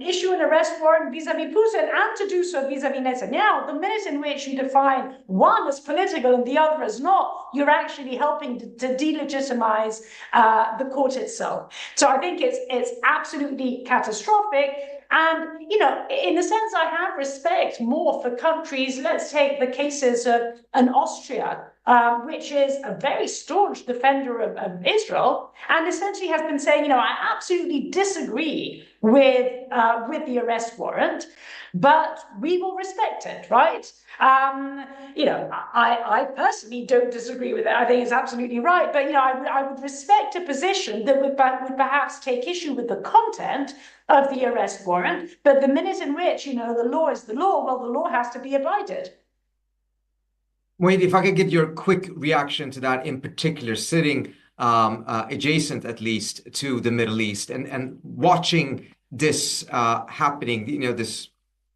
issue an arrest warrant vis-a-vis Putin and to do so vis-a-vis Netanyahu. The minute in which you define one as political and the other as not, you're actually helping to delegitimize the court itself. So I think it's absolutely catastrophic. And, in a sense, I have respect more for countries. Let's take the cases of an Austria, which is a very staunch defender of Israel, and essentially has been saying, I absolutely disagree with the arrest warrant, but we will respect it, right? I personally don't disagree with it. I think it's absolutely right, but I would respect a position that would perhaps take issue with the content of the arrest warrant, but the minute in which the law is the law, well, the law has to be abided. Wait, if I could get your quick reaction to that in particular, sitting adjacent at least to the Middle East and watching this happening, this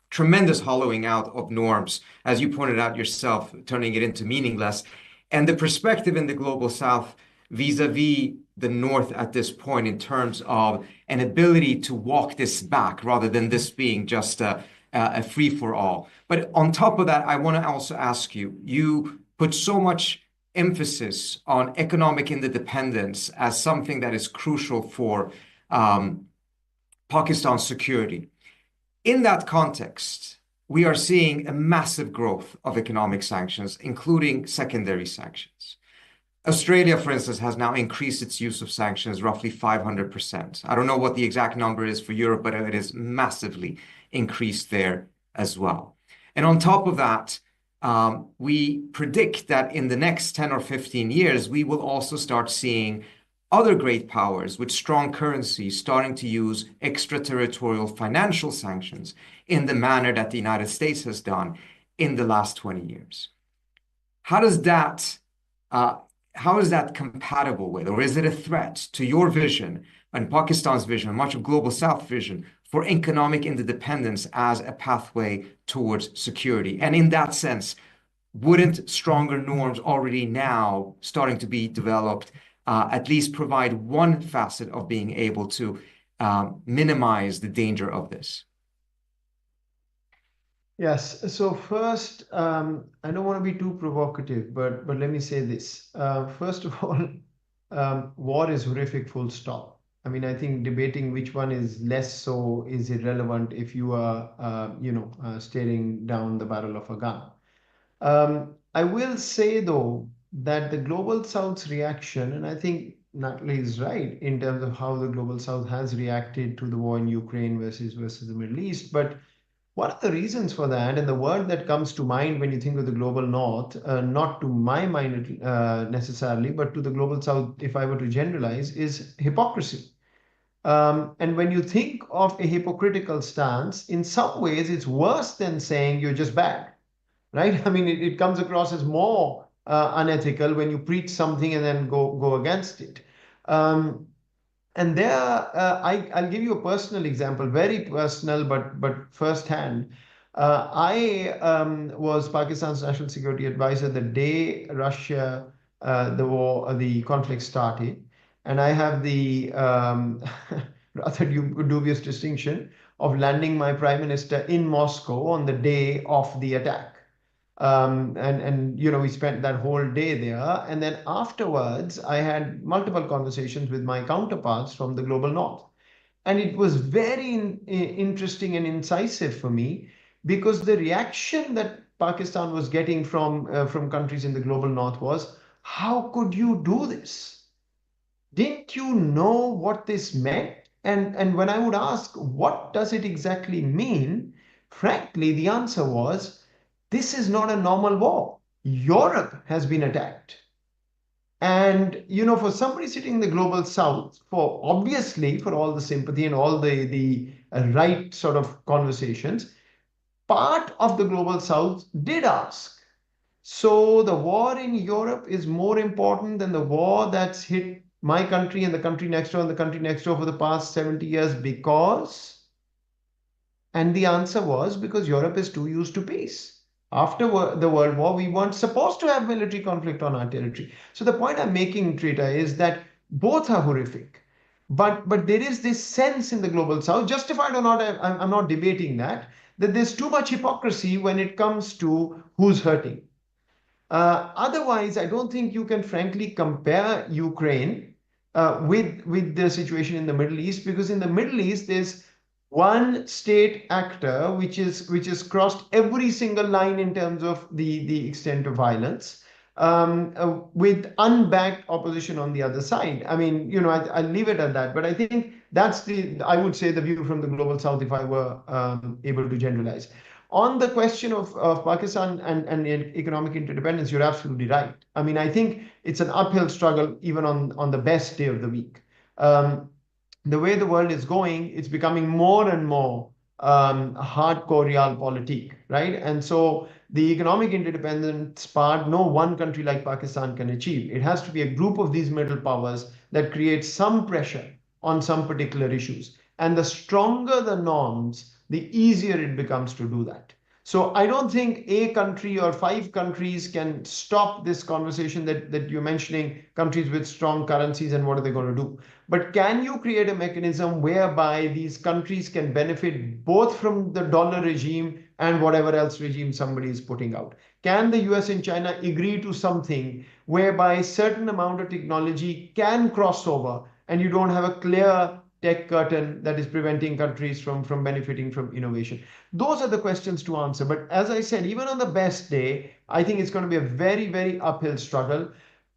tremendous hollowing out of norms, as you pointed out yourself, turning it into meaningless, and the perspective in the global South vis-a-vis the North at this point in terms of an ability to walk this back rather than this being just a free-for-all. But on top of that, I want to also ask you, you put so much emphasis on economic interdependence as something that is crucial for Pakistan's security. In that context, we are seeing a massive growth of economic sanctions, including secondary sanctions. Australia, for instance, has now increased its use of sanctions roughly 500%. I don't know what the exact number is for Europe, but it is massively increased there as well. And on top of that, we predict that in the next 10 or 15 years, we will also start seeing other great powers with strong currencies starting to use extraterritorial financial sanctions in the manner that the United States has done in the last 20 years. How is that compatible with, or is it a threat to your vision and Pakistan's vision, and much of Global South vision for economic interdependence as a pathway towards security. And in that sense, wouldn't stronger norms already now starting to be developed at least provide one facet of being able to minimize the danger of this? Yes. So first, I don't want to be too provocative, but let me say this. First of all, war is horrific, full stop. I mean, I think debating which one is less so is irrelevant if you are, staring down the barrel of a gun. I will say, though, that the Global South's reaction, and I think Natalie is right in terms of how the Global South has reacted to the war in Ukraine versus the Middle East. But what are the reasons for that? And the word that comes to mind when you think of the Global North, not to my mind necessarily, but to the Global South, if I were to generalize, is hypocrisy. And when you think of a hypocritical stance, in some ways, it's worse than saying you're just bad, right? I mean, it comes across as more unethical when you preach something and then go against it. And there, I'll give you a personal example, very personal, but firsthand. I was Pakistan's national security advisor the day Russia, the conflict started. And I have the rather dubious distinction of landing my prime minister in Moscow on the day of the attack. We spent that whole day there. And then afterwards, I had multiple conversations with my counterparts from the Global North. And it was very interesting and incisive for me because the reaction that Pakistan was getting from countries in the Global North was, how could you do this? Didn't you know what this meant? And when I would ask, what does it exactly mean? Frankly, the answer was, this is not a normal war. Europe has been attacked. And, for somebody sitting in the Global South, obviously for all the sympathy and all the right sort of conversations, part of the Global South did ask. So the war in Europe is more important than the war that's hit my country and the country next door and the country next door for the past 70 years because? And the answer was because Europe is too used to peace. After the World War, we weren't supposed to have military conflict on our territory. So the point I'm making, Trita, is that both are horrific. But there is this sense in the Global South, justified or not, I'm not debating that there's too much hypocrisy when it comes to who's hurting. Otherwise, I don't think you can frankly compare Ukraine with the situation in the Middle East, because in the Middle East, there's one state actor which has crossed every single line in terms of the extent of violence, with unbacked opposition on the other side. I mean, I'll leave it at that. But I think that's I would say, the view from the Global South if I were able to generalize. On the question of Pakistan and economic interdependence, you're absolutely right. I mean, I think it's an uphill struggle even on the best day of the week. The way the world is going, it's becoming more and more hardcore realpolitik, right? And so the economic interdependence part, no one country like Pakistan can achieve. It has to be a group of these middle powers that creates some pressure on some particular issues. And the stronger the norms, the easier it becomes to do that. So I don't think a country or 5 countries can stop this conversation that you're mentioning, countries with strong currencies and what are they going to do. But can you create a mechanism whereby these countries can benefit both from the dollar regime and whatever else regime somebody is putting out? Can the US and China agree to something whereby a certain amount of technology can cross over and you don't have a clear tech curtain that is preventing countries from benefiting from innovation? Those are the questions to answer. But as I said, even on the best day, I think it's going to be a very, very uphill struggle,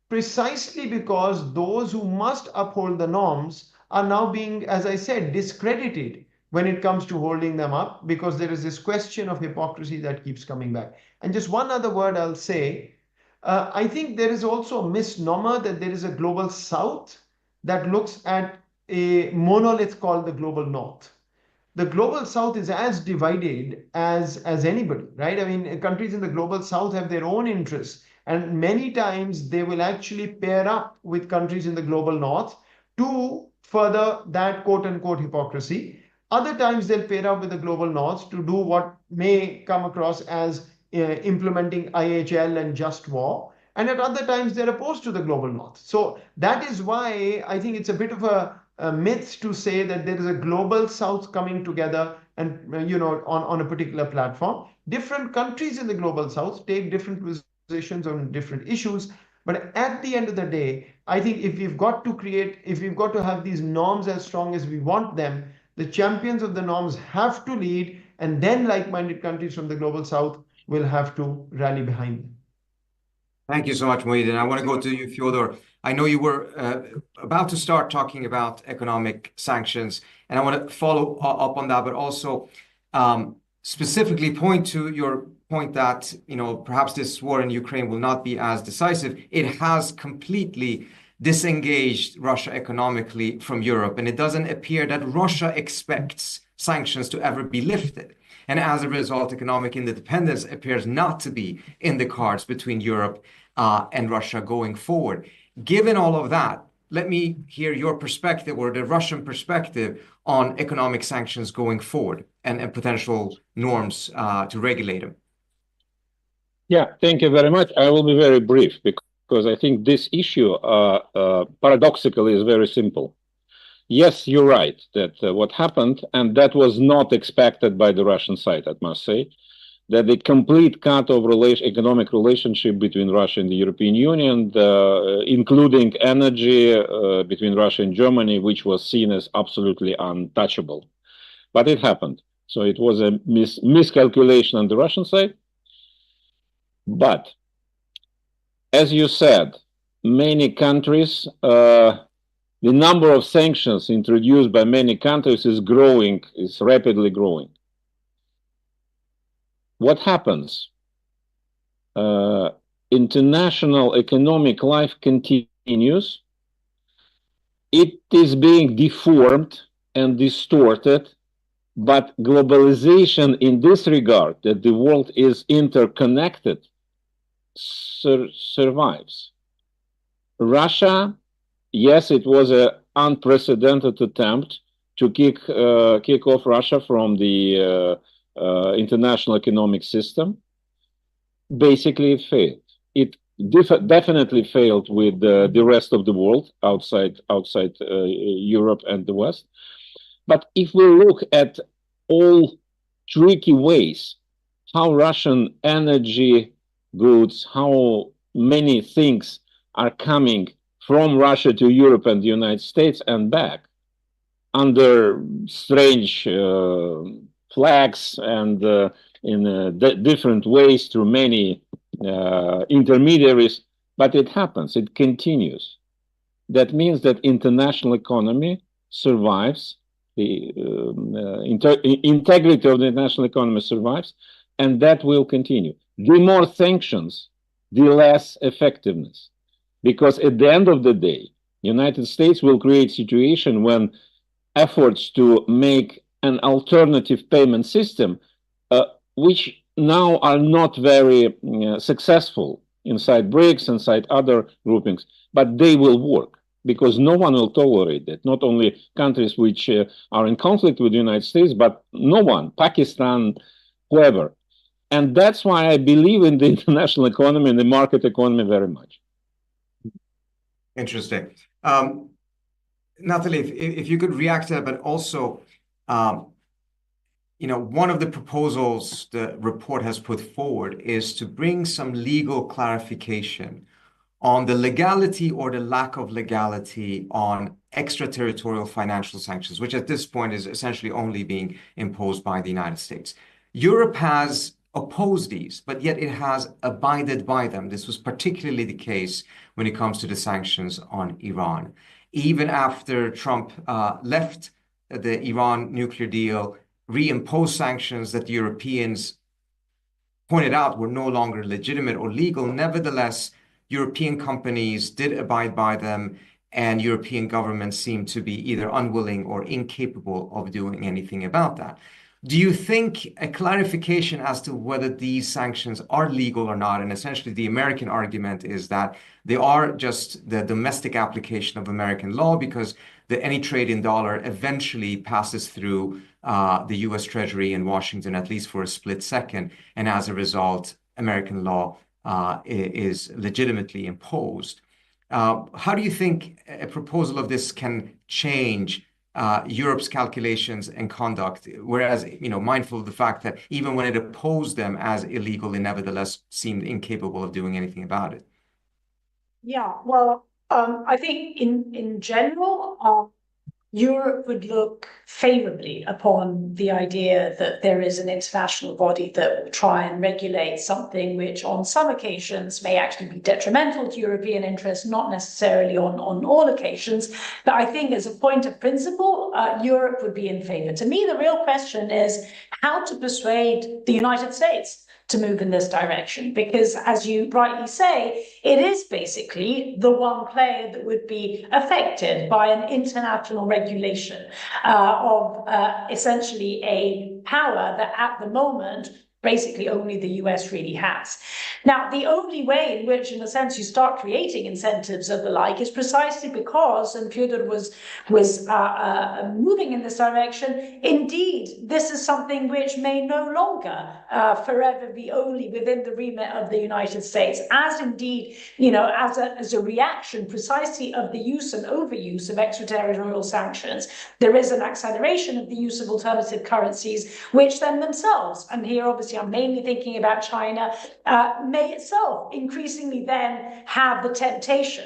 precisely because those who must uphold the norms are now being, as I said, discredited when it comes to holding them up, because there is this question of hypocrisy that keeps coming back. And just one other word I'll say, I think there is also a misnomer that there is a Global South that looks at a monolith called the Global North. The Global South is as divided as anybody, right? I mean, countries in the Global South have their own interests, and many times they will actually pair up with countries in the Global North to further that quote-unquote hypocrisy. Other times they'll pair up with the global north to do what may come across as implementing IHL and just war. And at other times they're opposed to the global north. So that is why I think it's a bit of a myth to say that there is a global south coming together and on a particular platform. Different countries in the global south take different positions on different issues. But at the end of the day, I think if we've got to have these norms as strong as we want them, the champions of the norms have to lead, and then like-minded countries from the global south will have to rally behind them. Thank you so much, Moeed. And I want to go to you, Fyodor. I know you were about to start talking about economic sanctions, and I want to follow up on that, but also specifically point to your point that, perhaps this war in Ukraine will not be as decisive. It has completely disengaged Russia economically from Europe, and it doesn't appear that Russia expects sanctions to ever be lifted. And as a result, economic independence appears not to be in the cards between Europe and Russia going forward. Given all of that, let me hear your perspective, or the Russian perspective, on economic sanctions going forward and potential norms to regulate them. Yeah, thank you very much. I will be very brief because I think this issue, paradoxically, is very simple. Yes, you're right that what happened, and that was not expected by the Russian side, I must say, that the complete cut of economic relationship between Russia and the European Union, including energy between Russia and Germany, which was seen as absolutely untouchable. But it happened. So it was a miscalculation on the Russian side. But as you said, many countries, the number of sanctions introduced by many countries is growing, is rapidly growing. What happens? International economic life continues. It is being deformed and distorted, but globalization in this regard, that the world is interconnected, survives. Russia, yes, it was an unprecedented attempt to kick off Russia from the international economic system. Basically, it failed. It definitely failed with the rest of the world outside Europe and the West. But if we look at all tricky ways how Russian energy goods, how many things are coming from Russia to Europe and the United States and back under strange flags and in different ways through many intermediaries, but it happens, it continues. That means that international economy survives, the integrity of the international economy survives, and that will continue. The more sanctions, the less effectiveness. Because at the end of the day, United States will create a situation when efforts to make an alternative payment system, which now are not very successful inside BRICS, inside other groupings, but they will work because no one will tolerate that. Not only countries which are in conflict with the United States, but no one, Pakistan, whoever. And that's why I believe in the international economy and the market economy very much. Interesting. Natalie, if you could react to that, but also, one of the proposals the report has put forward is to bring some legal clarification on the legality or the lack of legality on extraterritorial financial sanctions, which at this point is essentially only being imposed by the United States. Europe has opposed these, but yet it has abided by them. This was particularly the case when it comes to the sanctions on Iran. Even after Trump left the Iran nuclear deal, reimposed sanctions that the Europeans pointed out were no longer legitimate or legal. Nevertheless, European companies did abide by them, and European governments seemed to be either unwilling or incapable of doing anything about that. Do you think a clarification as to whether these sanctions are legal or not, and essentially the American argument is that they are just the domestic application of American law because that any trade in dollar eventually passes through the US Treasury in Washington, at least for a split second. And as a result, American law is legitimately imposed. How do you think a proposal of this can change Europe's calculations and conduct, whereas, mindful of the fact that even when it opposed them as illegal, it nevertheless seemed incapable of doing anything about it? Yeah, well, I think in general, Europe would look favorably upon the idea that there is an international body that will try and regulate something which on some occasions may actually be detrimental to European interests, not necessarily on all occasions. But I think as a point of principle, Europe would be in favor. To me, the real question is how to persuade the United States to move in this direction, because as you rightly say, it is basically the one player that would be affected by an international regulation of essentially a power that at the moment basically only the US really has. Now, the only way in which, in a sense, you start creating incentives of the like is precisely because, and Fyodor was moving in this direction, indeed, this is something which may no longer forever be only within the remit of the United States, as indeed, as a reaction precisely of the use and overuse of extraterritorial sanctions, there is an acceleration of the use of alternative currencies, which then themselves, and here obviously I'm mainly thinking about China, may itself increasingly then have the temptation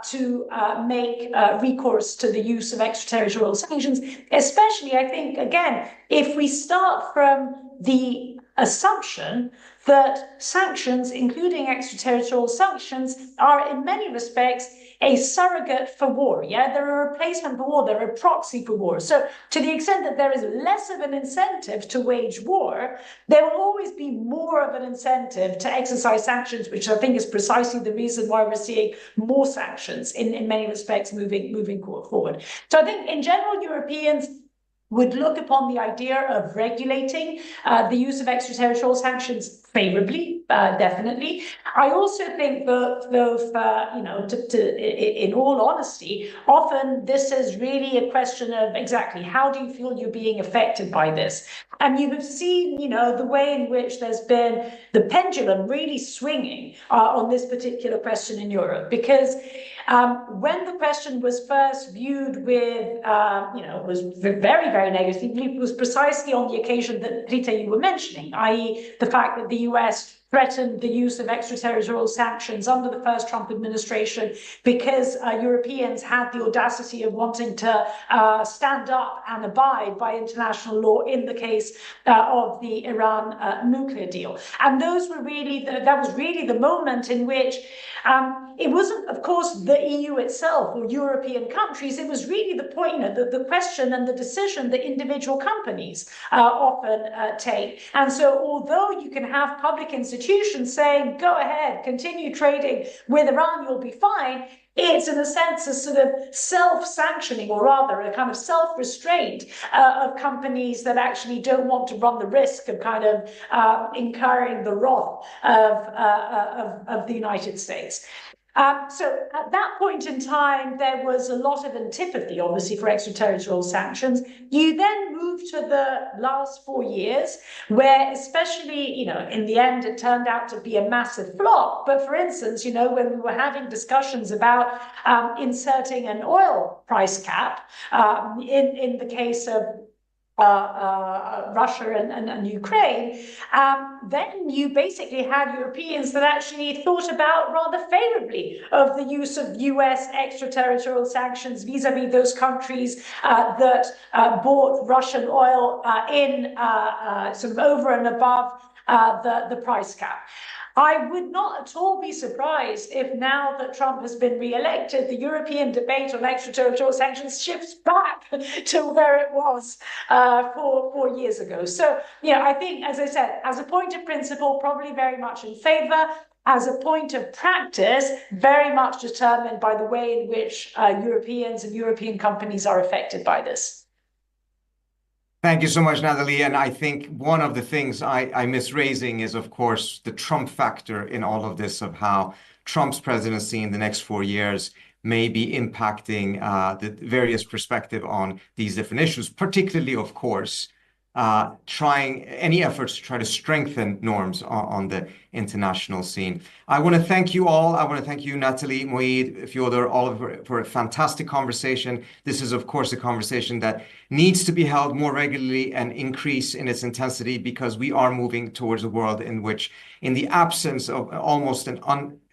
to make recourse to the use of extraterritorial sanctions, especially, I think, again, if we start from the assumption that sanctions, including extraterritorial sanctions, are in many respects a surrogate for war. Yeah, they're a replacement for war, they're a proxy for war. So to the extent that there is less of an incentive to wage war, there will always be more of an incentive to exercise sanctions, which I think is precisely the reason why we're seeing more sanctions in many respects moving forward. So I think in general, Europeans would look upon the idea of regulating the use of extraterritorial sanctions favorably, definitely. I also think that, in all honesty, often this is really a question of exactly how do you feel you're being affected by this? And you have seen, the way in which there's been the pendulum really swinging on this particular question in Europe, because when the question was first viewed with, was very, very negatively, it was precisely on the occasion that, Rita, you were mentioning, i.e. the fact that the US threatened the use of extraterritorial sanctions under the first Trump administration because Europeans had the audacity of wanting to stand up and abide by international law in the case of the Iran nuclear deal. And those were really, that was really the moment in which it wasn't, of course, the EU itself or European countries. It was really the point, the question and the decision that individual companies often take. And so although you can have public institutions saying, go ahead, continue trading with Iran, you'll be fine, it's in a sense a sort of self-sanctioning, or rather a kind of self-restraint of companies that actually don't want to run the risk of kind of incurring the wrath of the United States. So at that point in time, there was a lot of antipathy, obviously, for extraterritorial sanctions. You then move to the last 4 years, where especially, in the end, it turned out to be a massive flop. But for instance, when we were having discussions about inserting an oil price cap in the case of Russia and Ukraine, then you basically had Europeans that actually thought about rather favorably of the use of US extraterritorial sanctions vis-a-vis those countries that bought Russian oil in sort of over and above the price cap. I would not at all be surprised if now that Trump has been re-elected, the European debate on extraterritorial sanctions shifts back to where it was 4 years ago. So, I think, as I said, as a point of principle, probably very much in favor. As a point of practice, very much determined by the way in which Europeans and European companies are affected by this. Thank you so much, Natalie. And I think one of the things I miss raising is, of course, the Trump factor in all of this, of how Trump's presidency in the next 4 years may be impacting the various perspective on these different issues, particularly, of course, trying any efforts to try to strengthen norms on the international scene. I want to thank you all. I want to thank you, Natalie, Moeed, Fyodor, all for a fantastic conversation. This is, of course, a conversation that needs to be held more regularly and increase in its intensity, because we are moving towards a world in which, in the absence of almost an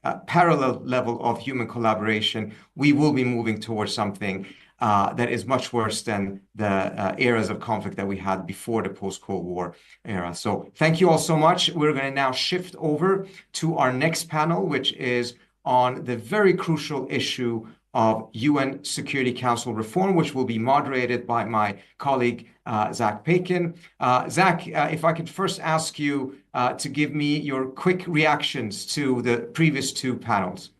unparalleled level of human collaboration, we will be moving towards something that is much worse than the eras of conflict that we had before the post-Cold War era. So thank you all so much. We're going to now shift over to our next panel, which is on the very crucial issue of UN Security Council reform, which will be moderated by my colleague, Zach Pakin. Zach, if I could first ask you to give me your quick reactions to the previous two panels.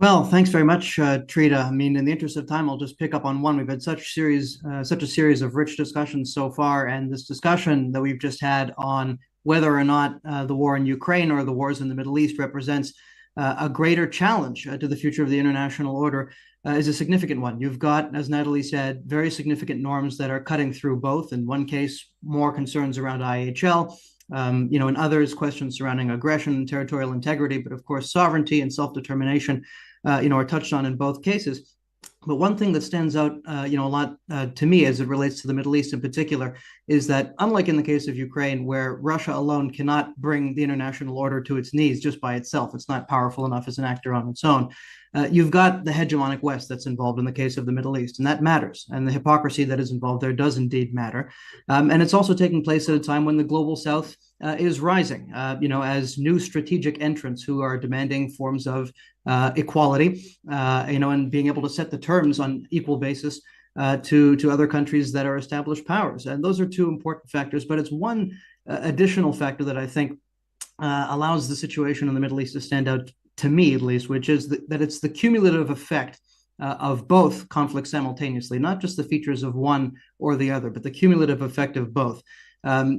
Well, thanks very much, Trita. I mean, in the interest of time, I'll just pick up on one. We've had such a series of rich discussions so far, and this discussion that we've just had on whether or not the war in Ukraine or the wars in the Middle East represents a greater challenge to the future of the international order is a significant one. You've got, as Natalie said, very significant norms that are cutting through both. In one case, more concerns around IHL. In others, questions surrounding aggression and territorial integrity, but of course, sovereignty and self-determination, are touched on in both cases. But one thing that stands out, a lot to me as it relates to the Middle East in particular, is that unlike in the case of Ukraine, where Russia alone cannot bring the international order to its knees just by itself, it's not powerful enough as an actor on its own. You've got the hegemonic West that's involved in the case of the Middle East, and that matters. And the hypocrisy that is involved there does indeed matter. And it's also taking place at a time when the global South is rising, as new strategic entrants who are demanding forms of equality, and being able to set the terms on equal basis to other countries that are established powers. And those are two important factors, but it's one additional factor that I think allows the situation in the Middle East to stand out, to me at least, which is that it's the cumulative effect of both conflicts simultaneously, not just the features of one or the other, but the cumulative effect of both.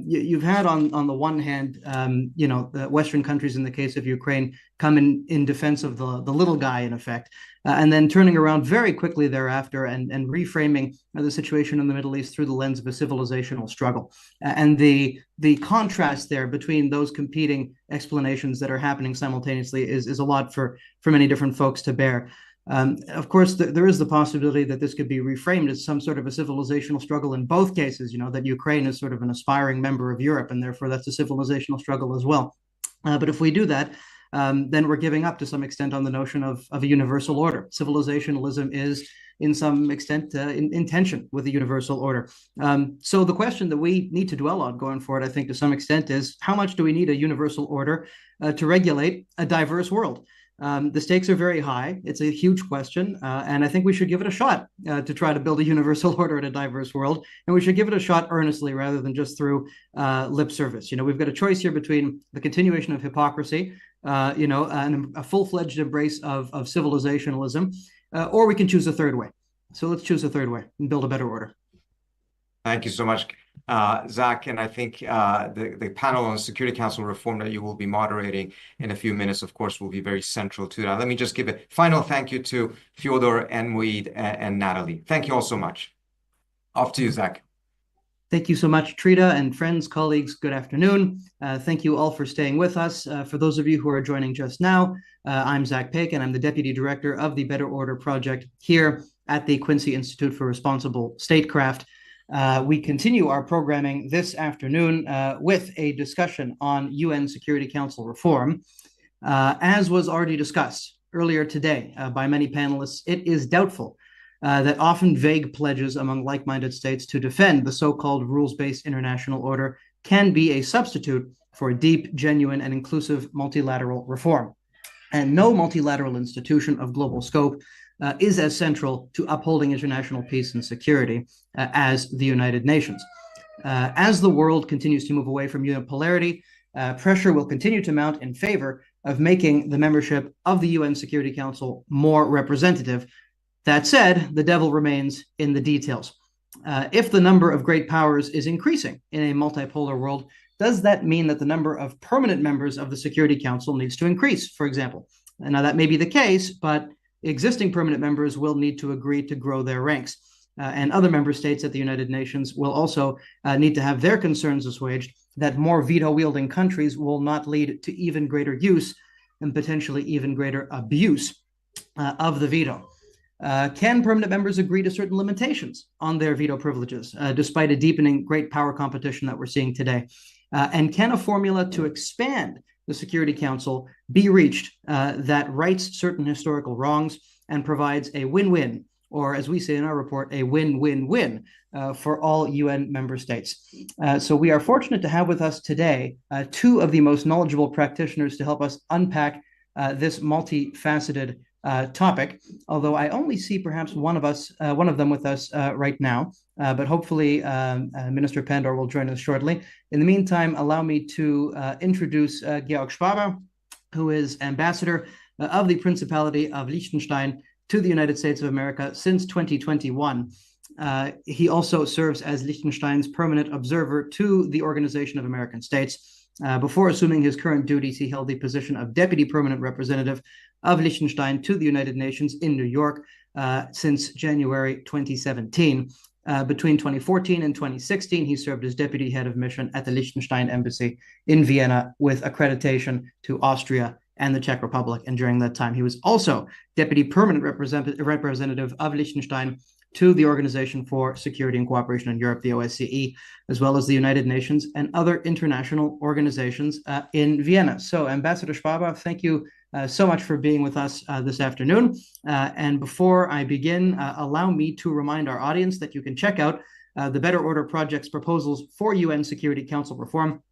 You've had on the one hand, the Western countries in the case of Ukraine come in defense of the little guy in effect, and then turning around very quickly thereafter and reframing the situation in the Middle East through the lens of a civilizational struggle. And the contrast there between those competing explanations that are happening simultaneously is a lot for many different folks to bear. Of course, there is the possibility that this could be reframed as some sort of a civilizational struggle in both cases, that Ukraine is sort of an aspiring member of Europe, and therefore that's a civilizational struggle as well. But if we do that, then we're giving up to some extent on the notion of a universal order. Civilizationalism is, in some extent, in tension with the universal order. So the question that we need to dwell on going forward, I think, to some extent, is how much do we need a universal order to regulate a diverse world? The stakes are very high. It's a huge question, and I think we should give it a shot to try to build a universal order in a diverse world, and we should give it a shot earnestly rather than just through lip service. We've got a choice here between the continuation of hypocrisy, and a full-fledged embrace of civilizationalism, or we can choose a third way. So let's choose a third way and build a better order. Thank you so much, Zach. And I think the panel on Security Council reform that you will be moderating in a few minutes, of course, will be very central to that. Let me just give a final thank you to Fyodor and Moeed and Natalie. Thank you all so much. Off to you, Zach. Thank you so much, Trita, and friends, colleagues, good afternoon. Thank you all for staying with us. For those of you who are joining just now, I'm Zach Pakin. I'm the Deputy Director of the Better Order Project here at the Quincy Institute for Responsible Statecraft. We continue our programming this afternoon with a discussion on UN Security Council reform. As was already discussed earlier today by many panelists, it is doubtful that often vague pledges among like-minded states to defend the so-called rules-based international order can be a substitute for deep, genuine, and inclusive multilateral reform. And no multilateral institution of global scope is as central to upholding international peace and security as the United Nations. As the world continues to move away from unipolarity, pressure will continue to mount in favor of making the membership of the UN Security Council more representative. That said, the devil remains in the details. If the number of great powers is increasing in a multipolar world, does that mean that the number of permanent members of the Security Council needs to increase, for example? And now that may be the case, but existing permanent members will need to agree to grow their ranks. And other member states at the United Nations will also need to have their concerns assuaged that more veto-wielding countries will not lead to even greater use and potentially even greater abuse of the veto. Can permanent members agree to certain limitations on their veto privileges, despite a deepening great power competition that we're seeing today? And can a formula to expand the Security Council be reached that rights certain historical wrongs and provides a win-win, or as we say in our report, a win-win-win for all UN member states? So we are fortunate to have with us today two of the most knowledgeable practitioners to help us unpack this multifaceted topic, although I only see perhaps one of them with us right now, but hopefully Minister Pandor will join us shortly. In the meantime, allow me to introduce Georg Schwaber, who is ambassador of the Principality of Liechtenstein to the United States of America since 2021. He also serves as Liechtenstein's permanent observer to the Organization of American States. Before assuming his current duties, he held the position of Deputy Permanent Representative of Liechtenstein to the United Nations in New York since January 2017. Between 2014 and 2016, he served as Deputy Head of Mission at the Liechtenstein Embassy in Vienna with accreditation to Austria and the Czech Republic. And during that time, he was also Deputy Permanent Representative of Liechtenstein to the Organization for Security and Cooperation in Europe, the OSCE, as well as the United Nations and other international organizations in Vienna. So, Ambassador Schwaber, thank you so much for being with us this afternoon. And before I begin, allow me to remind our audience that you can check out the Better Order Project's proposals for UN Security Council reform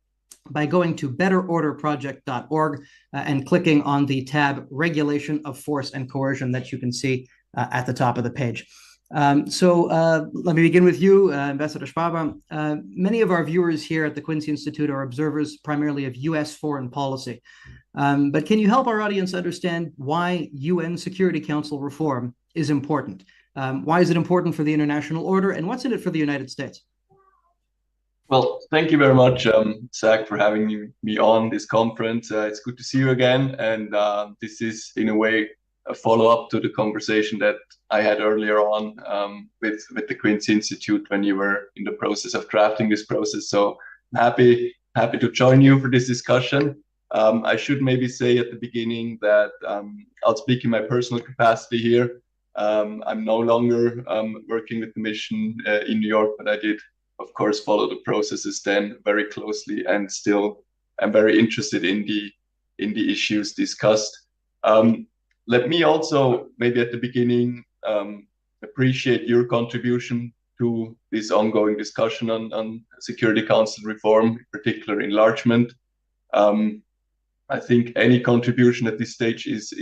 by going to betterorderproject.org and clicking on the tab Regulation of Force and Coercion that you can see at the top of the page. So let me begin with you, Ambassador Schwaber. Many of our viewers here at the Quincy Institute are observers primarily of U.S. foreign policy. But can you help our audience understand why UN Security Council reform is important? Why is it important for the international order, and what's in it for the United States? Well, thank you very much, Zach, for having me on this conference. It's good to see you again. And this is, in a way, a follow-up to the conversation that I had earlier on with the Quincy Institute when you were in the process of drafting this process. So happy to join you for this discussion. I should maybe say at the beginning that I'll speak in my personal capacity here. I'm no longer working with the mission in New York, but I did, of course, follow the processes then very closely, and still am very interested in the issues discussed. Let me also, maybe at the beginning, appreciate your contribution to this ongoing discussion on Security Council reform, in particular enlargement. I think any contribution at this stage is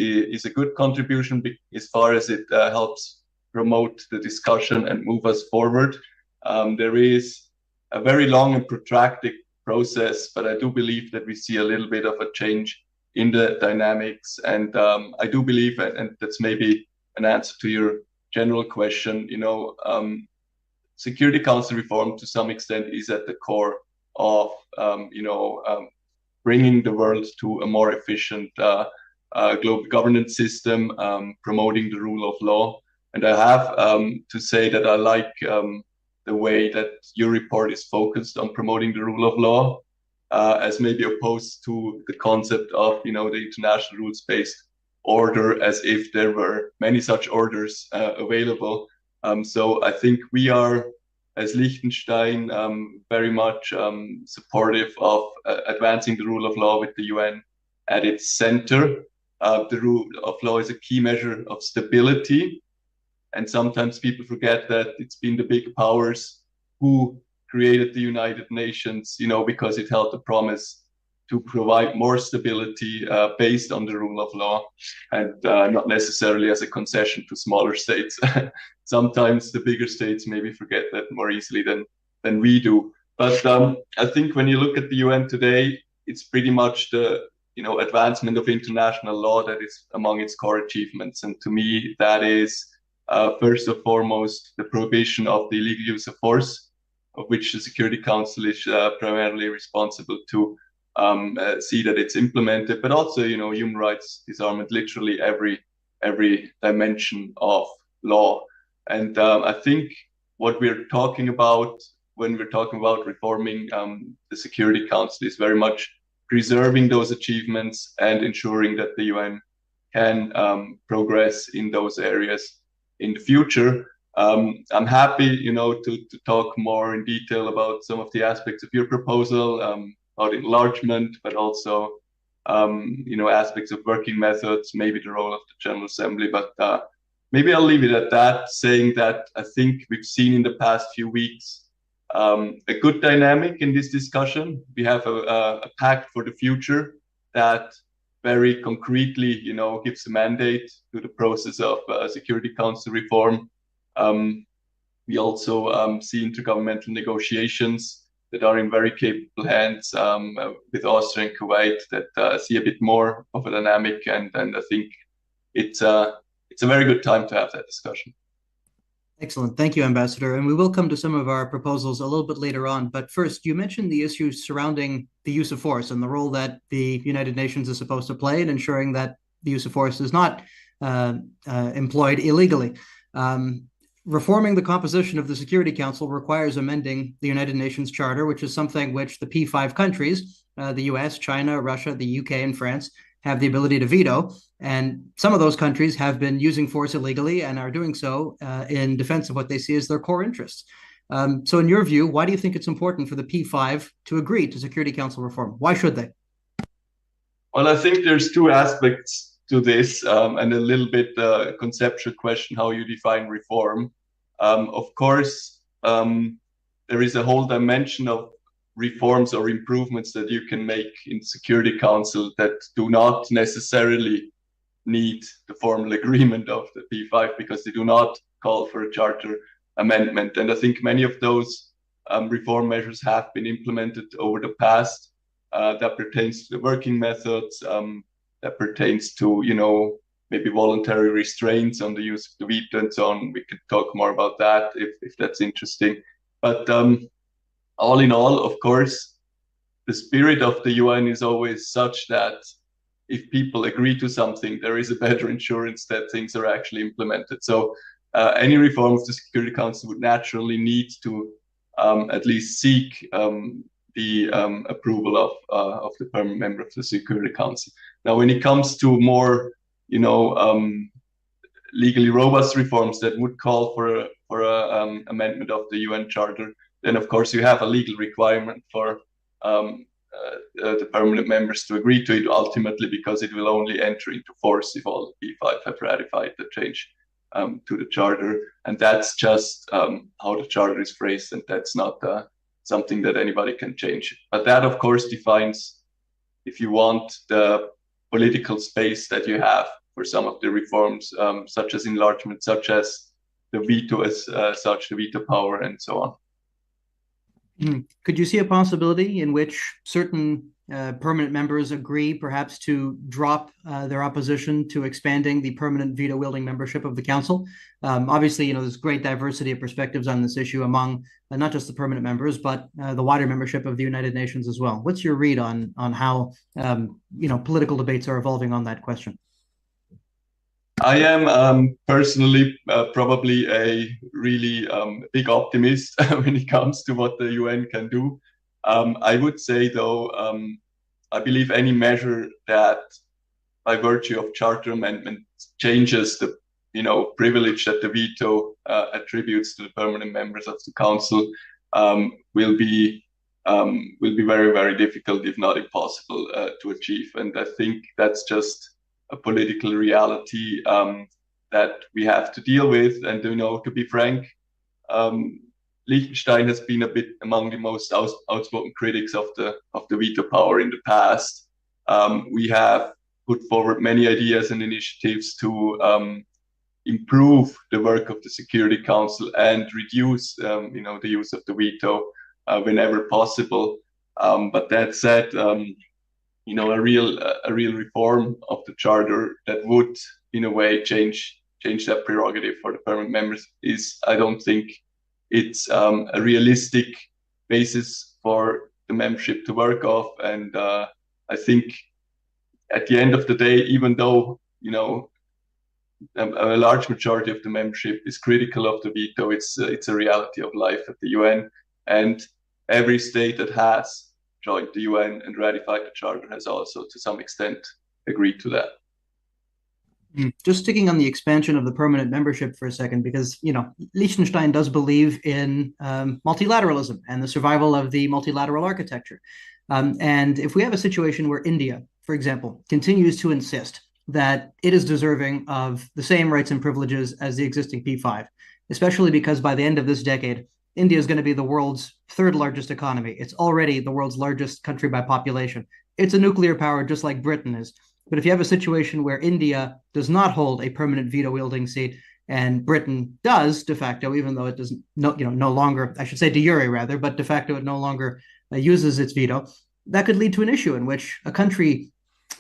a good contribution as far as it helps promote the discussion and move us forward. There is a very long and protracted process, but I do believe that we see a little bit of a change in the dynamics. And I do believe, and that's maybe an answer to your general question, Security Council reform to some extent is at the core of, bringing the world to a more efficient global governance system, promoting the rule of law. And I have to say that I like the way that your report is focused on promoting the rule of law, as maybe opposed to the concept of, the international rules-based order, as if there were many such orders available. So I think we are, as Liechtenstein, very much supportive of advancing the rule of law with the UN at its center. The rule of law is a key measure of stability. And sometimes people forget that it's been the big powers who created the United Nations, because it held the promise to provide more stability based on the rule of law, and not necessarily as a concession to smaller states. Sometimes the bigger states maybe forget that more easily than we do. But I think when you look at the UN today, it's pretty much the advancement of international law that is among its core achievements. And to me, that is first and foremost the prohibition of the illegal use of force, of which the Security Council is primarily responsible to see that it's implemented, but also, human rights disarmament. Literally every every dimension of law. And I think what we're talking about when we're talking about reforming the Security Council is very much preserving those achievements and ensuring that the UN can progress in those areas in the future. I'm happy, to talk more in detail about some of the aspects of your proposal, about enlargement, but also, aspects of working methods, maybe the role of the General Assembly. But maybe I'll leave it at that, saying that I think we've seen in the past few weeks a good dynamic in this discussion. We have a pact for the future that very concretely, gives a mandate to the process of Security Council reform. We also see intergovernmental negotiations that are in very capable hands with Austria and Kuwait that see a bit more of a dynamic, and I think it's a very good time to have that discussion. Excellent. Thank you, Ambassador. And we will come to some of our proposals a little bit later on. But first, you mentioned the issues surrounding the use of force and the role that the United Nations is supposed to play in ensuring that the use of force is not employed illegally. Reforming the composition of the Security Council requires amending the United Nations Charter, which is something which the P5 countries, the US, China, Russia, the UK, and France, have the ability to veto. And some of those countries have been using force illegally and are doing so in defense of what they see as their core interests. So in your view, why do you think it's important for the P5 to agree to Security Council reform? Why should they? Well, I think there's two aspects to this, and a little bit conceptual question, how you define reform. Of course, there is a whole dimension of reforms or improvements that you can make in Security Council that do not necessarily need the formal agreement of the P5 because they do not call for a charter amendment. And I think many of those reform measures have been implemented over the past. That pertains to the working methods, that pertains to, maybe voluntary restraints on the use of the veto and so on. We could talk more about that if that's interesting. But all in all, of course, the spirit of the UN is always such that if people agree to something, there is a better insurance that things are actually implemented. So any reform of the Security Council would naturally need to at least seek the approval of the permanent member of the Security Council. Now, when it comes to more, legally robust reforms that would call for a amendment of the UN Charter, then of course you have a legal requirement for the permanent members to agree to it ultimately, because it will only enter into force if all the P5 have ratified the change to the Charter. And that's just how the Charter is phrased, and that's not something that anybody can change. But that, of course, defines, if you want, the political space that you have for some of the reforms, such as enlargement, such as the veto as such, the veto power, and so on. Could you see a possibility in which certain permanent members agree perhaps to drop their opposition to expanding the permanent veto-wielding membership of the Council? Obviously, there's great diversity of perspectives on this issue among not just the permanent members, but the wider membership of the United Nations as well. What's your read on how political debates are evolving on that question? I am personally probably a really big optimist when it comes to what the UN can do. I would say, though, I believe any measure that, by virtue of charter amendment, changes the privilege that the veto attributes to the permanent members of the Council will be very, very difficult, if not impossible, to achieve. And I think that's just a political reality that we have to deal with. And to be frank, Liechtenstein has been a bit among the most outspoken critics of the veto power in the past. We have put forward many ideas and initiatives to improve the work of the Security Council and reduce the use of the veto whenever possible. But that said, a real reform of the Charter that would, in a way, change that prerogative for the permanent members is, I don't think it's a realistic basis for the membership to work off. And I think at the end of the day, even though a large majority of the membership is critical of the veto. It's a reality of life at the UN, and every state that has joined the UN and ratified the charter has also, to some extent, agreed to that. Just sticking on the expansion of the permanent membership for a second, because, you know, Liechtenstein does believe in multilateralism and the survival of the multilateral architecture. And if we have a situation where India, for example, continues to insist that it is deserving of the same rights and privileges as the existing P5, especially because by the end of this decade, India is going to be the world's third largest economy. It's already the world's largest country by population. It's a nuclear power just like Britain is. But if you have a situation where India does not hold a permanent veto-wielding seat and Britain does de facto, even though it doesn't, no longer, I should say de jure rather, but de facto it no longer uses its veto, that could lead to an issue in which a country,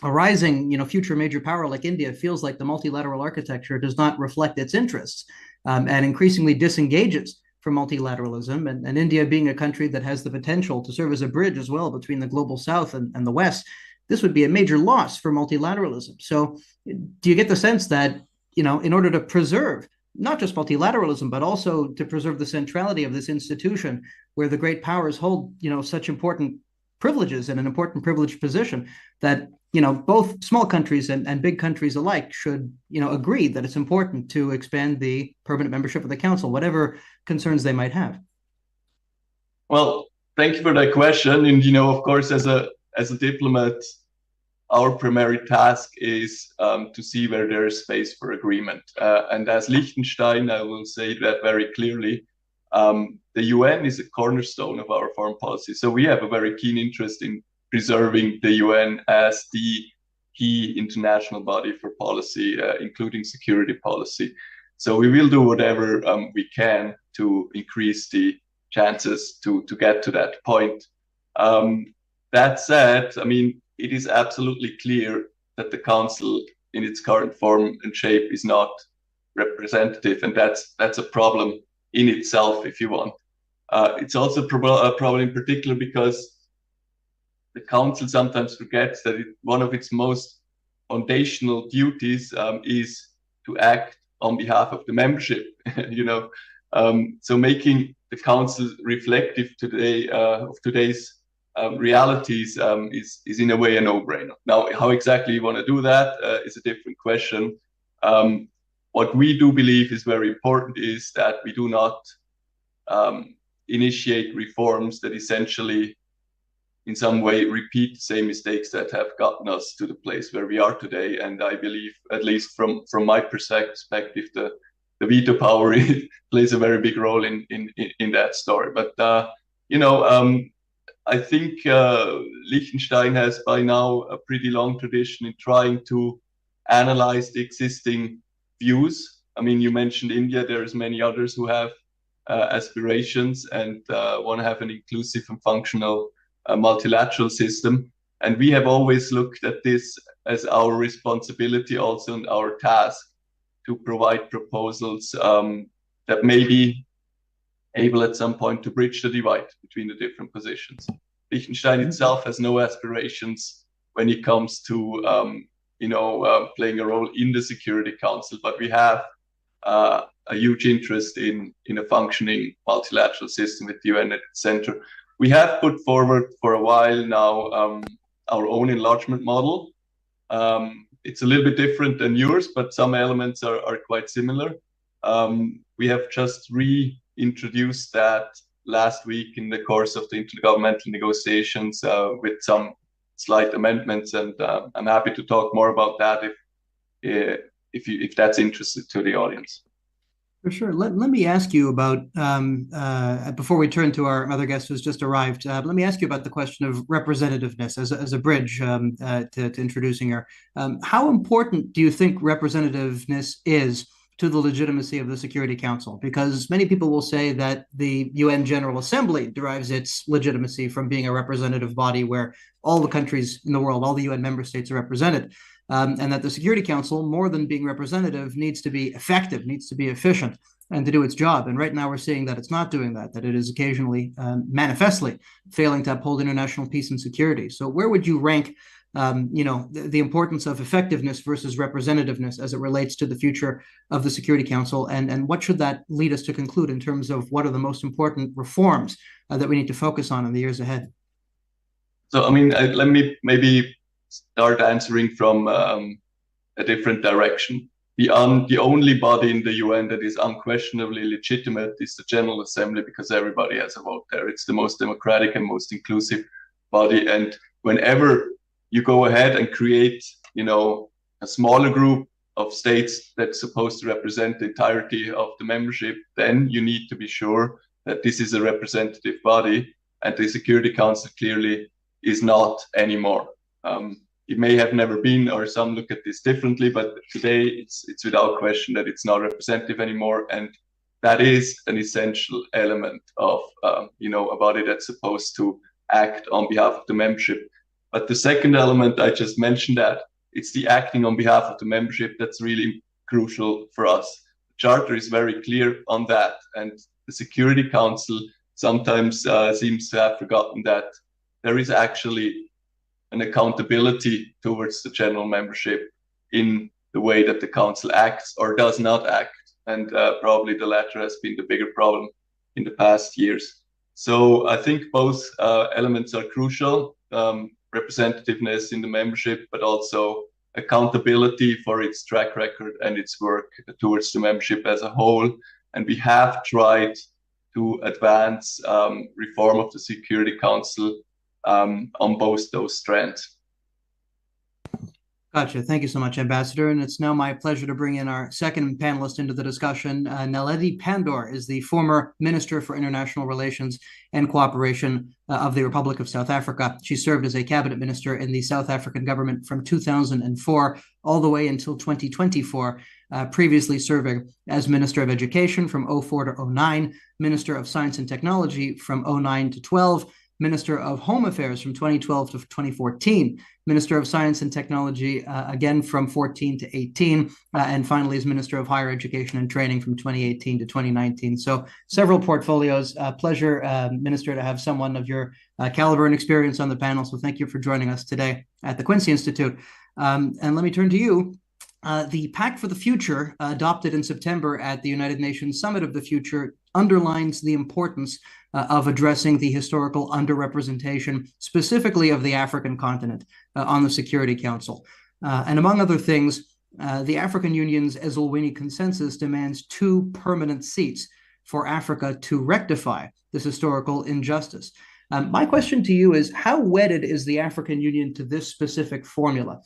a rising, future major power like India feels like the multilateral architecture does not reflect its interests and increasingly disengages from multilateralism. And India being a country that has the potential to serve as a bridge as well between the global South and the West, this would be a major loss for multilateralism. So do you get the sense that, in order to preserve not just multilateralism, but also to preserve the centrality of this institution where the great powers hold, such important privileges and an important privileged position, that, both small countries and big countries alike should, agree that it's important to expand the permanent membership of the Council, whatever concerns they might have? Well, thank you for that question. And, of course, as a diplomat, our primary task is to see where there is space for agreement. And as Liechtenstein, I will say that very clearly, the UN is a cornerstone of our foreign policy. So we have a very keen interest in preserving the UN as the key international body for policy, including security policy. So we will do whatever we can to increase the chances to get to that point. That said, it is absolutely clear that the Council in its current form and shape is not representative, and that's a problem in itself, if you want. It's also a problem in particular because the Council sometimes forgets that one of its most foundational duties is to act on behalf of the membership. So making the Council reflective today of today's realities is in a way a no-brainer. Now, how exactly you want to do that is a different question. What we do believe is very important is that we do not initiate reforms that essentially in some way repeat the same mistakes that have gotten us to the place where we are today. And I believe, at least from my perspective, the veto power plays a very big role in that story. But I think Liechtenstein has by now a pretty long tradition in trying to analyze the existing views. You mentioned India. There's many others who have aspirations and want to have an inclusive and functional multilateral system. And we have always looked at this as our responsibility also and our task to provide proposals that may be able at some point to bridge the divide between the different positions. Liechtenstein itself has no aspirations when it comes to playing a role in the Security Council, but we have a huge interest in a functioning multilateral system with the UN at its center. We have put forward for a while now our own enlargement model. It's a little bit different than yours, but some elements are quite similar. We have just reintroduced that last week in the course of the intergovernmental negotiations with some slight amendments, and I'm happy to talk more about that if that's interesting to the audience. For sure. Let me ask you about, before we turn to our other guest who's just arrived, let me ask you about the question of representativeness as a bridge to introducing her. How important do you think representativeness is to the legitimacy of the Security Council? Because many people will say that the UN General Assembly derives its legitimacy from being a representative body where all the countries in the world, all the UN member states are represented. And that the Security Council, more than being representative, needs to be effective, needs to be efficient. and to do its job. And right now we're seeing that it's not doing that it is occasionally manifestly failing to uphold international peace and security. So where would you rank the importance of effectiveness versus representativeness as it relates to the future of the Security Council, and what should that lead us to conclude in terms of what are the most important reforms that we need to focus on in the years ahead? So, I mean, let me maybe start answering from a different direction. The only body in the UN that is unquestionably legitimate is the General Assembly, because everybody has a vote there. It's the most democratic and most inclusive body. And whenever you go ahead and create, a smaller group of states that's supposed to represent the entirety of the membership, then you need to be sure that this is a representative body, and the Security Council clearly is not anymore. It may have never been, or some look at this differently, but today it's without question that it's not representative anymore, and that is an essential element of a body that's supposed to act on behalf of the membership. But the second element, I just mentioned that, it's the acting on behalf of the membership that's really crucial for us. The Charter is very clear on that, and the Security Council sometimes seems to have forgotten that there is actually an accountability towards the general membership in the way that the council acts or does not act. And probably the latter has been the bigger problem in the past years. So I think both elements are crucial, representativeness in the membership, but also accountability for its track record and its work towards the membership as a whole. And we have tried to advance reform of the Security Council on both those strands. Gotcha. Thank you so much, Ambassador. And it's now my pleasure to bring in our second panelist into the discussion. Naledi Pandor is the former Minister for International Relations and Cooperation of the Republic of South Africa. She served as a cabinet minister in the South African government from 2004 all the way until 2024, previously serving as Minister of Education from 2004 to 2009, Minister of Science and Technology from 2009 to 2012, Minister of Home Affairs from 2012 to 2014, Minister of Science and Technology again from 2014 to 2018, and finally as Minister of Higher Education and Training from 2018 to 2019. So several portfolios. Pleasure, Minister, to have someone of your caliber and experience on the panel. So thank you for joining us today at the Quincy Institute. And let me turn to you. The Pact for the Future, adopted in September at the United Nations Summit of the Future, underlines the importance of addressing the historical underrepresentation, specifically of the African continent, on the Security Council. And among other things, the African Union's Eswatini Consensus demands 2 permanent seats for Africa to rectify this historical injustice. My question to you is, how wedded is the African Union to this specific formula?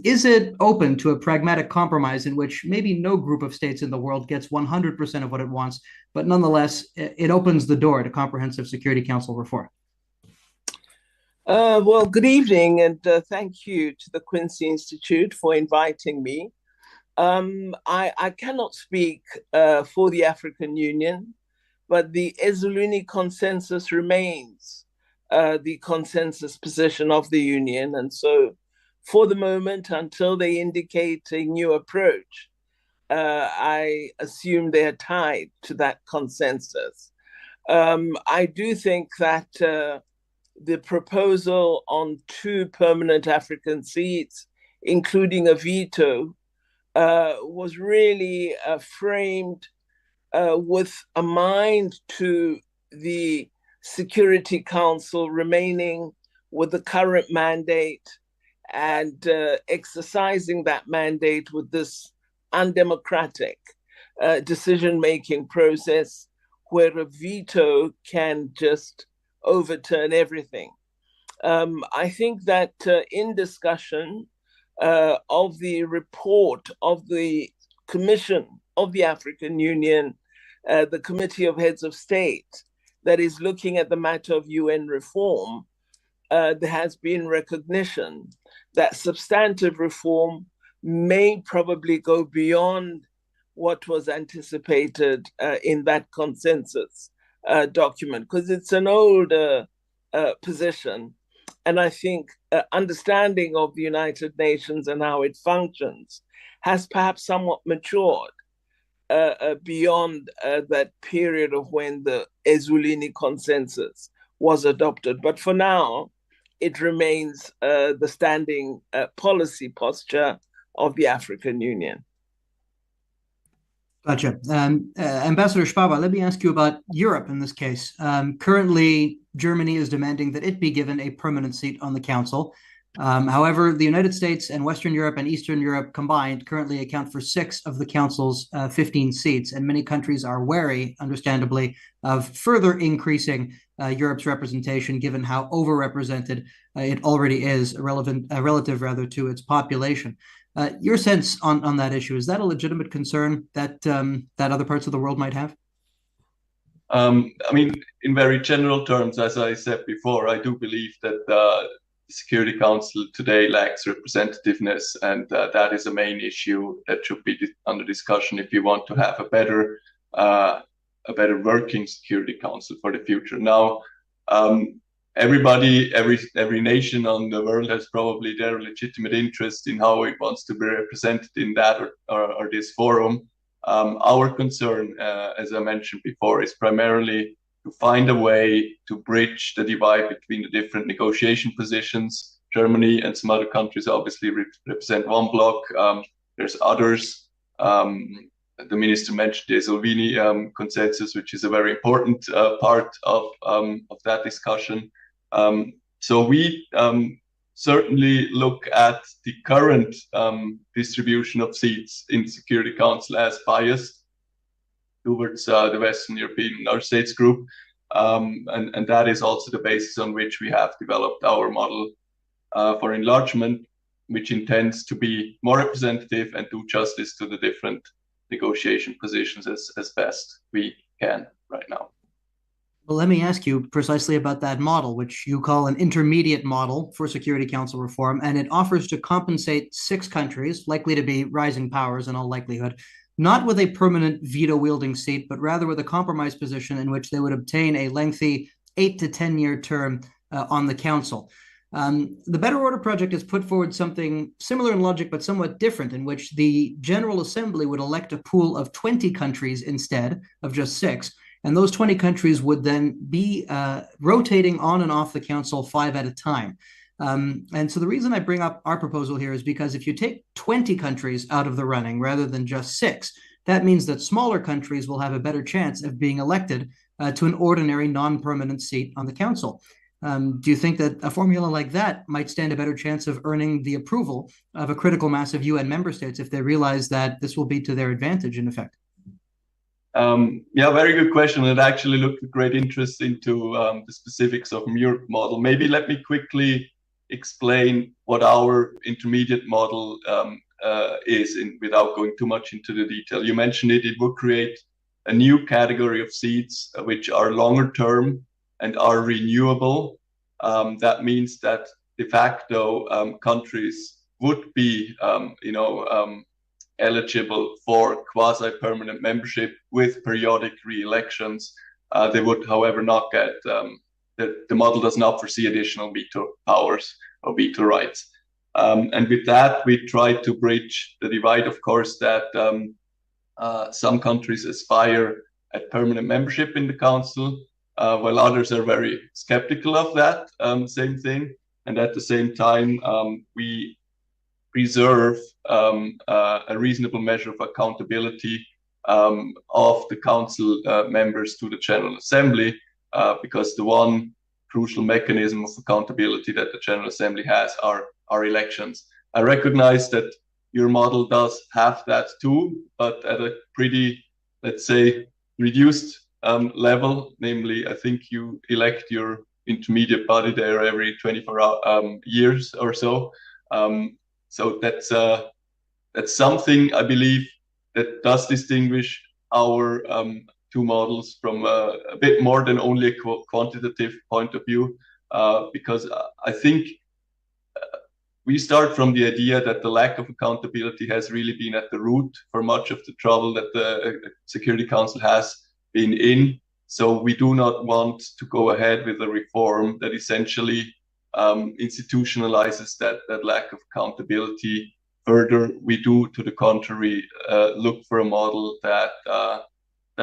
Is it open to a pragmatic compromise in which maybe no group of states in the world gets 100% of what it wants, but nonetheless, it opens the door to comprehensive Security Council reform? Well, good evening, and thank you to the Quincy Institute for inviting me. I cannot speak for the African Union, but the Eswatini Consensus remains the consensus position of the Union. And so for the moment, until they indicate a new approach, I assume they're tied to that consensus. I do think that the proposal on 2 permanent African seats, including a veto, was really framed with a mind to the Security Council remaining with the current mandate and exercising that mandate with this undemocratic decision-making process where a veto can just overturn everything. I think that in discussion of the report of the Commission of the African Union, the Committee of Heads of State that is looking at the matter of UN reform, there has been recognition that substantive reform may probably go beyond what was anticipated in that consensus document, because it's an older position. And I think understanding of the United Nations and how it functions has perhaps somewhat matured. beyond that period of when the Ezulini consensus was adopted. But for now, it remains the standing policy posture of the African Union. Gotcha. Ambassador Spava, let me ask you about Europe in this case. Currently, Germany is demanding that it be given a permanent seat on the Council. However, the United States and Western Europe and Eastern Europe combined currently account for 6 of the Council's 15 seats, and many countries are wary, understandably, of further increasing Europe's representation, given how overrepresented it already is, relative rather to its population. Your sense on that issue, is that a legitimate concern that that other parts of the world might have? I mean, in very general terms, as I said before, I do believe that the Security Council today lacks representativeness, and that is a main issue that should be under discussion if you want to have a better working Security Council for the future. Now, everybody, every nation on the world has probably their legitimate interest in how it wants to be represented in that or this forum. Our concern, as I mentioned before, is primarily to find a way to bridge the divide between the different negotiation positions. Germany and some other countries obviously represent one bloc. There's others. The minister mentioned the Ezulini consensus, which is a very important part of that discussion. So we certainly look at the current distribution of seats in the Security Council as biased towards the Western European United States group. And that is also the basis on which we have developed our model for enlargement, which intends to be more representative and do justice to the different negotiation positions as best we can right now. Well, let me ask you precisely about that model, which you call an intermediate model for Security Council reform, and it offers to compensate 6 countries, likely to be rising powers in all likelihood, not with a permanent veto-wielding seat, but rather with a compromise position in which they would obtain a lengthy 8 to 10-year term on the Council. The Better Order Project has put forward something similar in logic, but somewhat different, in which the General Assembly would elect a pool of 20 countries instead of just 6, and those 20 countries would then be rotating on and off the Council 5 at a time. And so the reason I bring up our proposal here is because if you take 20 countries out of the running rather than just 6, that means that smaller countries will have a better chance of being elected to an ordinary non-permanent seat on the Council. Do you think that a formula like that might stand a better chance of earning the approval of a critical mass of UN member states if they realize that this will be to their advantage in effect? Yeah, very good question. It actually looked with great interest into the specifics of Europe model. Maybe let me quickly explain what our intermediate model is without going too much into the detail. You mentioned it would create a new category of seats which are longer term and are renewable. That means that de facto countries would be eligible for quasi-permanent membership with periodic re-elections. They would, however, not get, the model does not foresee additional veto powers or veto rights. And with that, we try to bridge the divide, of course, that some countries aspire at permanent membership in the Council, while others are very skeptical of that same thing. And at the same time, we preserve a reasonable measure of accountability of the Council members to the General Assembly, because the one crucial mechanism of accountability that the General Assembly has are elections. I recognize that your model does have that too, but at a pretty, let's say, reduced level. Namely, I think you elect your intermediate body there every 24 years or so. So that's something I believe that does distinguish our two models from a bit more than only a quantitative point of view, because I think we start from the idea that the lack of accountability has really been at the root for much of the trouble that the Security Council has been in. So we do not want to go ahead with a reform that essentially institutionalizes that lack of accountability further we do, to the contrary, look for a model that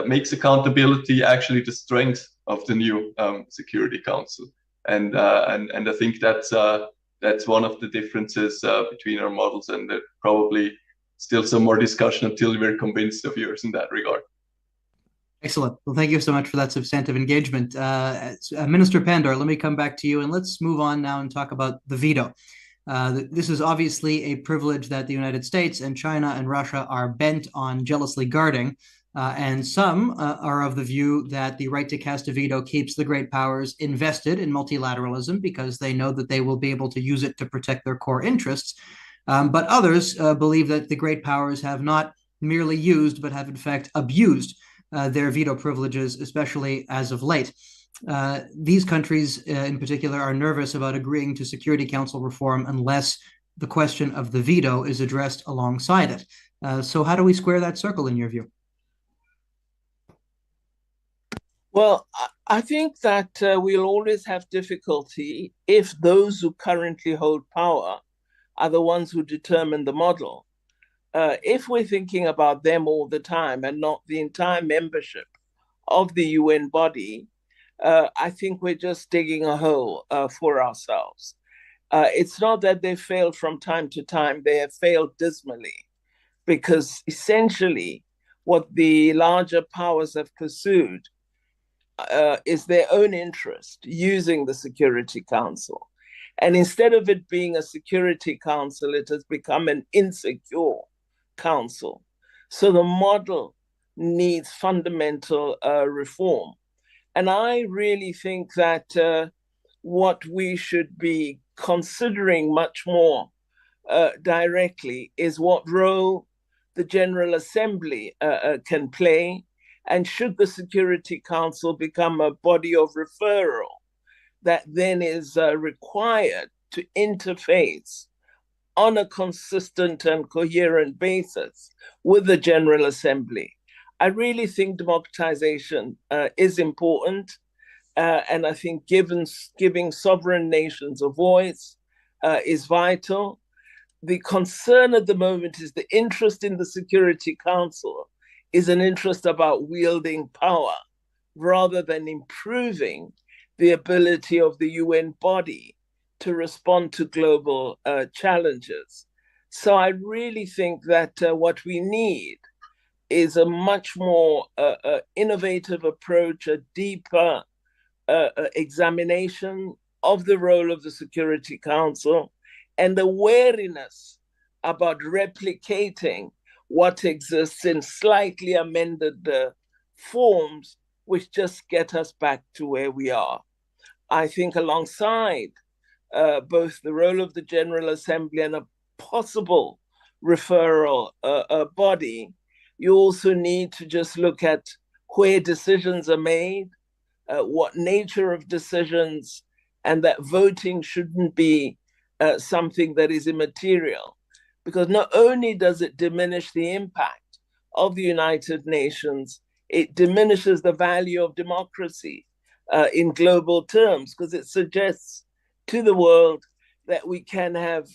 makes accountability actually the strength of the new Security Council. And I think that's one of the differences between our models, and probably still some more discussion until we're convinced of yours in that regard. Excellent. Well, thank you so much for that substantive engagement. Minister Pandor, let me come back to you, and let's move on now and talk about the veto. This is obviously a privilege that the United States and China and Russia are bent on jealously guarding. And some are of the view that the right to cast a veto keeps the great powers invested in multilateralism because they know that they will be able to use it to protect their core interests. But others believe that the great powers have not merely used, but have in fact abused their veto privileges, especially as of late. These countries in particular are nervous about agreeing to Security Council reform unless the question of the veto is addressed alongside it. So how do we square that circle in your view? Well, I think that we'll always have difficulty if those who currently hold power are the ones who determine the model. If we're thinking about them all the time and not the entire membership of the UN body, I think we're just digging a hole for ourselves. It's not that they failed from time to time, they have failed dismally, because essentially what the larger powers have pursued is their own interest using the Security Council. And instead of it being a Security Council, it has become an insecure council. So the model needs fundamental reform. And I really think that what we should be considering much more directly is what role the General Assembly can play, and should the Security Council become a body of referral that then is required to interface on a consistent and coherent basis with the General Assembly. I really think democratization is important, and I think giving sovereign nations a voice is vital. The concern at the moment is the interest in the Security Council is an interest about wielding power rather than improving the ability of the UN body to respond to global challenges. So I really think that what we need is a much more innovative approach, a deeper examination of the role of the Security Council, and the wariness about replicating what exists in slightly amended forms, which just get us back to where we are. I think alongside both the role of the General Assembly and a possible referral body, you also need to just look at where decisions are made, what nature of decisions, and that voting shouldn't be something that is immaterial. Because not only does it diminish the impact of the United Nations, it diminishes the value of democracy in global terms, because it suggests to the world that we can have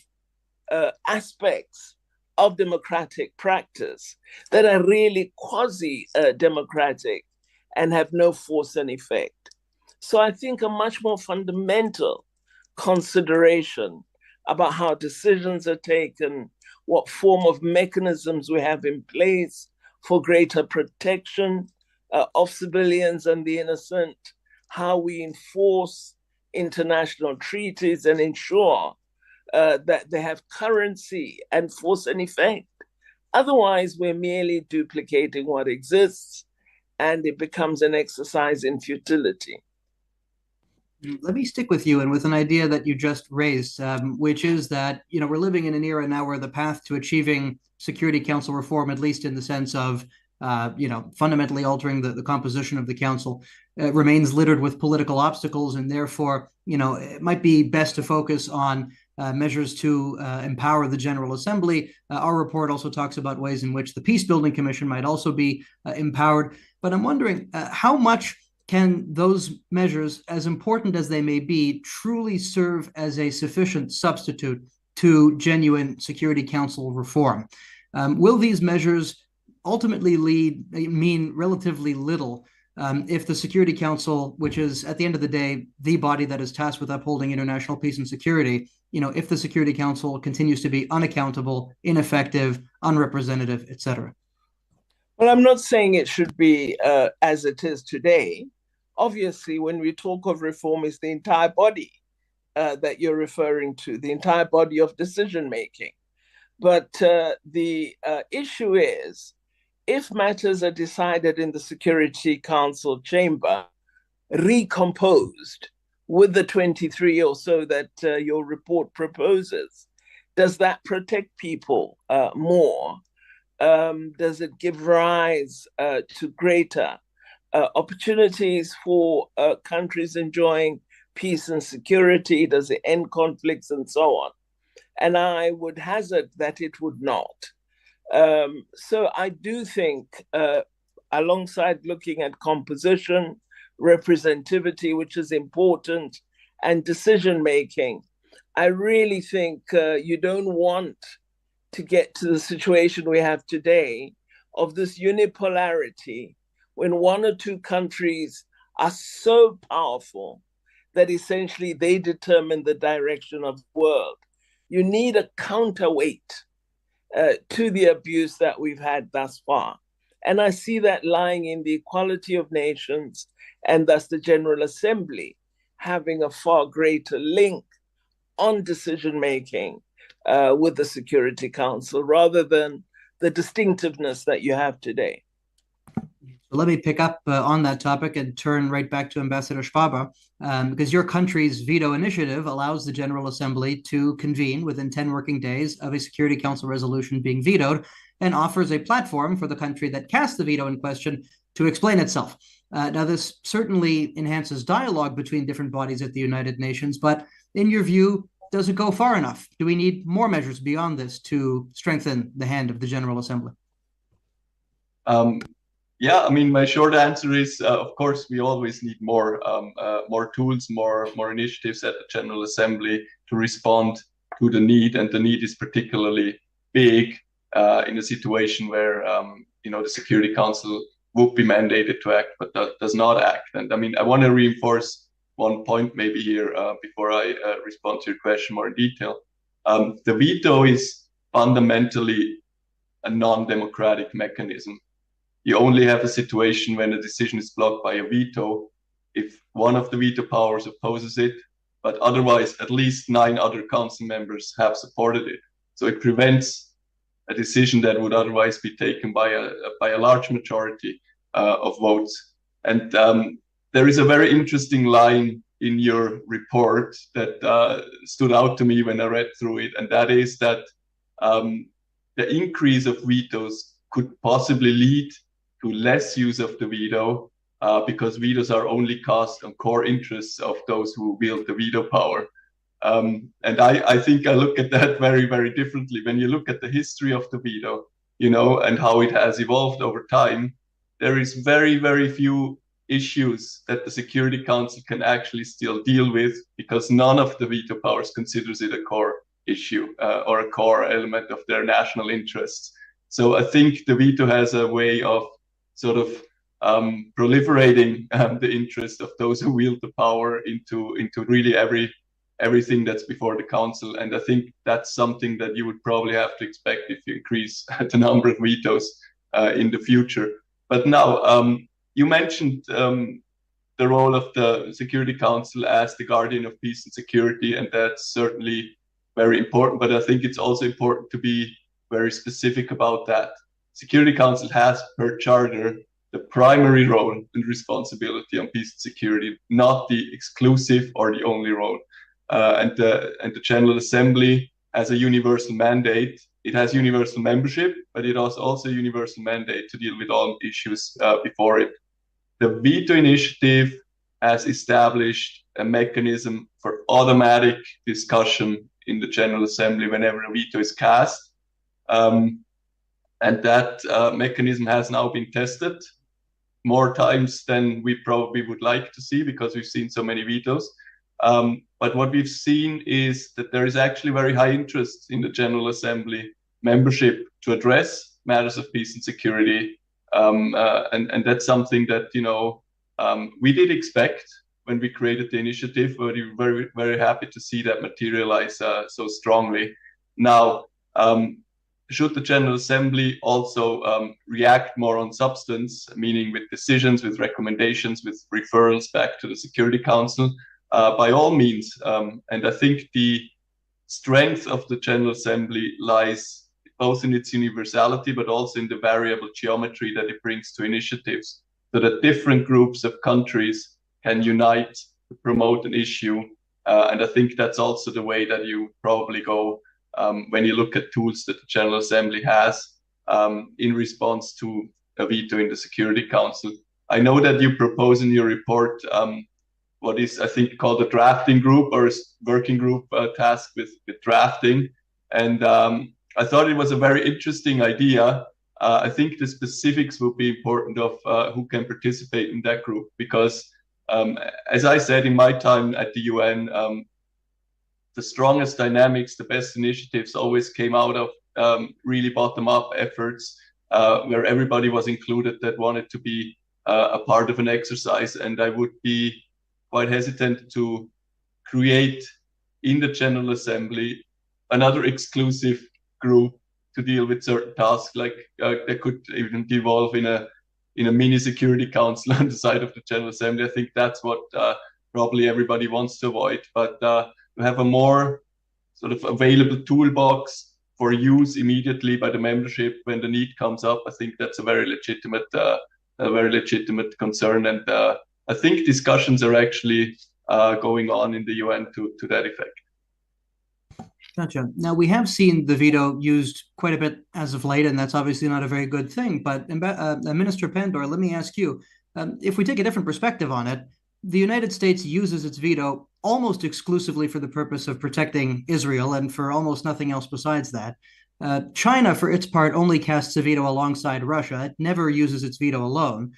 aspects of democratic practice that are really quasi-democratic and have no force and effect. So I think a much more fundamental consideration about how decisions are taken, what form of mechanisms we have in place for greater protection of civilians and the innocent, how we enforce international treaties and ensure that they have currency and force and effect. Otherwise, we're merely duplicating what exists, and it becomes an exercise in futility. Let me stick with you and with an idea that you just raised, which is that, you know, we're living in an era now where the path to achieving Security Council reform, at least in the sense of, you know, fundamentally altering the composition of the council, remains littered with political obstacles. And therefore, you know, it might be best to focus on measures to empower the General Assembly. Our report also talks about ways in which the Peace Building Commission might also be empowered. But I'm wondering how much can those measures, as important as they may be, truly serve as a sufficient substitute to genuine Security Council reform. Will these measures ultimately mean relatively little if the Security Council, which is at the end of the day the body that is tasked with upholding international peace and security, if the Security Council continues to be unaccountable, ineffective, unrepresentative, etc.? Well, I'm not saying it should be as it is today. Obviously, when we talk of reform, it's the entire body that you're referring to, the entire body of decision making. But the issue is, if matters are decided in the Security Council chamber, recomposed with the 23 or so that your report proposes, does that protect people more? Does it give rise to greater opportunities for countries enjoying peace and security? Does it end conflicts and so on? And I would hazard that it would not. So I do think, alongside looking at composition, representativity, which is important, and decision-making, I really think you don't want to get to the situation we have today of this unipolarity, when one or two countries are so powerful that essentially they determine the direction of the world. You need a counterweight to the abuse that we've had thus far. And I see that lying in the equality of nations, and thus the General Assembly having a far greater link on decision-making with the Security Council, rather than the distinctiveness that you have today. So let me pick up on that topic and turn right back to Ambassador Schwaber, because your country's veto initiative allows the General Assembly to convene within 10 working days of a Security Council resolution being vetoed, and offers a platform for the country that cast the veto in question to explain itself. Now, this certainly enhances dialogue between different bodies at the United Nations, but in your view, does it go far enough? Do we need more measures beyond this to strengthen the hand of the General Assembly? Yeah, I mean, my short answer is, of course, we always need more tools, more initiatives at the General Assembly to respond to the need, and the need is particularly big in a situation where the Security Council would be mandated to act, but does not act. And I mean, I want to reinforce one point maybe here before I respond to your question more in detail. The veto is fundamentally a non-democratic mechanism. You only have a situation when a decision is blocked by a veto if one of the veto powers opposes it, but otherwise at least 9 other council members have supported it. So it prevents a decision that would otherwise be taken by a large majority of votes. And there is a very interesting line in your report that stood out to me when I read through it, and that is that the increase of vetoes could possibly lead to less use of the veto because vetoes are only cast on core interests of those who wield the veto power. And I think I look at that very, very differently. When you look at the history of the veto, and how it has evolved over time, there is very, very few issues that the Security Council can actually still deal with because none of the veto powers considers it a core issue or a core element of their national interests. So I think the veto has a way of sort of proliferating the interest of those who wield the power into really everything that's before the council. And I think that's something that you would probably have to expect if you increase the number of vetoes in the future. But now, you mentioned the role of the Security Council as the guardian of peace and security, and that's certainly very important. But I think it's also important to be very specific about that. Security Council has, per charter, the primary role and responsibility on peace and security, not the exclusive or the only role. And the General Assembly has a universal mandate. It has universal membership, but it has also a universal mandate to deal with all issues before it. The veto initiative has established a mechanism for automatic discussion in the General Assembly whenever a veto is cast. And that mechanism has now been tested more times than we probably would like to see because we've seen so many vetoes. But what we've seen is that there is actually very high interest in the General Assembly membership to address matters of peace and security. And that's something that, we did expect when we created the initiative, but we were very, very happy to see that materialize so strongly. Now, should the General Assembly also react more on substance, meaning with decisions, with recommendations, with referrals back to the Security Council? By all means. And I think the strength of the General Assembly lies both in its universality, but also in the variable geometry that it brings to initiatives, so that different groups of countries can unite to promote an issue. And I think that's also the way that you probably go when you look at tools that the General Assembly has in response to a veto in the Security Council. I know that you propose in your report what is, I think, called a drafting group or a working group tasked with drafting. And I thought it was a very interesting idea. I think the specifics will be important of who can participate in that group, because as I said in my time at the UN, the strongest dynamics, the best initiatives always came out of really bottom-up efforts where everybody was included that wanted to be a part of an exercise. And I would be quite hesitant to create in the General Assembly another exclusive group to deal with certain tasks, like that could even devolve in a mini Security Council on the side of the General Assembly. I think that's what probably everybody wants to avoid. But to have a more sort of available toolbox for use immediately by the membership when the need comes up, I think that's a very legitimate concern. And I think discussions are actually going on in the UN to that effect. Gotcha. Now, we have seen the veto used quite a bit as of late, and that's obviously not a very good thing. But Minister Pandor, let me ask you, if we take a different perspective on it, the United States uses its veto almost exclusively for the purpose of protecting Israel and for almost nothing else besides that. China, for its part, only casts a veto alongside Russia. It never uses its veto alone.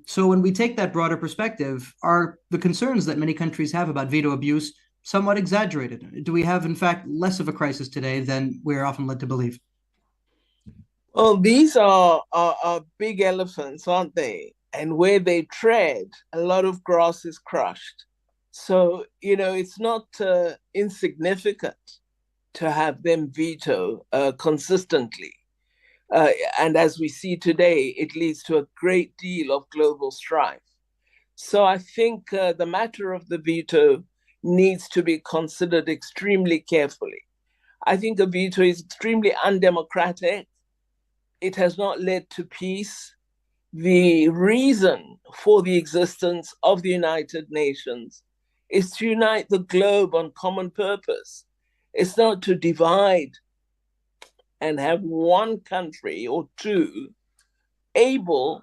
So when we take that broader perspective, are the concerns that many countries have about veto abuse somewhat exaggerated? Do we have, in fact, less of a crisis today than we're often led to believe? Well, these are big elephants, aren't they? And where they tread, a lot of grass is crushed. So, it's not insignificant to have them veto consistently. And as we see today, it leads to a great deal of global strife. So I think the matter of the veto needs to be considered extremely carefully. I think a veto is extremely undemocratic. It has not led to peace. The reason for the existence of the United Nations is to unite the globe on common purpose. It's not to divide and have one country or two able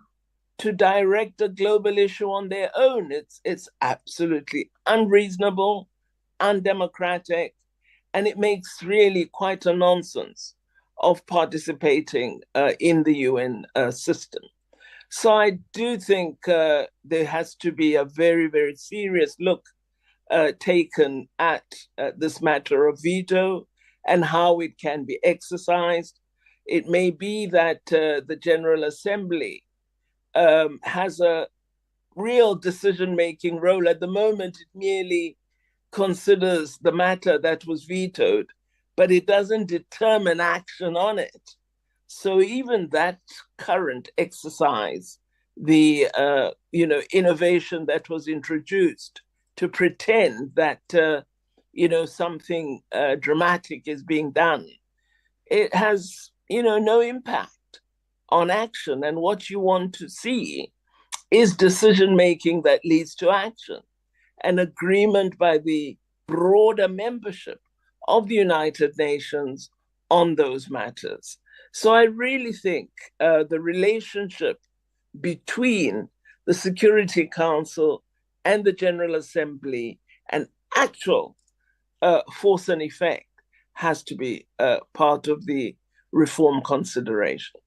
to direct a global issue on their own. It's absolutely unreasonable, undemocratic, and it makes really quite a nonsense of participating in the UN system. So I do think there has to be a very, very serious look taken at this matter of veto and how it can be exercised. It may be that the General Assembly has a real decision-making role. At the moment, it merely considers the matter that was vetoed, but it doesn't determine action on it. So even that current exercise, the innovation that was introduced to pretend that something dramatic is being done, it has no impact on action. And what you want to see is decision-making that leads to action, an agreement by the broader membership of the United Nations on those matters. So I really think the relationship between the Security Council and the General Assembly and actual force and effect has to be part of the reform consideration.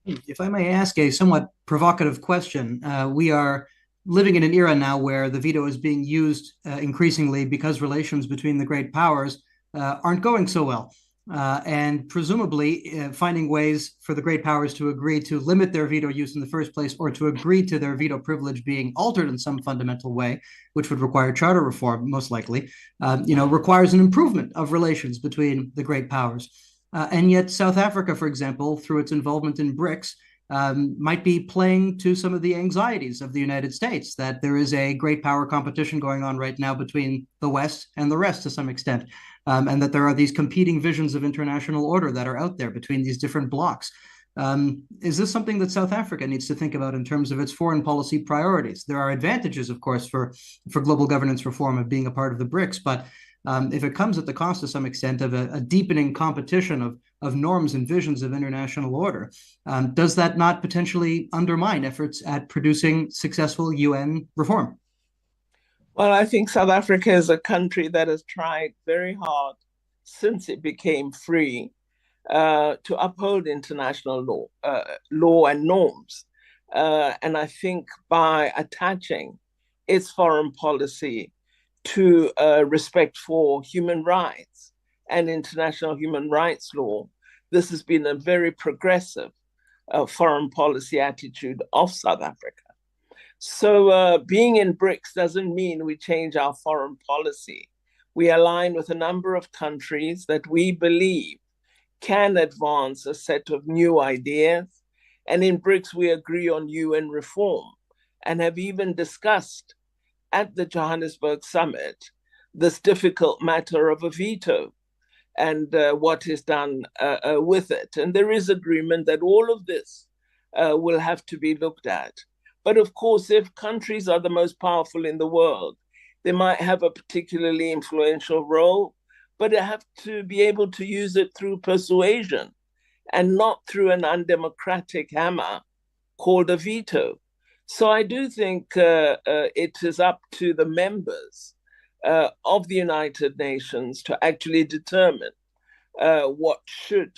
If I may ask a somewhat provocative question, we are living in an era now where the veto is being used increasingly because relations between the great powers aren't going so well. And presumably finding ways for the great powers to agree to limit their veto use in the first place, or to agree to their veto privilege being altered in some fundamental way, which would require charter reform, most likely, requires an improvement of relations between the great powers. And yet South Africa, for example, through its involvement in BRICS, might be playing to some of the anxieties of the United States, that there is a great power competition going on right now between the West and the rest to some extent, and that there are these competing visions of international order that are out there between these different blocs. Is this something that South Africa needs to think about in terms of its foreign policy priorities? There are advantages, of course, for global governance reform of being a part of the BRICS, but if it comes at the cost to some extent of a deepening competition of norms and visions of international order, does that not potentially undermine efforts at producing successful UN reform? Well, I think South Africa is a country that has tried very hard since it became free to uphold international law and norms. And I think by attaching its foreign policy to respect for human rights and international human rights law, this has been a very progressive foreign policy attitude of South Africa. So being in BRICS doesn't mean we change our foreign policy. We align with a number of countries that we believe can advance a set of new ideas. And in BRICS, we agree on UN reform and have even discussed at the Johannesburg summit this difficult matter of a veto and what is done with it. And there is agreement that all of this will have to be looked at. But of course, if countries are the most powerful in the world, they might have a particularly influential role, but they have to be able to use it through persuasion and not through an undemocratic hammer called a veto. So I do think it is up to the members of the United Nations to actually determine what should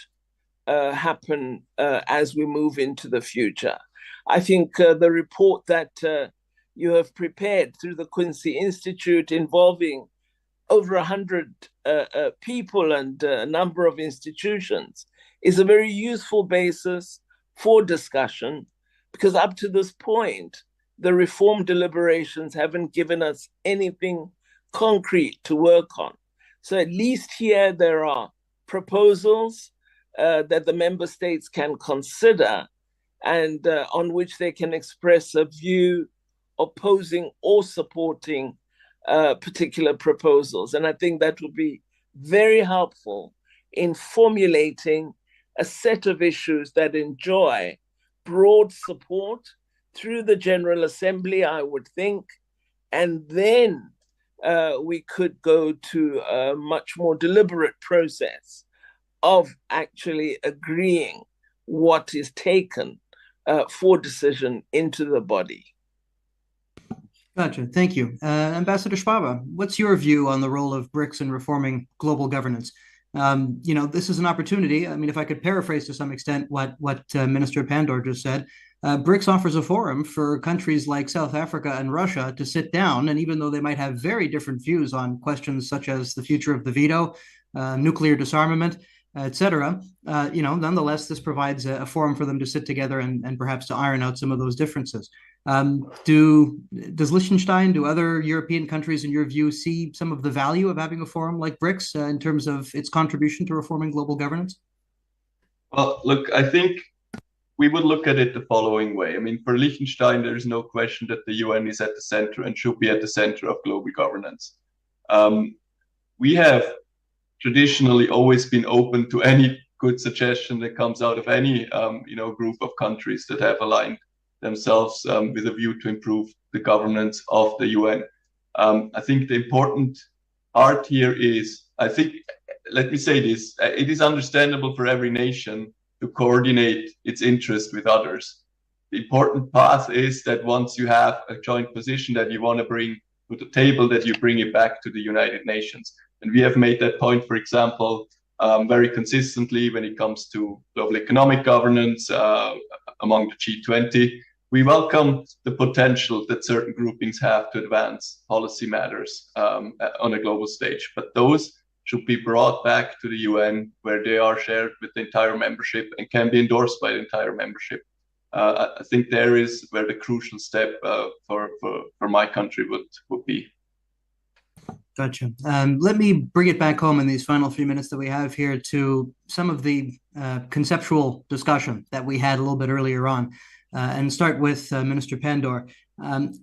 happen as we move into the future. I think the report that you have prepared through the Quincy Institute, involving over 100 people and a number of institutions, is a very useful basis for discussion, because up to this point, the reform deliberations haven't given us anything concrete to work on. So at least here there are proposals that the member states can consider and on which they can express a view opposing or supporting particular proposals. And I think that would be very helpful in formulating a set of issues that enjoy broad support through the General Assembly, I would think, and then we could go to a much more deliberate process of actually agreeing what is taken for decision into the body. Gotcha. Thank you. Ambassador Schwabe, what's your view on the role of BRICS in reforming global governance? This is an opportunity. I mean, if I could paraphrase to some extent what Minister Pandor just said, BRICS offers a forum for countries like South Africa and Russia to sit down, and even though they might have very different views on questions such as the future of the veto, nuclear disarmament, etc., nonetheless, this provides a forum for them to sit together and perhaps to iron out some of those differences. Does Liechtenstein, do other European countries, in your view, see some of the value of having a forum like BRICS in terms of its contribution to reforming global governance? Well, look, I think we would look at it the following way. I mean, for Liechtenstein, there is no question that the UN is at the center and should be at the center of global governance. We have traditionally always been open to any good suggestion that comes out of any group of countries that have aligned themselves with a view to improve the governance of the UN. I think the important part here is, let me say this, it is understandable for every nation to coordinate its interest with others. The important path is that once you have a joint position that you want to bring to the table, that you bring it back to the United Nations. And we have made that point, for example, very consistently when it comes to global economic governance among the G20, we welcome the potential that certain groupings have to advance policy matters on a global stage, but those should be brought back to the UN, where they are shared with the entire membership and can be endorsed by the entire membership. I think there is where the crucial step for my country would be. Gotcha. Let me bring it back home in these final few minutes that we have here to some of the conceptual discussion that we had a little bit earlier on, and start with Minister Pandor.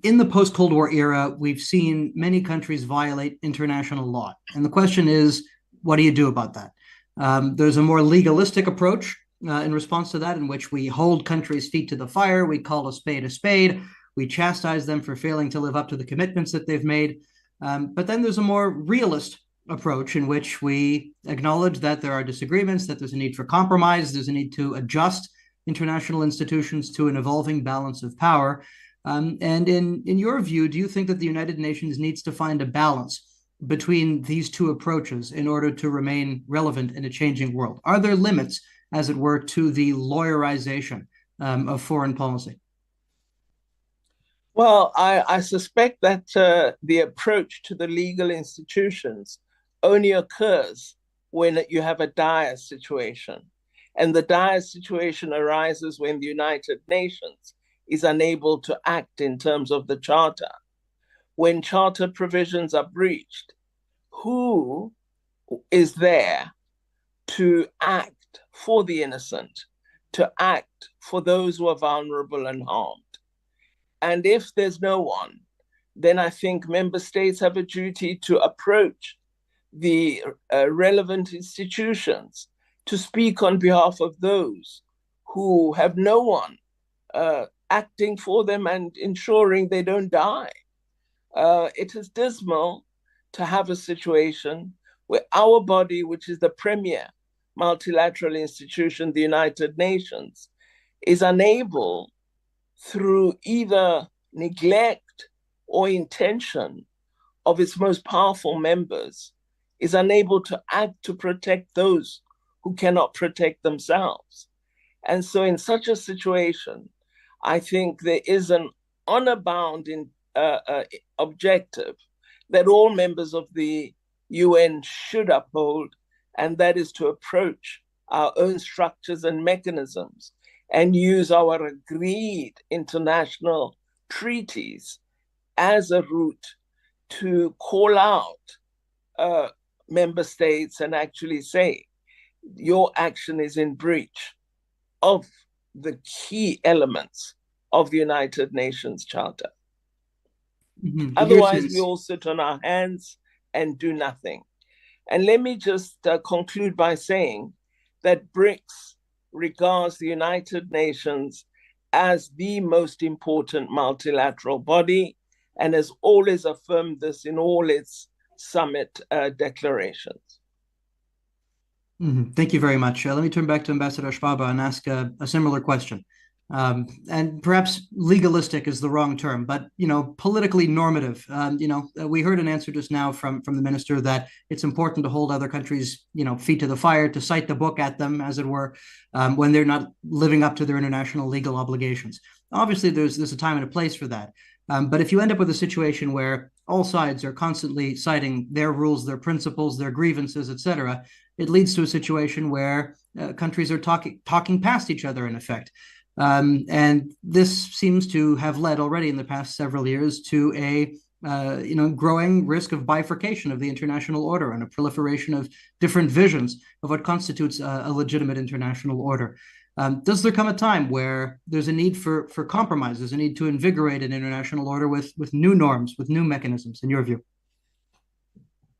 In the post-Cold War era, we've seen many countries violate international law. And the question is, what do you do about that? There's a more legalistic approach in response to that, in which we hold countries' feet to the fire, we call a spade, we chastise them for failing to live up to the commitments that they've made. But then there's a more realist approach in which we acknowledge that there are disagreements, that there's a need for compromise, there's a need to adjust international institutions to an evolving balance of power. And in your view, do you think that the United Nations needs to find a balance between these two approaches in order to remain relevant in a changing world? Are there limits, as it were, to the lawyerization of foreign policy? Well, I suspect that the approach to the legal institutions only occurs when you have a dire situation. And the dire situation arises when the United Nations is unable to act in terms of the Charter. When Charter provisions are breached, who is there to act for the innocent, to act for those who are vulnerable and harmed? And if there's no one, then I think member states have a duty to approach the relevant institutions to speak on behalf of those who have no one acting for them and ensuring they don't die. It is dismal to have a situation where our body, which is the premier multilateral institution, the United Nations, is unable, through either neglect or intention of its most powerful members, is unable to act to protect those who cannot protect themselves. And so in such a situation, I think there is an honor-bound objective that all members of the UN should uphold, and that is to approach our own structures and mechanisms and use our agreed international treaties as a route to call out member states and actually say, your action is in breach of the key elements of the United Nations Charter. Mm-hmm. Otherwise, we all sit on our hands and do nothing. And let me just conclude by saying that BRICS regards the United Nations as the most important multilateral body and has always affirmed this in all its summit declarations. Mm-hmm. Thank you very much. Let me turn back to Ambassador Schwabe and ask a similar question. And perhaps legalistic is the wrong term, but, politically normative. We heard an answer just now from the minister that it's important to hold other countries, feet to the fire, to cite the book at them, as it were, when they're not living up to their international legal obligations. Obviously, there's a time and a place for that. But if you end up with a situation where all sides are constantly citing their rules, their principles, their grievances, etc., it leads to a situation where countries are talking past each other, in effect. And this seems to have led already in the past several years to a growing risk of bifurcation of the international order and a proliferation of different visions of what constitutes a legitimate international order. Does there come a time where there's a need for compromise, there's a need to invigorate an international order with new norms, with new mechanisms, in your view?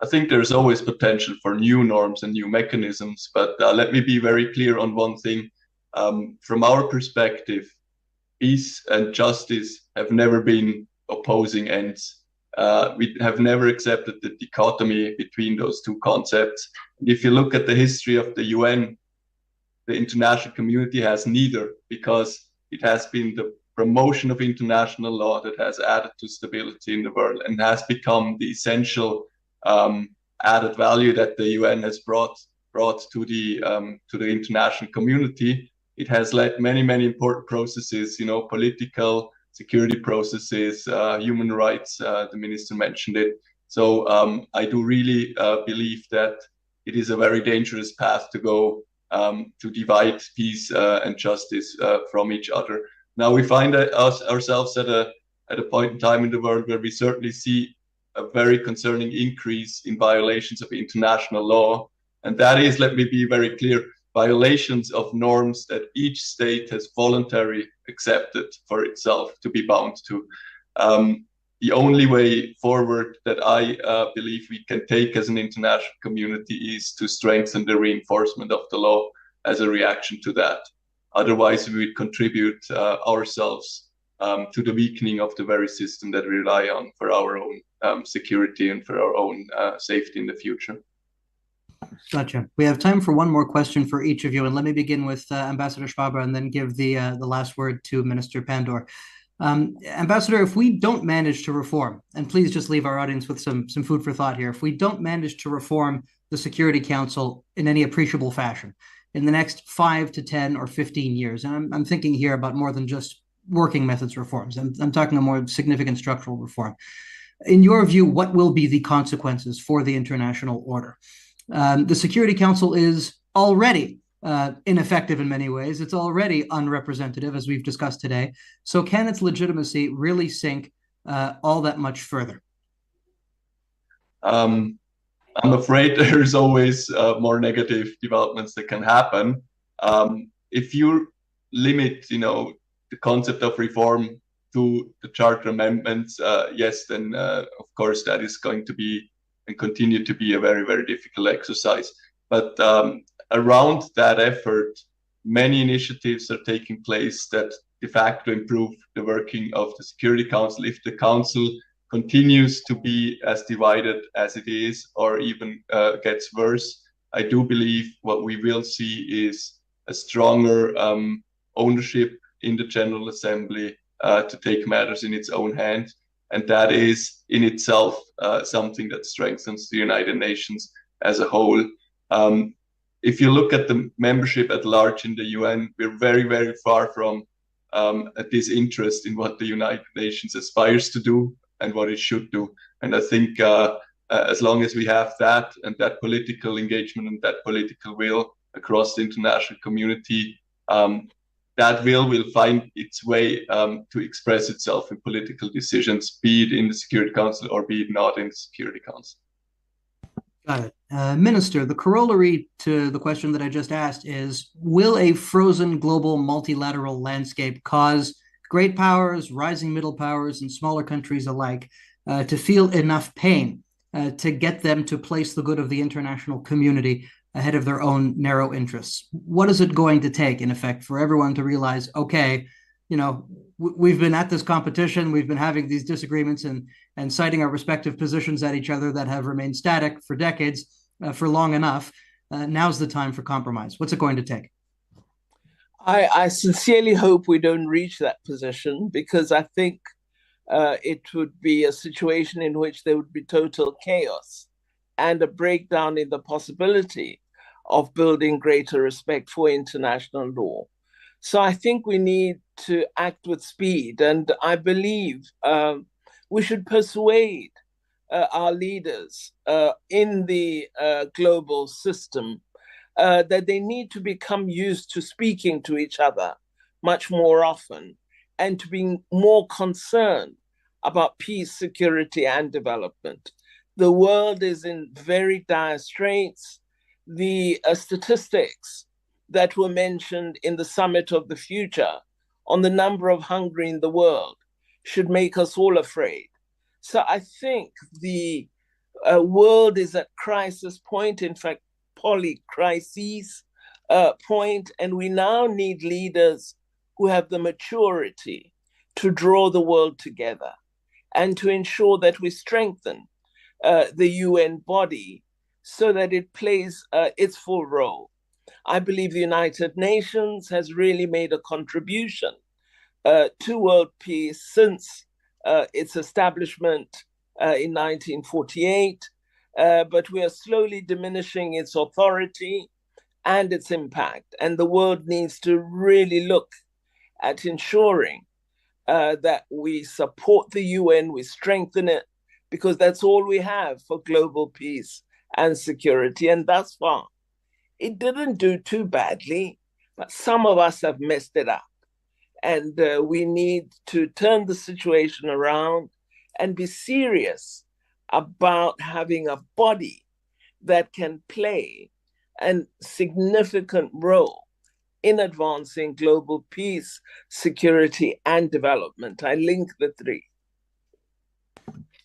I think there's always potential for new norms and new mechanisms, but let me be very clear on one thing. From our perspective, peace and justice have never been opposing ends. We have never accepted the dichotomy between those two concepts. If you look at the history of the UN, the international community has neither, because it has been the promotion of international law that has added to stability in the world and has become the essential added value that the UN has brought to the international community. it has led many important processes, political security processes, human rights, the minister mentioned it. So I do really believe that it is a very dangerous path to go, to divide peace and justice from each other. Now we find ourselves at a point in time in the world where we certainly see a very concerning increase in violations of international law. And that is, let me be very clear, violations of norms that each state has voluntarily accepted for itself to be bound to. The only way forward that I believe we can take as an international community is to strengthen the reinforcement of the law as a reaction to that. Otherwise, we would contribute ourselves to the weakening of the very system that we rely on for our own security and for our own safety in the future. Gotcha. We have time for one more question for each of you, and let me begin with Ambassador Schwaber and then give the last word to Minister Pandor. Ambassador, if we don't manage to reform, and please just leave our audience with some food for thought here, if we don't manage to reform the Security Council in any appreciable fashion in the next 5 to 10 or 15 years, and I'm thinking here about more than just working methods reforms, I'm talking a more significant structural reform. In your view, what will be the consequences for the international order? The Security Council is already ineffective in many ways. It's already unrepresentative, as we've discussed today. So can its legitimacy really sink all that much further? I'm afraid there's always more negative developments that can happen. If you limit, the concept of reform to the Charter amendments, yes, then of course that is going to be and continue to be a very difficult exercise. But around that effort, many initiatives are taking place that de facto improve the working of the Security Council. If the Council continues to be as divided as it is, or even gets worse, I do believe what we will see is a stronger ownership in the General Assembly to take matters in its own hand. And that is in itself something that strengthens the United Nations as a whole. If you look at the membership at large in the UN, we're very far from a disinterest in what the United Nations aspires to do and what it should do. And I think as long as we have that and that political engagement and that political will across the international community, that will find its way to express itself in political decisions, be it in the Security Council or be it not in the Security Council. Got it. Minister, the corollary to the question that I just asked is, will a frozen global multilateral landscape cause great powers, rising middle powers, and smaller countries alike to feel enough pain to get them to place the good of the international community ahead of their own narrow interests? What is it going to take, in effect, for everyone to realize, okay, we've been at this competition, we've been having these disagreements and citing our respective positions at each other that have remained static for decades, for long enough. Now's the time for compromise. What's it going to take? I sincerely hope we don't reach that position, because I think it would be a situation in which there would be total chaos and a breakdown in the possibility of building greater respect for international law. So I think we need to act with speed, and I believe we should persuade our leaders in the global system that they need to become used to speaking to each other much more often and to be more concerned about peace, security, and development. The world is in very dire straits. The statistics that were mentioned in the Summit of the Future on the number of hungry in the world should make us all afraid. So I think the world is at crisis point, in fact, polycrisis point, and we now need leaders who have the maturity to draw the world together and to ensure that we strengthen the UN body so that it plays its full role. I believe the United Nations has really made a contribution to world peace since its establishment in 1948, but we are slowly diminishing its authority and its impact. And the world needs to really look at ensuring that we support the UN, we strengthen it, because that's all we have for global peace and security. And thus far, it didn't do too badly, but some of us have messed it up. And we need to turn the situation around and be serious about having a body that can play a significant role in advancing global peace, security, and development. I link the three.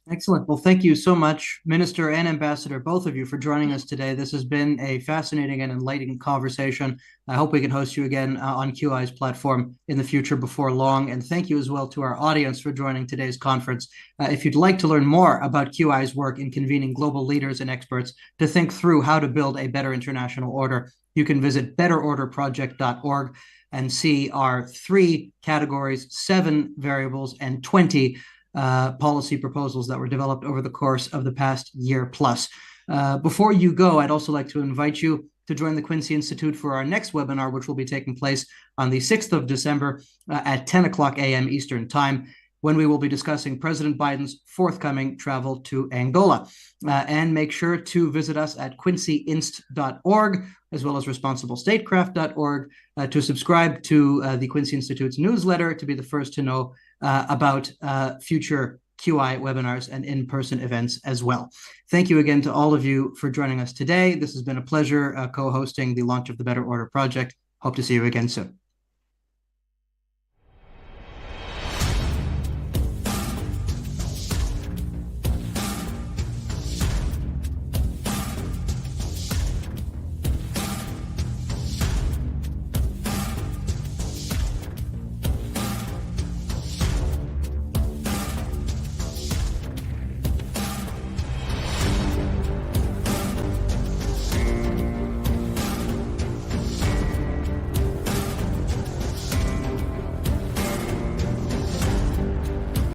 Excellent. Well, thank you so much, Minister and Ambassador, both of you, for joining us today. This has been a fascinating and enlightening conversation. I hope we can host you again on QI's platform in the future before long. And thank you as well to our audience for joining today's conference. If you'd like to learn more about QI's work in convening global leaders and experts to think through how to build a better international order, you can visit betterorderproject.org and see our 3 categories, 7 variables, and 20 policy proposals that were developed over the course of the past year plus. Before you go, I'd also like to invite you to join the Quincy Institute for our next webinar, which will be taking place on the 6th of December at 10 o'clock a.m. Eastern Time, when we will be discussing President Biden's forthcoming travel to Angola. And make sure to visit us at quincyinst.org, as well as responsiblestatecraft.org, to subscribe to the Quincy Institute's newsletter to be the first to know about future QI webinars and in-person events as well. Thank you again to all of you for joining us today. This has been a pleasure co-hosting the launch of the Better Order Project. Hope to see you again soon.